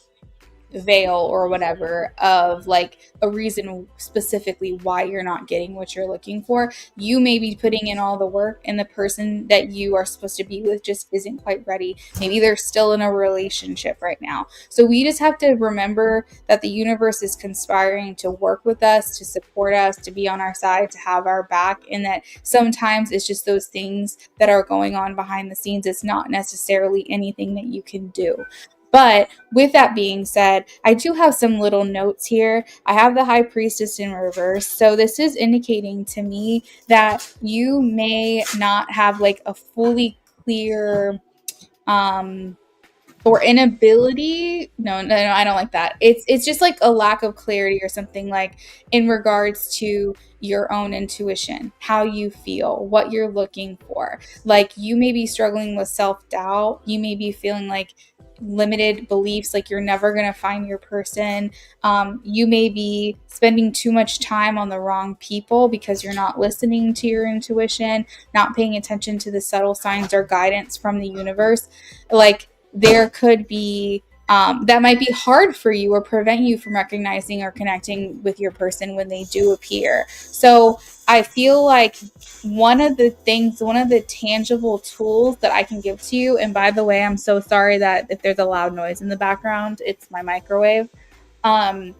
veil or whatever of like a reason specifically why you're not getting what you're looking for. You may be putting in all the work and the person that you are supposed to be with just isn't quite ready. Maybe they're still in a relationship right now. So we just have to remember that the universe is conspiring to work with us, to support us, to be on our side, to have our back, and that sometimes it's just those things that are going on behind the scenes. It's not necessarily anything that you can do. But with that being said, I do have some little notes here. I have the High Priestess in reverse. So this is indicating to me that you may not have like a fully clear or inability. No, I don't like that. It's just like a lack of clarity or something, like in regards to your own intuition, how you feel, what you're looking for. Like you may be struggling with self-doubt. You may be feeling like limited beliefs, like you're never going to find your person. You may be spending too much time on the wrong people because you're not listening to your intuition, not paying attention to the subtle signs or guidance from the universe. Like there could be that might be hard for you or prevent you from recognizing or connecting with your person when they do appear. So I feel like one of the tangible tools that I can give to you, and by the way, I'm so sorry that if there's a loud noise in the background, it's my microwave. Um,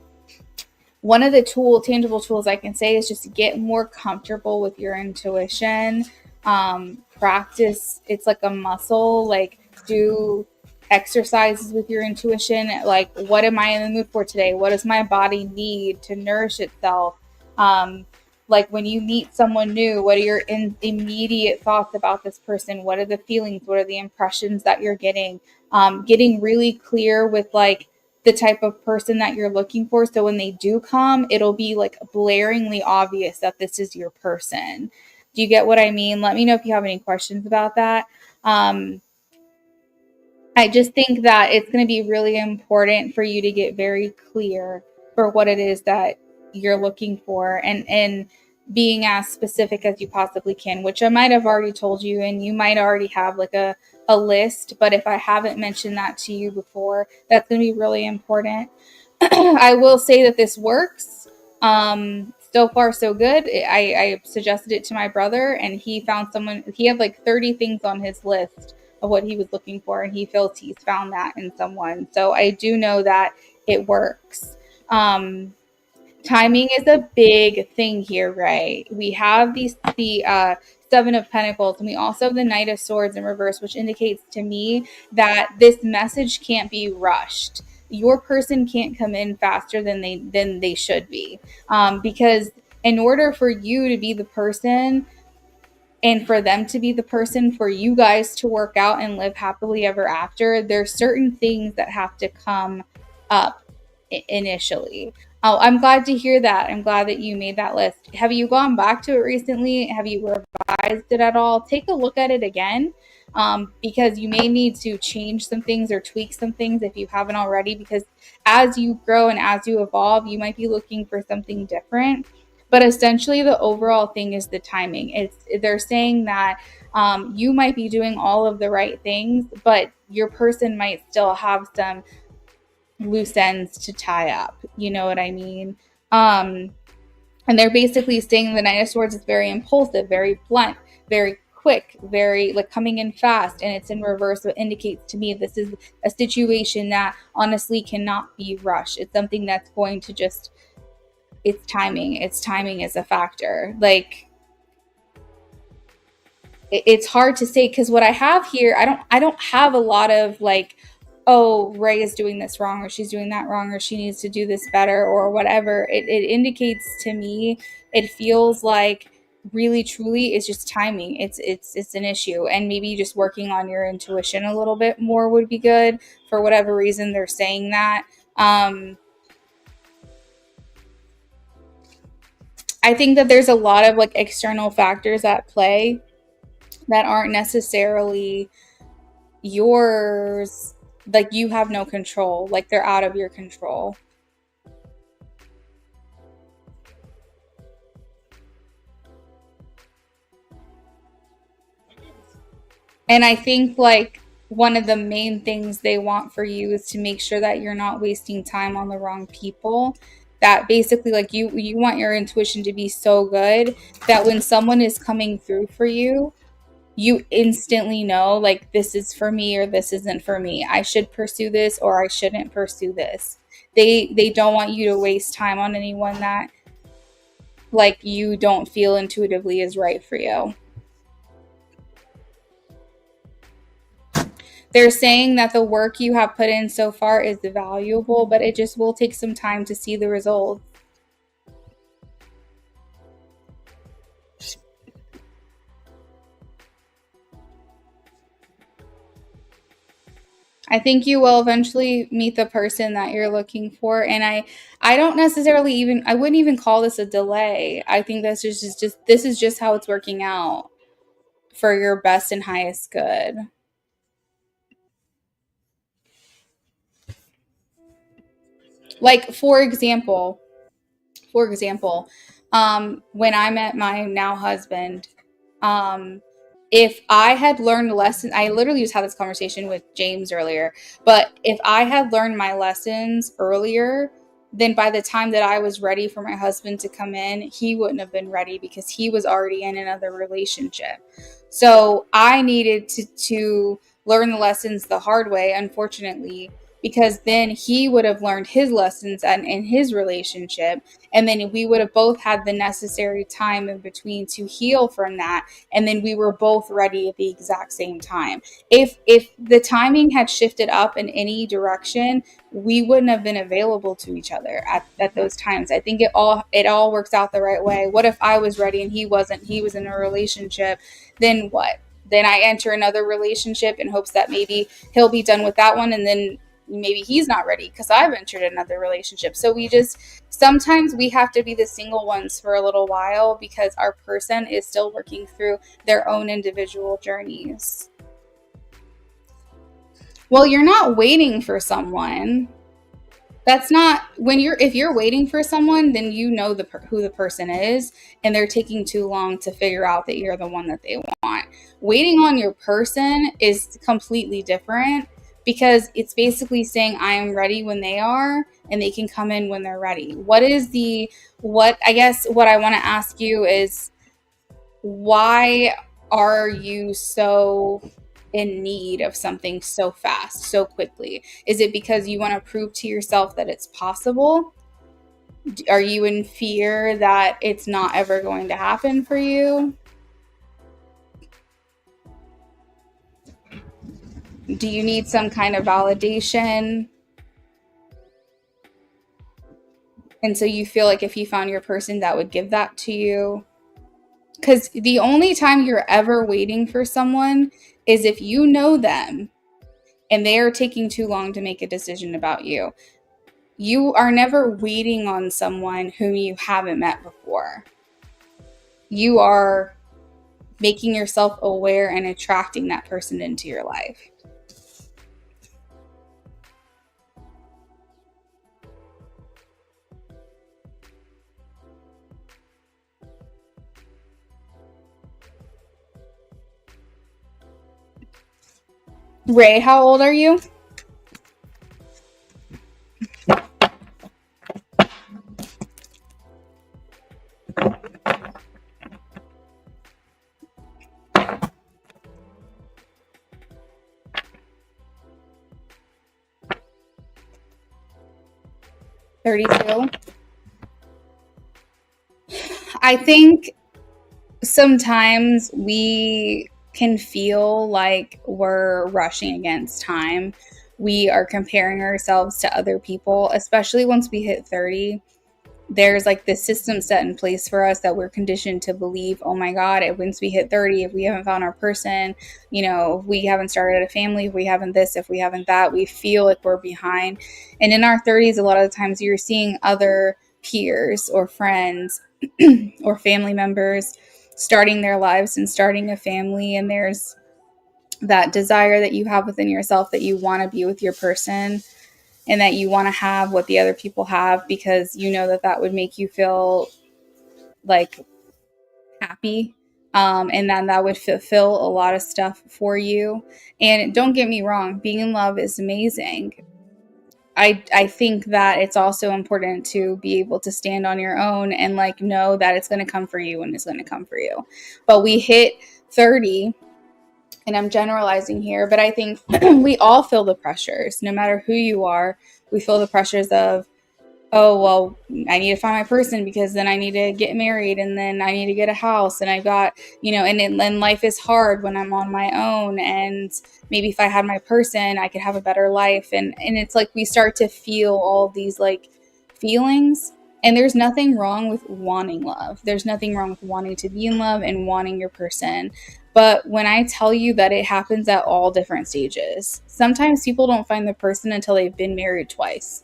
One of the tangible tools I can say is just to get more comfortable with your intuition. Practice, it's like a muscle, like do exercises with your intuition. Like, what am I in the mood for today? What does my body need to nourish itself? Um, like when you meet someone new, what are your immediate thoughts about this person? What are the feelings? What are the impressions that you're getting? Getting really clear with like the type of person that you're looking for. So when they do come, it'll be like blaringly obvious that this is your person. Do you get what I mean? Let me know if you have any questions about that. Um, I just think that it's going to be really important for you to get very clear for what it is that you're looking for, and being as specific as you possibly can, which I might have already told you, and you might already have like a list. But if I haven't mentioned that to you before, that's going to be really important. I will say that this works. So far, so good. I suggested it to my brother, and he found someone. He had like 30 things on his list of what he was looking for, and he feels he's found that in someone. So I do know that it works. Um, Timing is a big thing here, right? We have the Seven of Pentacles, and we also have the Knight of Swords in reverse, which indicates to me that this message can't be rushed. Your person can't come in faster than they should be, because in order for you to be the person and for them to be the person, for you guys to work out and live happily ever after, there's certain things that have to come up initially. Oh, I'm glad to hear that. I'm glad that you made that list. Have you gone back to it recently? Have you revised it at all? Take a look at it again, because you may need to change some things or tweak some things if you haven't already, because as you grow and as you evolve, you might be looking for something different. But essentially, the overall thing is the timing. They're saying that you might be doing all of the right things, but your person might still have some loose ends to tie up. You know what I mean? And they're basically saying the Knight of Swords is very impulsive, very blunt, very quick, very like coming in fast, and it's in reverse. So it indicates to me this is a situation that honestly cannot be rushed. It's something that's going to just, it's timing. It's timing is a factor. Like it's hard to say, because what I have here, I don't have a lot of like oh, Ray is doing this wrong, or she's doing that wrong, or she needs to do this better, or whatever. It indicates to me, it feels like really truly is just timing. It's an issue, and maybe just working on your intuition a little bit more would be good. For whatever reason they're saying that. I think that there's a lot of like external factors at play that aren't necessarily yours. Like you have no control, like they're out of your control. And I think like one of the main things they want for you is to make sure that you're not wasting time on the wrong people. That basically like you want your intuition to be so good that when someone is coming through for you, you instantly know like this is for me or this isn't for me. I should pursue this or I shouldn't pursue this. They don't want you to waste time on anyone that like you don't feel intuitively is right for you. They're saying that the work you have put in so far is valuable, but it just will take some time to see the results. I think you will eventually meet the person that you're looking for, and I don't necessarily even I wouldn't even call this a delay. I think that's just this is just how it's working out for your best and highest good. Like for example, when I met my now husband, um, if I had learned lessons, I literally just had this conversation with James earlier, but if I had learned my lessons earlier, then by the time that I was ready for my husband to come in, he wouldn't have been ready because he was already in another relationship. So I needed to learn the lessons the hard way, unfortunately, because then he would have learned his lessons and in his relationship, and then we would have both had the necessary time in between to heal from that, and then we were both ready at the exact same time. If the timing had shifted up in any direction, we wouldn't have been available to each other at those times. I think it all works out the right way. What if I was ready and he wasn't? He was in a relationship, then what? Then I enter another relationship in hopes that maybe he'll be done with that one, and then maybe he's not ready because I've entered another relationship. So we just sometimes we have to be the single ones for a little while because our person is still working through their own individual journeys. Well, you're not waiting for someone. That's not when you're if you're waiting for someone, then you know who the person is, and they're taking too long to figure out that you're the one that they want. Waiting on your person is completely different because it's basically saying I am ready when they are, and they can come in when they're ready. What I guess what I want to ask you is why are you so in need of something so fast, so quickly? Is it because you want to prove to yourself that it's possible? Are you in fear that it's not ever going to happen for you? Do you need some kind of validation? And so you feel like if you found your person that would give that to you? Because the only time you're ever waiting for someone is if you know them and they are taking too long to make a decision about you. You are never waiting on someone whom you haven't met before. You are making yourself aware and attracting that person into your life. Ray, how old are you? 32. I think sometimes we can feel like we're rushing against time we are comparing ourselves to other people, especially once we hit 30. There's like this system set in place for us that we're conditioned to believe, oh my God, once we hit 30, if we haven't found our person, if we haven't started a family, if we haven't this, if we haven't that, we feel like we're behind. And in our 30s, a lot of the times you're seeing other peers or friends or family members starting their lives and starting a family. And there's that desire that you have within yourself that you want to be with your person and that you want to have what the other people have, because you know that would make you feel like happy. And then that would fulfill a lot of stuff for you. And don't get me wrong, being in love is amazing. I think that it's also important to be able to stand on your own and like know that it's going to come for you when it's going to come for you. But we hit 30, and I'm generalizing here, but I think we all feel the pressures, no matter who you are. We feel the pressures of, oh, well, I need to find my person because then I need to get married and then I need to get a house and I've got, and life is hard when I'm on my own. And maybe if I had my person, I could have a better life. And it's like we start to feel all these like feelings. And there's nothing wrong with wanting love. There's nothing wrong with wanting to be in love and wanting your person. But when I tell you that it happens at all different stages, sometimes people don't find their person until they've been married twice.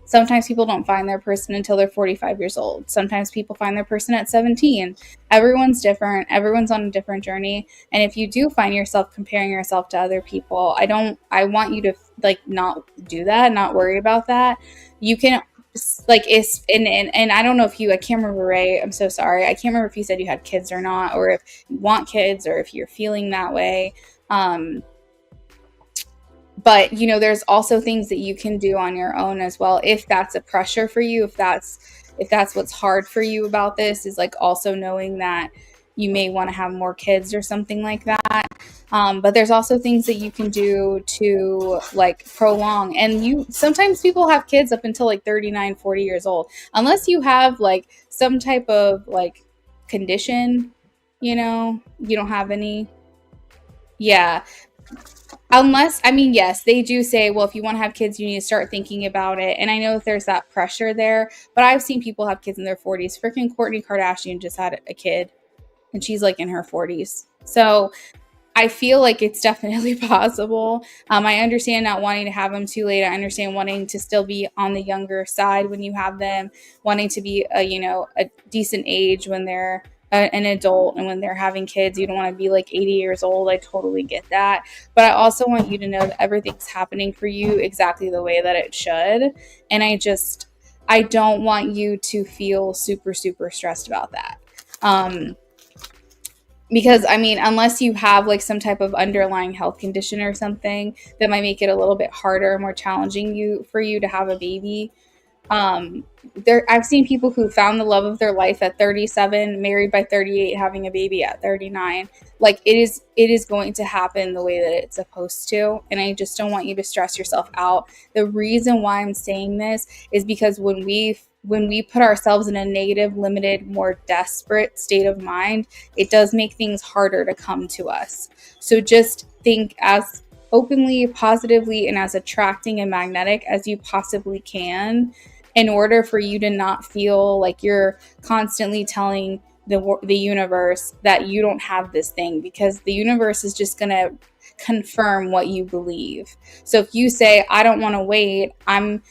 Sometimes people don't find their person until they're 45 years old. Sometimes people find their person at 17. Everyone's different. Everyone's on a different journey. And if you do find yourself comparing yourself to other people, I want you to like not do that, not worry about that. You can like and I don't know if I can't remember, Ray, I'm so sorry. I can't remember if you said you had kids or not, or if you want kids or if you're feeling that way. But, there's also things that you can do on your own as well. If that's a pressure for you, if that's what's hard for you about this, is like also knowing that you may want to have more kids or something like that. But there's also things that you can do to like prolong. And sometimes people have kids up until like 39, 40 years old, unless you have like some type of like condition, you don't have any. Yeah. Yes, they do say, well, if you want to have kids, you need to start thinking about it. And I know that there's that pressure there, but I've seen people have kids in their 40s. Freaking Kourtney Kardashian just had a kid and she's like in her 40s. So I feel like it's definitely possible. I understand not wanting to have them too late. I understand wanting to still be on the younger side when you have them, wanting to be a decent age when they're an adult and when they're having kids. You don't want to be like 80 years old. I totally get that. But I also want you to know that everything's happening for you exactly the way that it should. And I don't want you to feel super, super stressed about that. Because unless you have like some type of underlying health condition or something that might make it a little bit harder, more challenging for you to have a baby. I've seen people who found the love of their life at 37, married by 38, having a baby at 39. Like it is going to happen the way that it's supposed to. And I just don't want you to stress yourself out. The reason why I'm saying this is because when we put ourselves in a negative, limited, more desperate state of mind, it does make things harder to come to us. So just think as openly, positively, and as attracting and magnetic as you possibly can, in order for you to not feel like you're constantly telling the universe that you don't have this thing, because the universe is just going to confirm what you believe. So if you say, I don't want to wait, I'm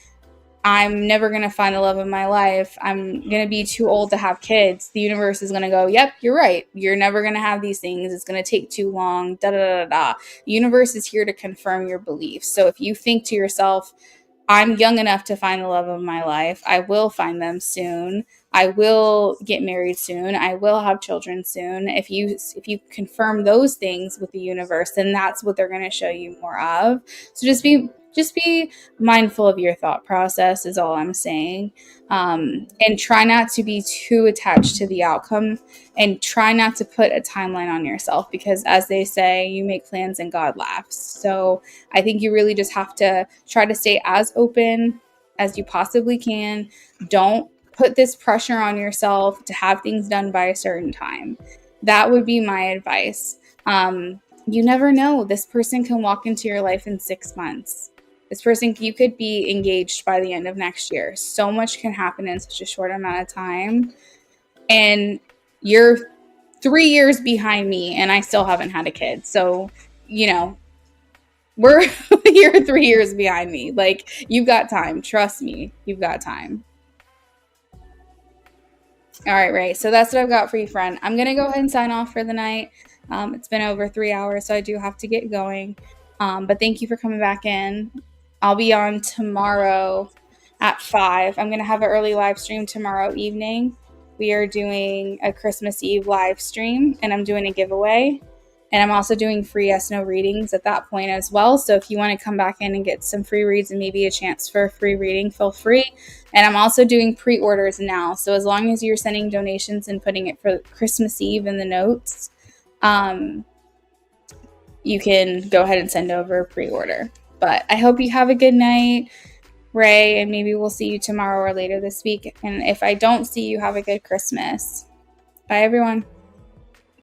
never going to find the love of my life, I'm going to be too old to have kids, the universe is going to go, yep, you're right. You're never going to have these things. It's going to take too long. Da, da, da, da. The universe is here to confirm your beliefs. So if you think to yourself, I'm young enough to find the love of my life, I will find them soon, I will get married soon, I will have children soon. If you confirm those things with the universe, then that's what they're going to show you more of. So just be mindful of your thought process is all I'm saying. And try not to be too attached to the outcome, and try not to put a timeline on yourself, because as they say, you make plans and God laughs. So I think you really just have to try to stay as open as you possibly can. Don't put this pressure on yourself to have things done by a certain time. That would be my advice. You never know. This person can walk into your life in 6 months. This person, you could be engaged by the end of next year. So much can happen in such a short amount of time. And you're 3 years behind me and I still haven't had a kid. So, you're 3 years behind me. Like, you've got time. Trust me, you've got time. All right, Ray. So that's what I've got for you, friend. I'm going to go ahead and sign off for the night. It's been over 3 hours, so I do have to get going. But thank you for coming back in. I'll be on tomorrow at 5. I'm going to have an early live stream tomorrow evening. We are doing a Christmas Eve live stream, and I'm doing a giveaway. And I'm also doing free Yes No readings at that point as well. So if you want to come back in and get some free reads and maybe a chance for a free reading, feel free. And I'm also doing pre-orders now. So as long as you're sending donations and putting it for Christmas Eve in the notes, you can go ahead and send over a pre-order. But I hope you have a good night, Ray, and maybe we'll see you tomorrow or later this week. And if I don't see you, have a good Christmas. Bye, everyone.